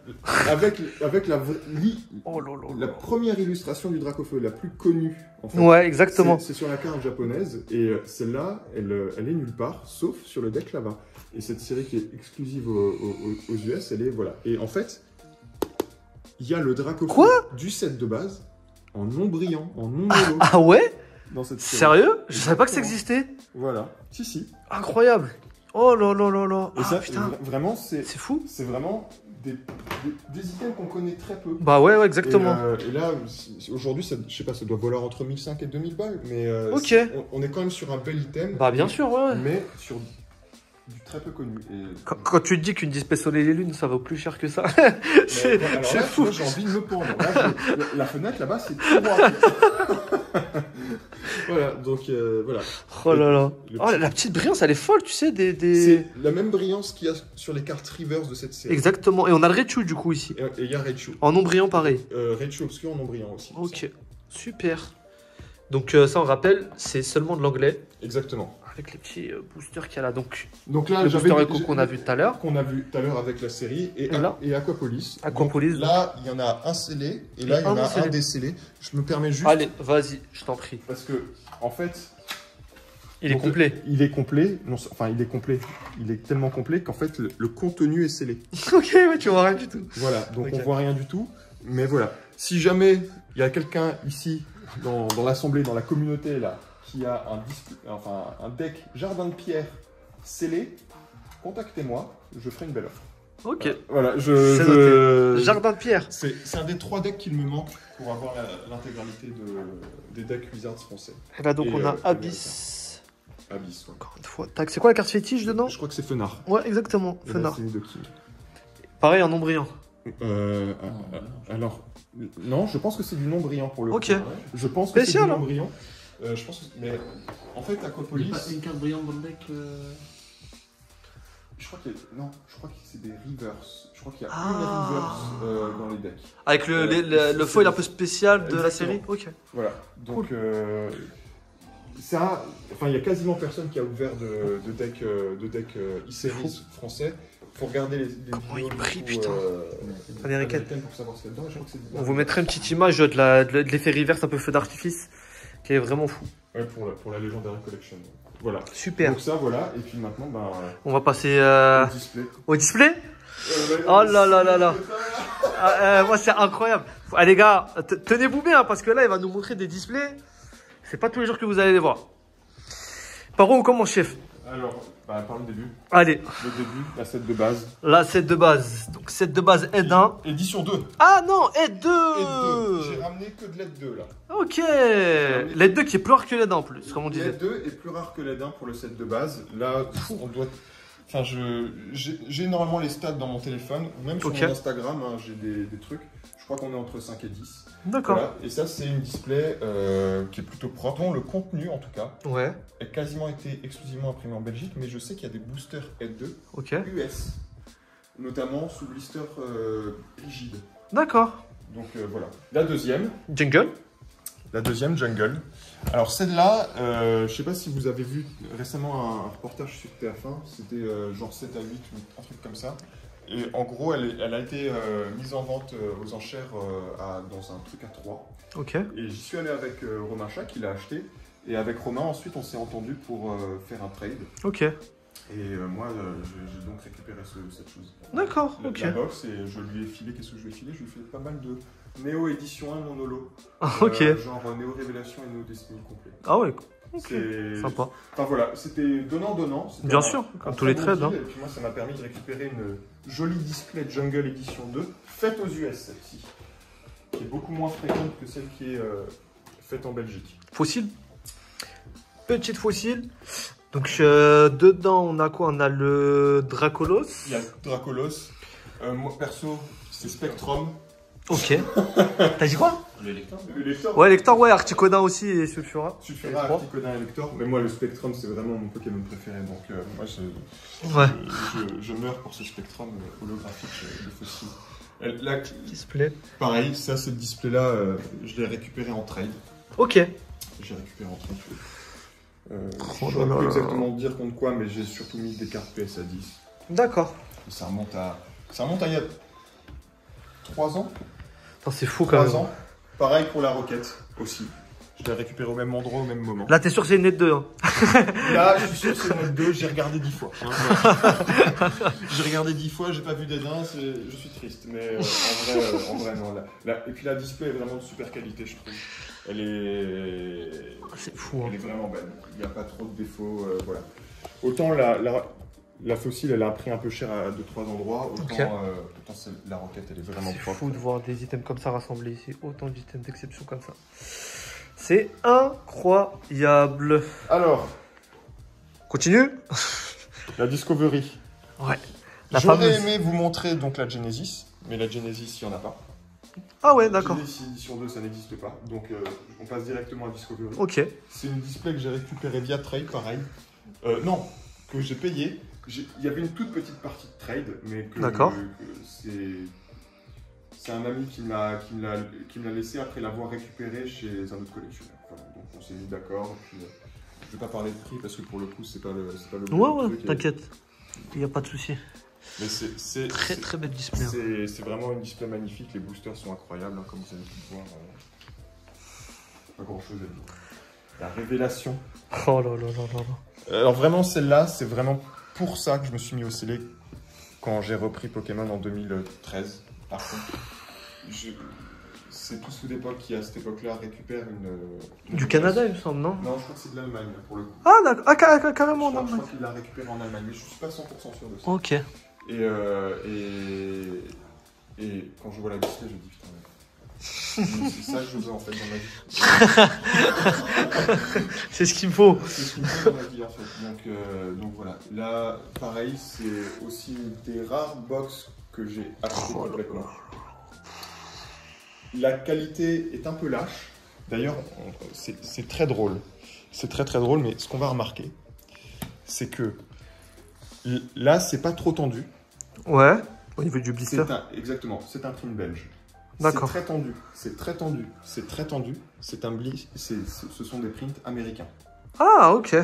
Avec la première illustration du Dracofeu, la plus connue en fait. Ouais, exactement. C'est sur la carte japonaise et celle-là, elle est nulle part, sauf sur le deck lava. Et cette série qui est exclusive aux US, elle est voilà. Et en fait, il y a le Dracofeu du set de base en non brillant, en non holo. Ah ouais? Dans cette série. Sérieux? Je savais pas que ça existait. Voilà. Si. Incroyable. Oh là là là là. Et ça, putain. vraiment, c'est fou. C'est vraiment des items qu'on connaît très peu. Bah ouais, exactement. Et là, aujourd'hui, je sais pas, ça doit valoir entre 1500 et 2000 balles. Mais ok. On est quand même sur un bel item. Bah bien sûr, ouais. Mais sur du très peu connu. Et... Quand tu te dis qu'une display Soleil et Lune, ça vaut plus cher que ça. C'est fou. J'ai envie de me pendre. Là, la fenêtre là-bas, c'est tout droit. Voilà, donc voilà. Oh là là. Oh, la petite brillance, elle est folle, tu sais. C'est la même brillance qu'il y a sur les cartes reverse de cette série. Exactement. Et on a le Raichu du coup ici. Et il y a Raichu. En non brillant, pareil. Raichu obscur en non brillant aussi. Ok, super. Donc ça, on rappelle, c'est seulement de l'anglais. Exactement. Avec les petits boosters qu'il y a là. Donc là, le booster Echo qu'on a vu tout à l'heure. Qu'on a vu tout à l'heure avec la série. Et Aquapolis. Aquapolis. Donc, là, il y en a un scellé. Et là, il y en a un décellé. Je me permets juste... Allez, vas-y, je t'en prie. Parce que, en fait... Il est complet. Il est complet. Non, enfin, il est complet. Il est tellement complet qu'en fait, le contenu est scellé. Ok, ouais, tu vois rien du tout. Voilà, donc on voit rien du tout. Mais voilà, si jamais il y a quelqu'un ici, dans l'assemblée, dans la communauté, là, qui a un deck Jardin de Pierre scellé, contactez-moi, je ferai une belle offre. Ok. Voilà, Jardin de Pierre. C'est un des 3 decks qu'il me manque pour avoir l'intégralité des decks Wizards français. Et là, donc, on a Abyss. Abyss, ouais. Encore une fois. C'est quoi la carte fétiche dedans? Je crois que c'est Fenard. Ouais, exactement. Fenard. C'est pareil en non brillant. Alors, non, je pense que c'est du non brillant pour le coup. Ok. Je pense que c'est du non hein. brillant. Je pense que, mais en fait, Aquapolis. Il n'y a pas une carte brillante dans le deck Je crois qu'il que c'est des reverse. Je crois qu'il y a une reverse dans les decks. Avec le foil un peu spécial de la série. Ok. Voilà. Donc ça, enfin, il y a quasiment personne qui a ouvert de deck e-series français. Faut regarder les Comment vidéos il brille, putain. américaines pour savoir ce qu'il y a dedans. Je crois que c'est on vous mettra une petite image de l'effet reverse un peu feu d'artifice qui est vraiment fou. Ouais, pour la Legendary Collection. Voilà. Super. Donc ça, voilà. Et puis maintenant, on va passer au display. Oh là là là là. Moi, c'est incroyable. Allez, les gars, tenez-vous bien parce que là, il va nous montrer des displays. C'est pas tous les jours que vous allez les voir. Par où on commence, chef? Alors, par le début. Allez. Le début, la set de base. La set de base. Donc, set de base aide 1. Édition 2. Ah non, aide 2. J'ai ramené que de l'aide 2 là. Ok. L'aide 2 qui est plus rare que l'aide 1 en plus, comme on disait. L'aide 2 est plus rare que l'aide 1 pour le set de base. Là, on doit. Enfin, j'ai normalement les stats dans mon téléphone, ou même sur mon Instagram, hein, j'ai des trucs. Je crois qu'on est entre 5 et 10. D'accord. Voilà. Et ça, c'est une display qui est plutôt propre. Bon, le contenu, en tout cas, a quasiment été exclusivement imprimé en Belgique, mais je sais qu'il y a des boosters L2 US, notamment sous blister rigide. D'accord. Donc voilà. La deuxième. Jungle. La deuxième, Jungle. Alors celle-là, je sais pas si vous avez vu récemment un reportage sur TF1, c'était genre 7 à 8 ou un truc comme ça. Et en gros, elle a été mise en vente aux enchères dans un truc à 3. Ok. Et j'y suis allé avec Romain Chat qui l'a acheté. Et avec Romain, ensuite, on s'est entendu pour faire un trade. Ok. Et moi, j'ai donc récupéré cette chose. D'accord, ok. La box, et je lui ai filé, qu'est-ce que je lui ai filé? Je lui ai filé pas mal de Néo Édition 1 Monolo. Ok. Genre Néo Révélation et Néo Destiny complet. Ah ouais, ok. Sympa. Enfin voilà, c'était donnant-donnant. Bien sûr, comme tous les trades. Et puis moi, ça m'a permis de récupérer une jolie display Jungle Edition 2, faite aux US celle-ci, qui est beaucoup moins fréquente que celle qui est faite en Belgique. Fossile. Petite fossile. Donc dedans, on a quoi? On a le Dracolos. Il y a Dracolos. Moi, perso, c'est Spectrum. Ok. T'as dit quoi? Le lecteur. Le lecteur. Ouais, lecteur, ouais, Articodin aussi et Sulfura. Sulfura, Articodin et lecteur. Mais moi, le Spectrum, c'est vraiment mon Pokémon préféré. Donc, moi, je meurs pour ce Spectrum holographique de fossile. Là, display. Pareil, ça, ce display-là, je l'ai récupéré en trade. Ok. J'ai récupéré en trade. Je ne sais pas exactement dire contre quoi, mais j'ai surtout mis des cartes PSA 10. D'accord. Ça remonte à il y a 3 ans. C'est fou quand même. 3 ans. Pareil pour la Roquette aussi. Je l'ai récupéré au même endroit, au même moment. Là, t'es sûr que c'est une Net 2 hein. Là, je suis sûr que c'est une Net 2, j'ai regardé 10 fois. Hein, j'ai regardé 10 fois, j'ai pas vu d'Adin, je suis triste. Mais en vrai, non. Et puis la display est vraiment de super qualité, je trouve. Elle est... C'est fou. Hein. Elle est vraiment belle. Il n'y a pas trop de défauts, voilà. Autant la Fossil, elle a pris un peu cher à 2-3 endroits, autant la Rocket, elle est vraiment propre. C'est fou de voir des items comme ça rassemblés ici, autant d'items d'exception comme ça. C'est incroyable. Alors, continue. la Discovery. Ouais. J'aurais aimé vous montrer donc la Genesis, mais la Genesis, il n'y en a pas. Ah ouais, d'accord. La Genesis Edition 2, ça n'existe pas, donc on passe directement à Discovery. Ok. C'est une display que j'ai récupérée via trade, pareil. Non, que j'ai payé. Il y avait une toute petite partie de trade, mais que c'est un ami qui me l'a laissé après l'avoir récupéré chez un autre collectionneur. Voilà, donc on s'est mis d'accord. Je vais pas parler de prix parce que pour le coup, c'est pas le Ouais, t'inquiète. Il n'y a pas de souci. Mais c'est très belle display. Hein. C'est vraiment une display magnifique. Les boosters sont incroyables, hein, comme vous avez pu le voir. Pas grand chose à dire. La révélation. Oh là là là là. Alors vraiment, celle-là, c'est vraiment pour ça que je me suis mis au scellé quand j'ai repris Pokémon en 2013. Par contre, c'est tout sous d'époque qui, à cette époque-là, récupère une... Du Canada, il me semble, non? Non, je crois que c'est de l'Allemagne, pour le coup. Ah, d'accord. Ah, carrément en Allemagne. Je crois qu'il l'a récupéré en Allemagne, mais je suis pas 100% sûr de ça. Ok. Et quand je vois la display, je me dis, putain, c'est ça que je veux en fait dans ma vie. C'est ce qu'il me faut. C'est ce qu'il me faut dans ma vie en fait. Donc voilà. Là, pareil, c'est aussi une des rares box que j'ai acheté complètement. La qualité est un peu lâche. D'ailleurs, c'est très drôle. C'est très drôle, mais ce qu'on va remarquer, c'est que là, c'est pas trop tendu. Ouais, au niveau du blister. Exactement, c'est un print belge. D'accord. C'est très tendu, c'est très tendu, c'est très tendu. Ce sont des prints américains. Ah, ok.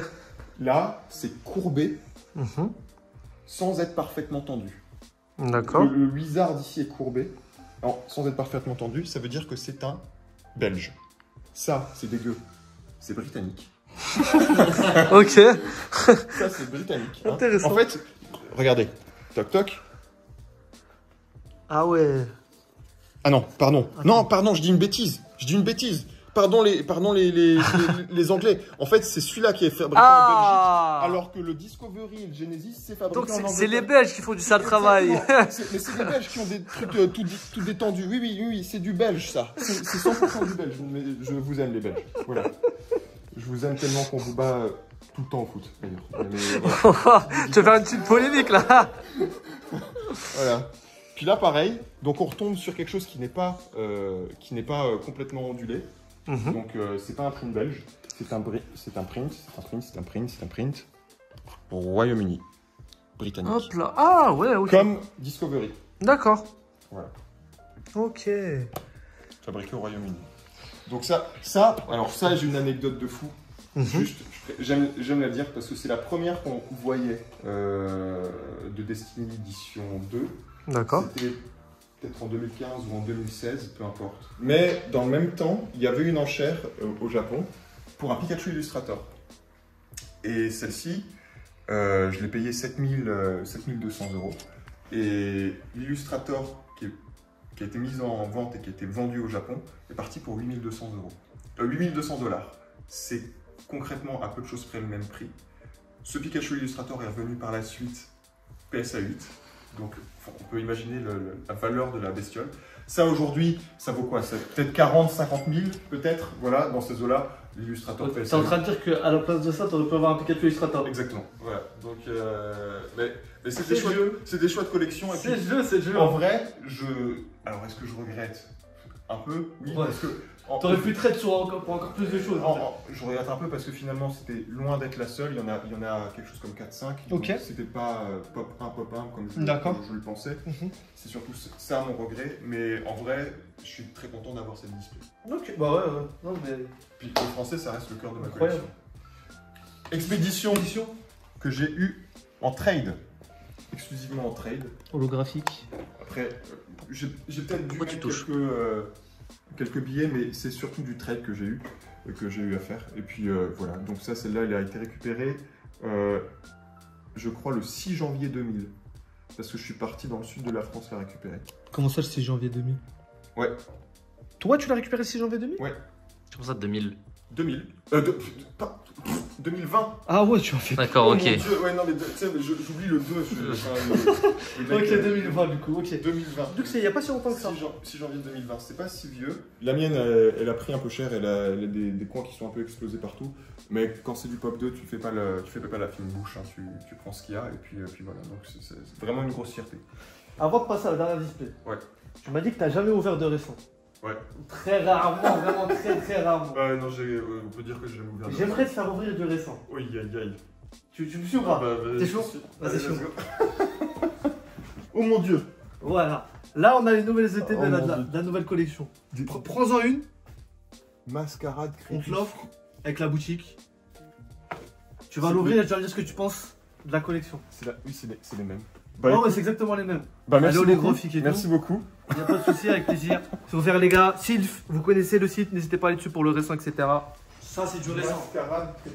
Là, c'est courbé sans être parfaitement tendu. D'accord. Le Wizard ici est courbé sans être parfaitement tendu. Ça veut dire que c'est un belge. Ça, c'est dégueu. C'est britannique. Ok. Ça, c'est britannique. Hein. Intéressant. En fait, regardez. Toc toc. Ah ouais. Ah non, pardon. Attends. Non, pardon, je dis une bêtise. Pardon les Anglais. En fait, c'est celui-là qui est fabriqué en Belgique, alors que le Discovery et le Genesis, c'est fabriqué en Angleterre. Donc c'est les Belges qui font du sale travail. Mais c'est les Belges qui ont des trucs tout détendus. Oui, c'est du belge, ça. C'est 100% du belge. Mais je vous aime, les Belges. Voilà. Je vous aime tellement qu'on vous bat tout le temps au foot, d'ailleurs. Voilà. Tu vas faire une petite polémique, là. Voilà. Puis là, pareil, donc on retombe sur quelque chose qui n'est pas complètement ondulé. Donc c'est pas un print belge, c'est un print au Royaume-Uni, britannique. Hop là, ah ouais, ok. Comme Discovery. D'accord. Voilà. Ok. Fabriqué au Royaume-Uni. Donc ça, j'ai une anecdote de fou. Juste, j'aime la dire parce que c'est la première qu'on voyait de Destiny Edition 2. D'accord. C'était peut-être en 2015 ou en 2016, peu importe. Mais dans le même temps, il y avait une enchère au Japon pour un Pikachu Illustrator. Et celle-ci, je l'ai payée 7200 €. Et l'Illustrator qui a été mise en vente et qui a été vendu au Japon est parti pour 8200 €. 8200 $. C'est concrètement à peu de choses près le même prix. Ce Pikachu Illustrator est revenu par la suite PSA 8. Donc, on peut imaginer la valeur de la bestiole. Ça, aujourd'hui, ça vaut quoi? Peut-être 40-50 000, peut-être, voilà, dans ces eaux-là, l'Illustrator PSA 8. T'es en train de dire qu'à la place de ça, t'aurais pu avoir un Pikachu Illustrator. Exactement, voilà. Donc, mais c'est des choix de collection. C'est le jeu. En vrai, alors, est-ce que je regrette? Un peu, oui, ouais. Parce que... T'aurais pu traiter pour encore plus de choses. Je regrette un peu parce que finalement c'était loin d'être la seule, il y en a quelque chose comme 4-5. Ok. C'était pas pop 1 comme je le pensais. C'est surtout ça mon regret, mais en vrai je suis très content d'avoir cette display. Ok, bah ouais. Non, mais... Puis le français ça reste le cœur de ma collection. Expédition que j'ai eu en trade, exclusivement en trade. Holographique. Après, j'ai peut-être dû mettre quelques billets, mais c'est surtout du trade que j'ai eu à faire. Et puis voilà, donc ça, celle-là, elle a été récupérée, je crois, le 6 janvier 2000. Parce que je suis parti dans le sud de la France la récupérer. Comment ça, le 6 janvier 2000? Ouais. Toi, tu l'as récupéré le 6 janvier 2000? Ouais. Comment ça, 2000? 2000 2020. Ah ouais, tu as fait. D'accord, ok. Mon Dieu, ouais, non, mais tu sais, j'oublie le 2. Ok, 2020 du coup, ok. 2020. Donc il n'y a pas si longtemps que ça. 6 janvier 2020, c'est pas si vieux. La mienne, elle a pris un peu cher, elle a des coins qui sont un peu explosés partout. Mais quand c'est du Pop 2, tu fais pas la fine bouche, hein, tu prends ce qu'il y a et puis voilà. Donc c'est vraiment une grosse fierté. Avant de passer à la dernière display, Ouais. tu m'as dit que tu n'as jamais ouvert de récent. Ouais. Très rarement, vraiment très rarement. Ouais, non, on peut dire que j'ai jamais ouvert. J'aimerais te faire ouvrir du récent. Oui, aïe. Tu me suis ou pas? T'es chaud? Vas-y, chaud. Oh mon Dieu. Voilà. Là, on a les nouvelles ETB de la nouvelle collection. Prends-en une. Mascarade On te l'offre avec la boutique. Tu vas l'ouvrir et tu vas me dire ce que tu penses de la collection. Oui, c'est les mêmes. Non, mais c'est exactement les mêmes. Bah, merci Allez, beaucoup. Merci beaucoup. Il n'y a pas de souci, avec plaisir. Si vous faire les gars, Sylph, vous connaissez le site, n'hésitez pas à aller dessus pour le récent, etc. Ça, c'est du récent.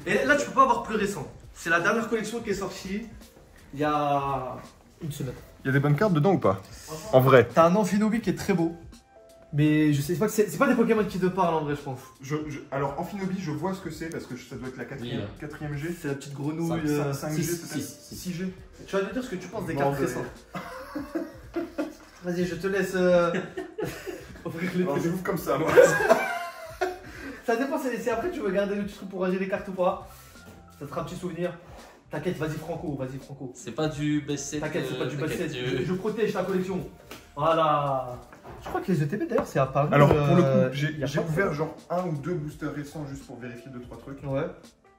Et là, tu peux pas avoir plus récent. C'est la dernière collection qui est sortie il y a une semaine. Il y a des bonnes cartes dedans ou pas? En vrai. T'as un Amphinobi qui est très beau. Mais je sais pas que c'est pas des Pokémon qui te parlent en vrai, je pense. Alors, Amphinobi, je vois ce que c'est parce que ça doit être la 4ème G. C'est la petite grenouille. 5G peut-être. 6G. Tu vas nous dire ce que tu penses des cartes récentes. Vas-y, je te laisse ouvrir les Alors, je l'ouvre comme ça, moi. Ça dépend, c'est après tu veux garder le petit truc pour ranger les cartes ou pas. Ça te fera un petit souvenir. T'inquiète, vas-y Franco. C'est pas du best set. T'inquiète, c'est pas du best set. Je protège ta collection. Voilà. Je crois que les ETB d'ailleurs c'est apparu. Alors pour le coup, j'ai ouvert genre 1 ou 2 boosters récents juste pour vérifier 2-3 trucs. Ouais.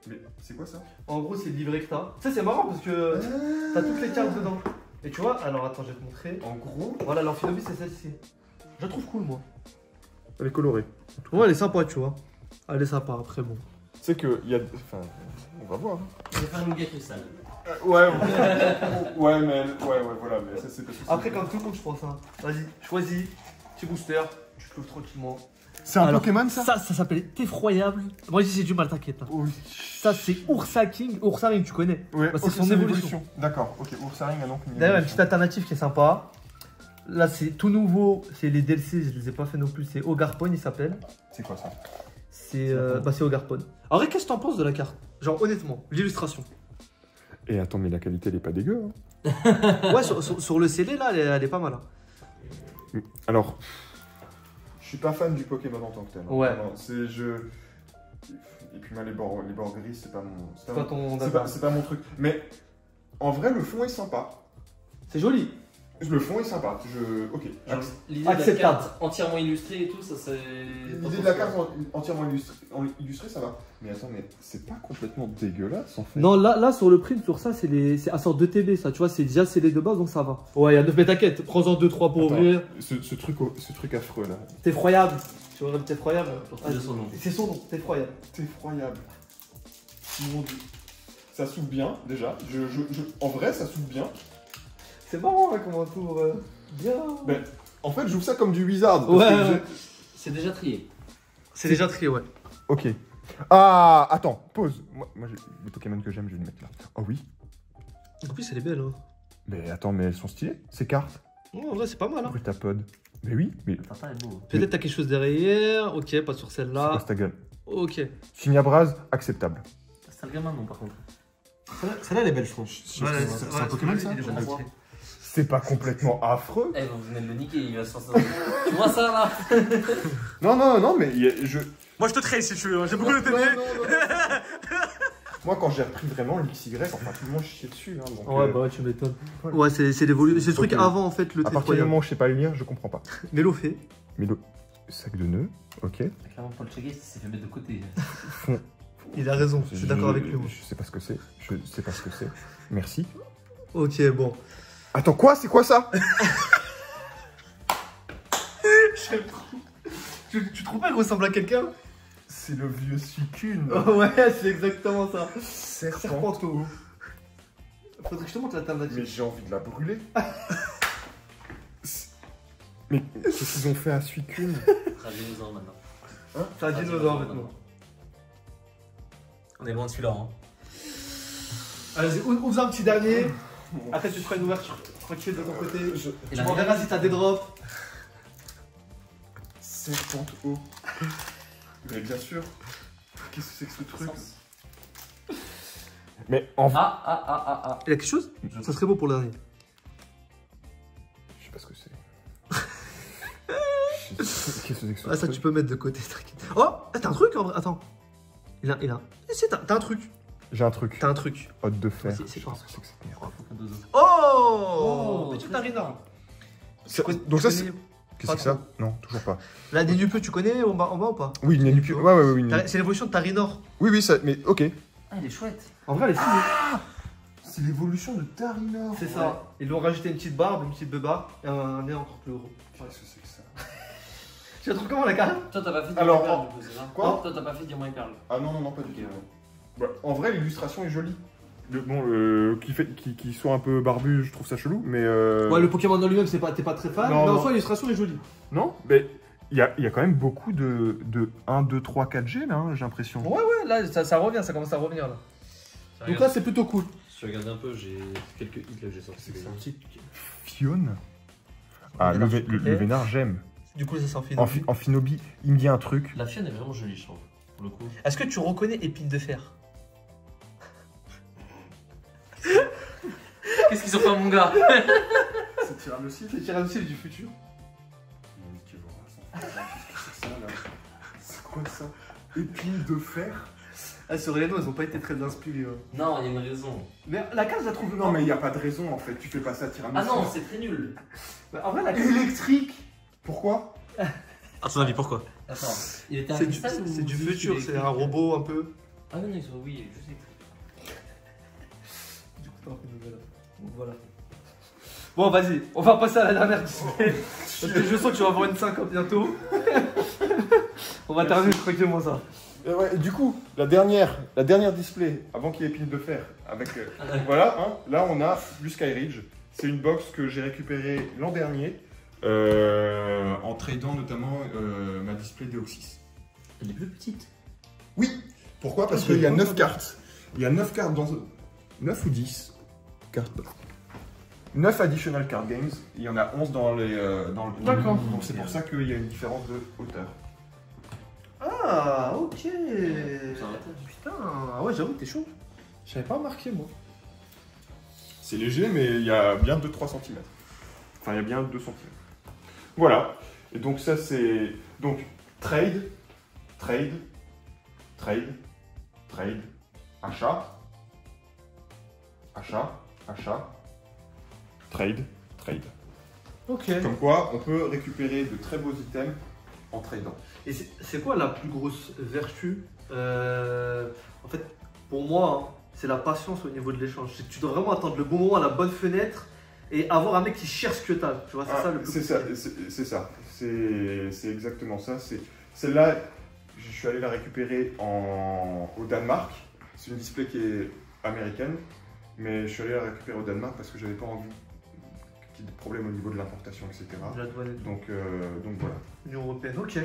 Mais c'est quoi ça? En gros, c'est le livret que t'as. Ça, c'est marrant parce que t'as toutes les cartes dedans. Et tu vois, alors attends, je vais te montrer. En gros, voilà, l'Amphinobi, c'est celle-ci. Je la trouve cool, moi. elle est colorée. Ouais, elle est sympa, tu vois. Elle est sympa, après, bon. C'est que il y a. Enfin, on va voir. Je vais faire une guette cristal. Ouais, voilà, mais ça c'est parce que. Après, comme tout le monde, je pense. Hein. Vas-y, choisis. Petit booster, tu te l'ouvres tranquillement. C'est un Pokémon ça? Ça s'appelle Effroyable. Moi, je dis, j'ai du mal, t'inquiète. Hein. Oui. Ça, c'est Ursaring. Ursaring, tu connais. Ouais, bah, c'est son évolution. D'accord, ok. Ursaring a donc une d'ailleurs, une petite alternative qui est sympa. Là, c'est tout nouveau. C'est les DLC, je les ai pas fait non plus. C'est Ogarpon, il s'appelle. C'est quoi ça? C'est Ogarpon. En vrai, qu'est-ce que t'en penses de la carte? Genre, honnêtement, l'illustration. Et attends, mais la qualité, elle est pas dégueu. Hein. Ouais, sur le CD, là, elle est pas mal. Hein. Alors, je suis pas fan du Pokémon en tant que tel. Hein. Ouais. Et puis, les bords gris, c'est pas mon. C'est pas mon truc. Mais en vrai, le fond est sympa. C'est joli. Le fond est sympa. Ok. L'idée de la carte entièrement illustrée et tout, ça c'est. L'idée de la carte entièrement illustrée, ça va. Mais attends, mais c'est pas complètement dégueulasse en fait. Non, là sur le print, sur ça, c'est à sorte de TB, ça. Tu vois, c'est déjà scellé de base, donc ça va. Ouais, il y a 9 mais t'inquiète, prends-en 2-3 pour ouvrir. Ce truc affreux là. C'est effroyable. Tu vois, c'est effroyable. C'est son nom. C'est effroyable. C'est effroyable. Mon Dieu. Ça s'ouvre bien, déjà. En vrai, ça s'ouvre bien. C'est marrant, hein, comment on t'ouvre bien. Ben, en fait, j'ouvre ça comme du Wizard. Ouais. C'est déjà trié. C'est déjà trié, ouais. Ok. Ah, attends, pause. Moi les Pokémon que j'aime, je vais les mettre là. Oh oui. En plus, elle est belle, hein. Mais attends, mais elles sont stylées, ces cartes. Oh, en vrai, c'est pas mal, hein. Brutapod. Mais oui, mais. Papa est beau. Peut-être t'as quelque chose derrière. Ok, pas sur celle-là. C'est pas ta gueule. Ok. Signabraz, acceptable. C'est le gamin, non, par contre. Celle-là, elle est belle, je trouve. C'est un Pokémon, ça? C'est pas complètement affreux. Eh, vous venez de le niquer, il va se faire ça. Tu vois ça là? Non, mais Moi, je te trace si tu veux. J'ai beaucoup de TB. Moi, quand j'ai repris vraiment l'XY, enfin, tout le monde chiait dessus. Hein, donc, ouais, bah ouais, tu m'étonnes. Ouais, c'est l'évolution. C'est le truc avant, en fait, le à partir du moment où je sais pas le lire, je comprends pas. Mélo fait. Mélo. Sac de nœuds, ok. Clairement, Paul Cheguet s'est fait mettre de côté. Il a raison, je suis d'accord avec lui. Moi. Je sais pas ce que c'est. Merci. Ok, bon. Attends, quoi? C'est quoi ça? J'aime trop. Tu trouves pas qu'il ressemble à quelqu'un? C'est le vieux Suicune. Oh ouais, c'est exactement ça. Serpenteau. Faudrait que je te montre l'alternative. Mais j'ai envie de la brûler. Mais qu'est-ce qu'ils ont fait à Suicune? C'est un dinosaure maintenant. Hein, c'est un dinosaure maintenant. On est loin de celui-là. Hein. Allez, ouvre un petit dernier. Après, tu te feras une ouverture tranquille de ton côté. Tu m'enverras si t'as des drops. 50 euros. Mais bien sûr. Qu'est-ce que c'est que ce truc? Mais en fait. Il y a quelque chose? Ça serait beau pour le dernier. Je sais pas ce que c'est. Qu'est-ce que c'est que ce Ah, ça, truc? tu peux mettre de côté, t'inquiète. Oh, t'as un truc en vrai? Attends. Il a. Si, t'as un truc. J'ai un truc. T'as un truc. Hôte de fer. C'est quoi? Je sais pas ce que c'est que cette merde. Oh, petit Tarinor. Donc ça, c'est. Qu'est-ce que c'est que ça? Non, toujours pas. La Nénupe, tu connais en bas ou pas? Oui, une Nénupe. Ouais. C'est l'évolution de Tarinor. Oui, ça. Mais ok. Ah, il est chouette. En vrai, elle est stylée. C'est l'évolution de Tarinor. C'est ça. Ils lui ont rajouté une petite barbe, une petite beubare et un nez encore plus gros. Qu'est-ce que c'est que ça? Tu la trouves comment la carte? Toi, t'as pas fait Alors, Diamant et Perle, du coup, c'est ça? quoi? Toi, t'as pas fait Diamant et Perle. Ah non, pas du tout. Ok, ouais. Bah, en vrai, l'illustration est jolie. Qui soit un peu barbu, je trouve ça chelou, mais. Ouais, le Pokémon dans lui-même, t'es pas très fan, Non, mais en non. soi, l'illustration est jolie. Non, mais il y a quand même beaucoup de 1, 2, 3, 4G là, hein, j'ai l'impression. Ouais, là, ça revient, ça commence à revenir là. Donc là, c'est plutôt cool. Si tu regardes un peu, j'ai quelques hits là que j'ai sortis. C'est sorti. Fion. Ah, le Vénard, j'aime. Du coup, ça s'en fait. En Finobi, il me dit un truc. La Fion est vraiment jolie, je trouve. Pour le coup. Est-ce que tu reconnais Épine de Fer? Qu'est-ce qu'ils ont fait, mon gars? C'est Tyrannosaure. C'est Tyrannosaure du futur. Qu'est-ce que c'est ça là? C'est quoi ça? Épine de fer? Ah, sur les noms, ils ont pas été très inspirés. Non, il y a une raison. Mais la case, je la trouve. Non, mais il n'y a pas de raison en fait, tu fais pas ça à Ah Tyrannosaure. non, c'est très nul. En vrai, la case. Électrique. Pourquoi? À ton avis, pourquoi? Attends, il était un C'est cristal ou du juste futur, électrique? c'est un robot un peu. Ah non, ils sont, oui, je sais. Du coup, t'as un peu de nouvelles. Donc voilà. Bon, vas-y, on va passer à la dernière display. Parce que je sens que tu vas avoir une 5 bientôt. On va terminer tranquillement ça. Et du coup, la dernière display, avant qu'il y ait Épine de fer, avec. Voilà, hein, là on a du Skyridge. C'est une box que j'ai récupérée l'an dernier, en tradant notamment ma display Deoxys. Elle est plus petite. Oui. Pourquoi? Parce qu'il y a 9 cartes. Il y a 9 cartes dans. 9 ou 10 cartes. 9 additional card games. Il y en a 11 dans le. D'accord. Donc c'est pour ça qu'il y a une différence de hauteur. Ah, ok. Ça va être. Putain, ah ouais, j'avoue que t'es chaud. J'avais pas remarqué, moi. C'est léger, mais il y a bien 2-3 cm. Enfin, il y a bien 2 cm. Voilà. Et donc ça, c'est... Donc, trade, achat, trade. Ok. Comme quoi, on peut récupérer de très beaux items en tradant. Et c'est quoi la plus grosse vertu En fait, pour moi, hein, c'est la patience au niveau de l'échange. C'est que tu dois vraiment attendre le bon moment, la bonne fenêtre, et avoir un mec qui cherche ce que t'as. Tu vois, c'est ça le plus C'est ça. C'est exactement ça. Celle-là, je suis allé la récupérer au Danemark. C'est une display qui est américaine, mais je suis allé la récupérer au Danemark parce que j'avais pas envie qu'il y ait de problèmes au niveau de l'importation, etc. La douane et tout. Donc voilà. L'Union Européenne, ok. Ouais,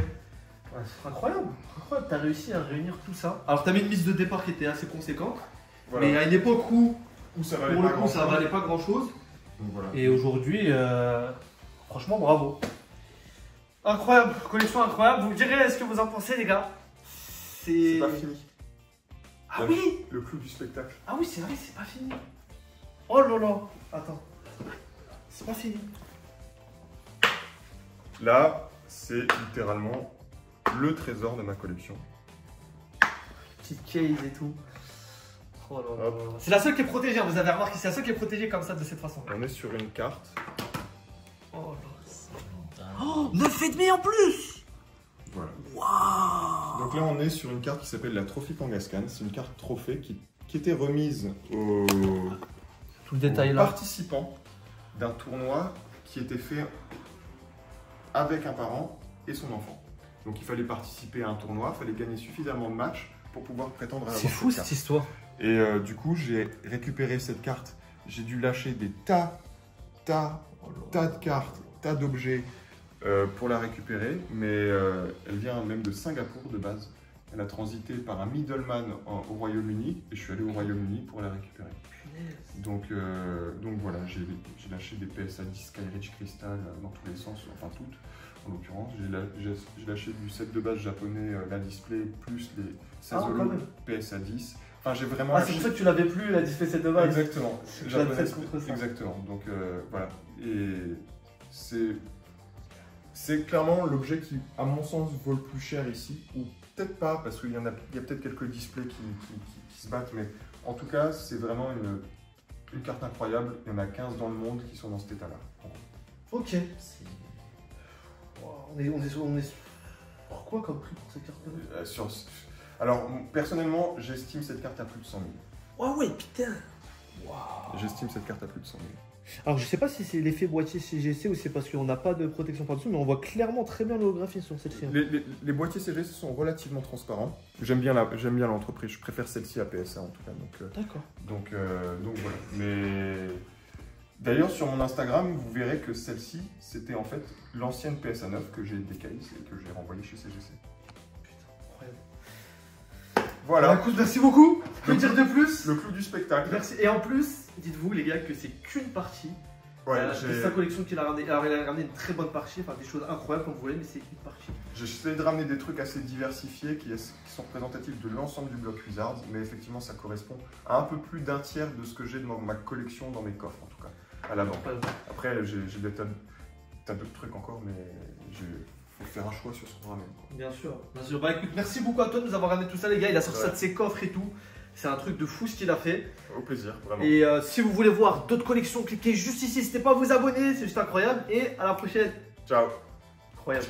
c'est incroyable. Incroyable, t'as réussi à réunir tout ça. Alors, t'avais une mise de départ qui était assez conséquente, Voilà. mais à une époque où, ça pour le coup, ça valait pas grand chose. Donc voilà. Et aujourd'hui, franchement, bravo. Incroyable, collection incroyable. Vous me direz ce que vous en pensez, les gars. C'est pas fini. Ah oui. Le clou du spectacle. Ah oui, c'est vrai, c'est pas fini. Oh là là. Attends. C'est pas fini. Là, c'est littéralement le trésor de ma collection. Petite case et tout. Oh là là. C'est la seule qui est protégée, hein, vous avez remarqué, c'est la seule qui est protégée comme ça de cette façon. On est sur une carte. Oh là. Oh, 9,5 en plus. Voilà. Waouh. Donc là, on est sur une carte qui s'appelle la Trophy Kangaskhan. C'est une carte trophée qui était remise aux Tout le détail là. participants d'un tournoi qui était fait avec un parent et son enfant. Donc il fallait participer à un tournoi, il fallait gagner suffisamment de matchs pour pouvoir prétendre à C'est avoir fou cette cette carte. histoire. Et du coup, j'ai récupéré cette carte. J'ai dû lâcher des tas de cartes, tas d'objets pour la récupérer, mais elle vient même de Singapour de base. Elle a transité par un middleman au Royaume-Uni et je suis allé au Royaume-Uni pour la récupérer. Donc voilà, j'ai lâché des PSA 10 Skyridge Crystal dans tous les sens, enfin toutes en l'occurrence. J'ai lâché du set de base japonais, la display plus les 16 PSA 10. Enfin, j'ai vraiment. C'est pour ça que tu l'avais plus, la display set de base. Exactement. Ça. Exactement. Donc voilà. Et c'est clairement l'objet qui, à mon sens, vaut le plus cher ici. Ou peut-être pas, parce qu'il y a peut-être quelques displays qui se battent, mais en tout cas, c'est vraiment une carte incroyable. Il y en a 15 dans le monde qui sont dans cet état-là. Ok. On est pour quoi comme prix pour cette carte-là Alors, personnellement, j'estime cette carte à plus de 100 000. Oh ouais, putain. J'estime cette carte à plus de 100 000. Alors, je sais pas si c'est l'effet boîtier CGC ou c'est parce qu'on n'a pas de protection par-dessus, mais on voit clairement très bien l'holographie sur cette carte. Les boîtiers CGC sont relativement transparents. J'aime bien l'entreprise. Je préfère celle-ci à PSA en tout cas. D'accord. Donc voilà. Mais d'ailleurs, sur mon Instagram, vous verrez que celle-ci, c'était en fait l'ancienne PSA 9 que j'ai décalée et que j'ai renvoyée chez CGC. Putain, incroyable. Voilà. Écoute, merci beaucoup. Que dire de plus? Le clou du spectacle. Merci. Et en plus, dites-vous les gars que c'est qu'une partie. Ouais, c'est sa collection qu'il a ramené. Alors, il a ramené une très bonne partie, enfin des choses incroyables comme vous voyez, mais c'est une partie. J'ai essayé de ramener des trucs assez diversifiés qui sont représentatifs de l'ensemble du bloc Wizards, mais effectivement ça correspond à un peu plus d'un tiers de ce que j'ai dans ma collection, dans mes coffres en tout cas, à la banque. Après j'ai des tas d'autres trucs encore, mais faut faire un choix sur ce qu'on ramène. Bien sûr, bien sûr. Bah écoute, merci beaucoup à toi de nous avoir ramené tout ça les gars, il a sorti ça de ses coffres et tout. C'est un truc de fou ce qu'il a fait. Au plaisir, vraiment. Et si vous voulez voir d'autres collections, cliquez juste ici, n'hésitez pas à vous abonner, c'est juste incroyable. Et à la prochaine. Ciao. Incroyable.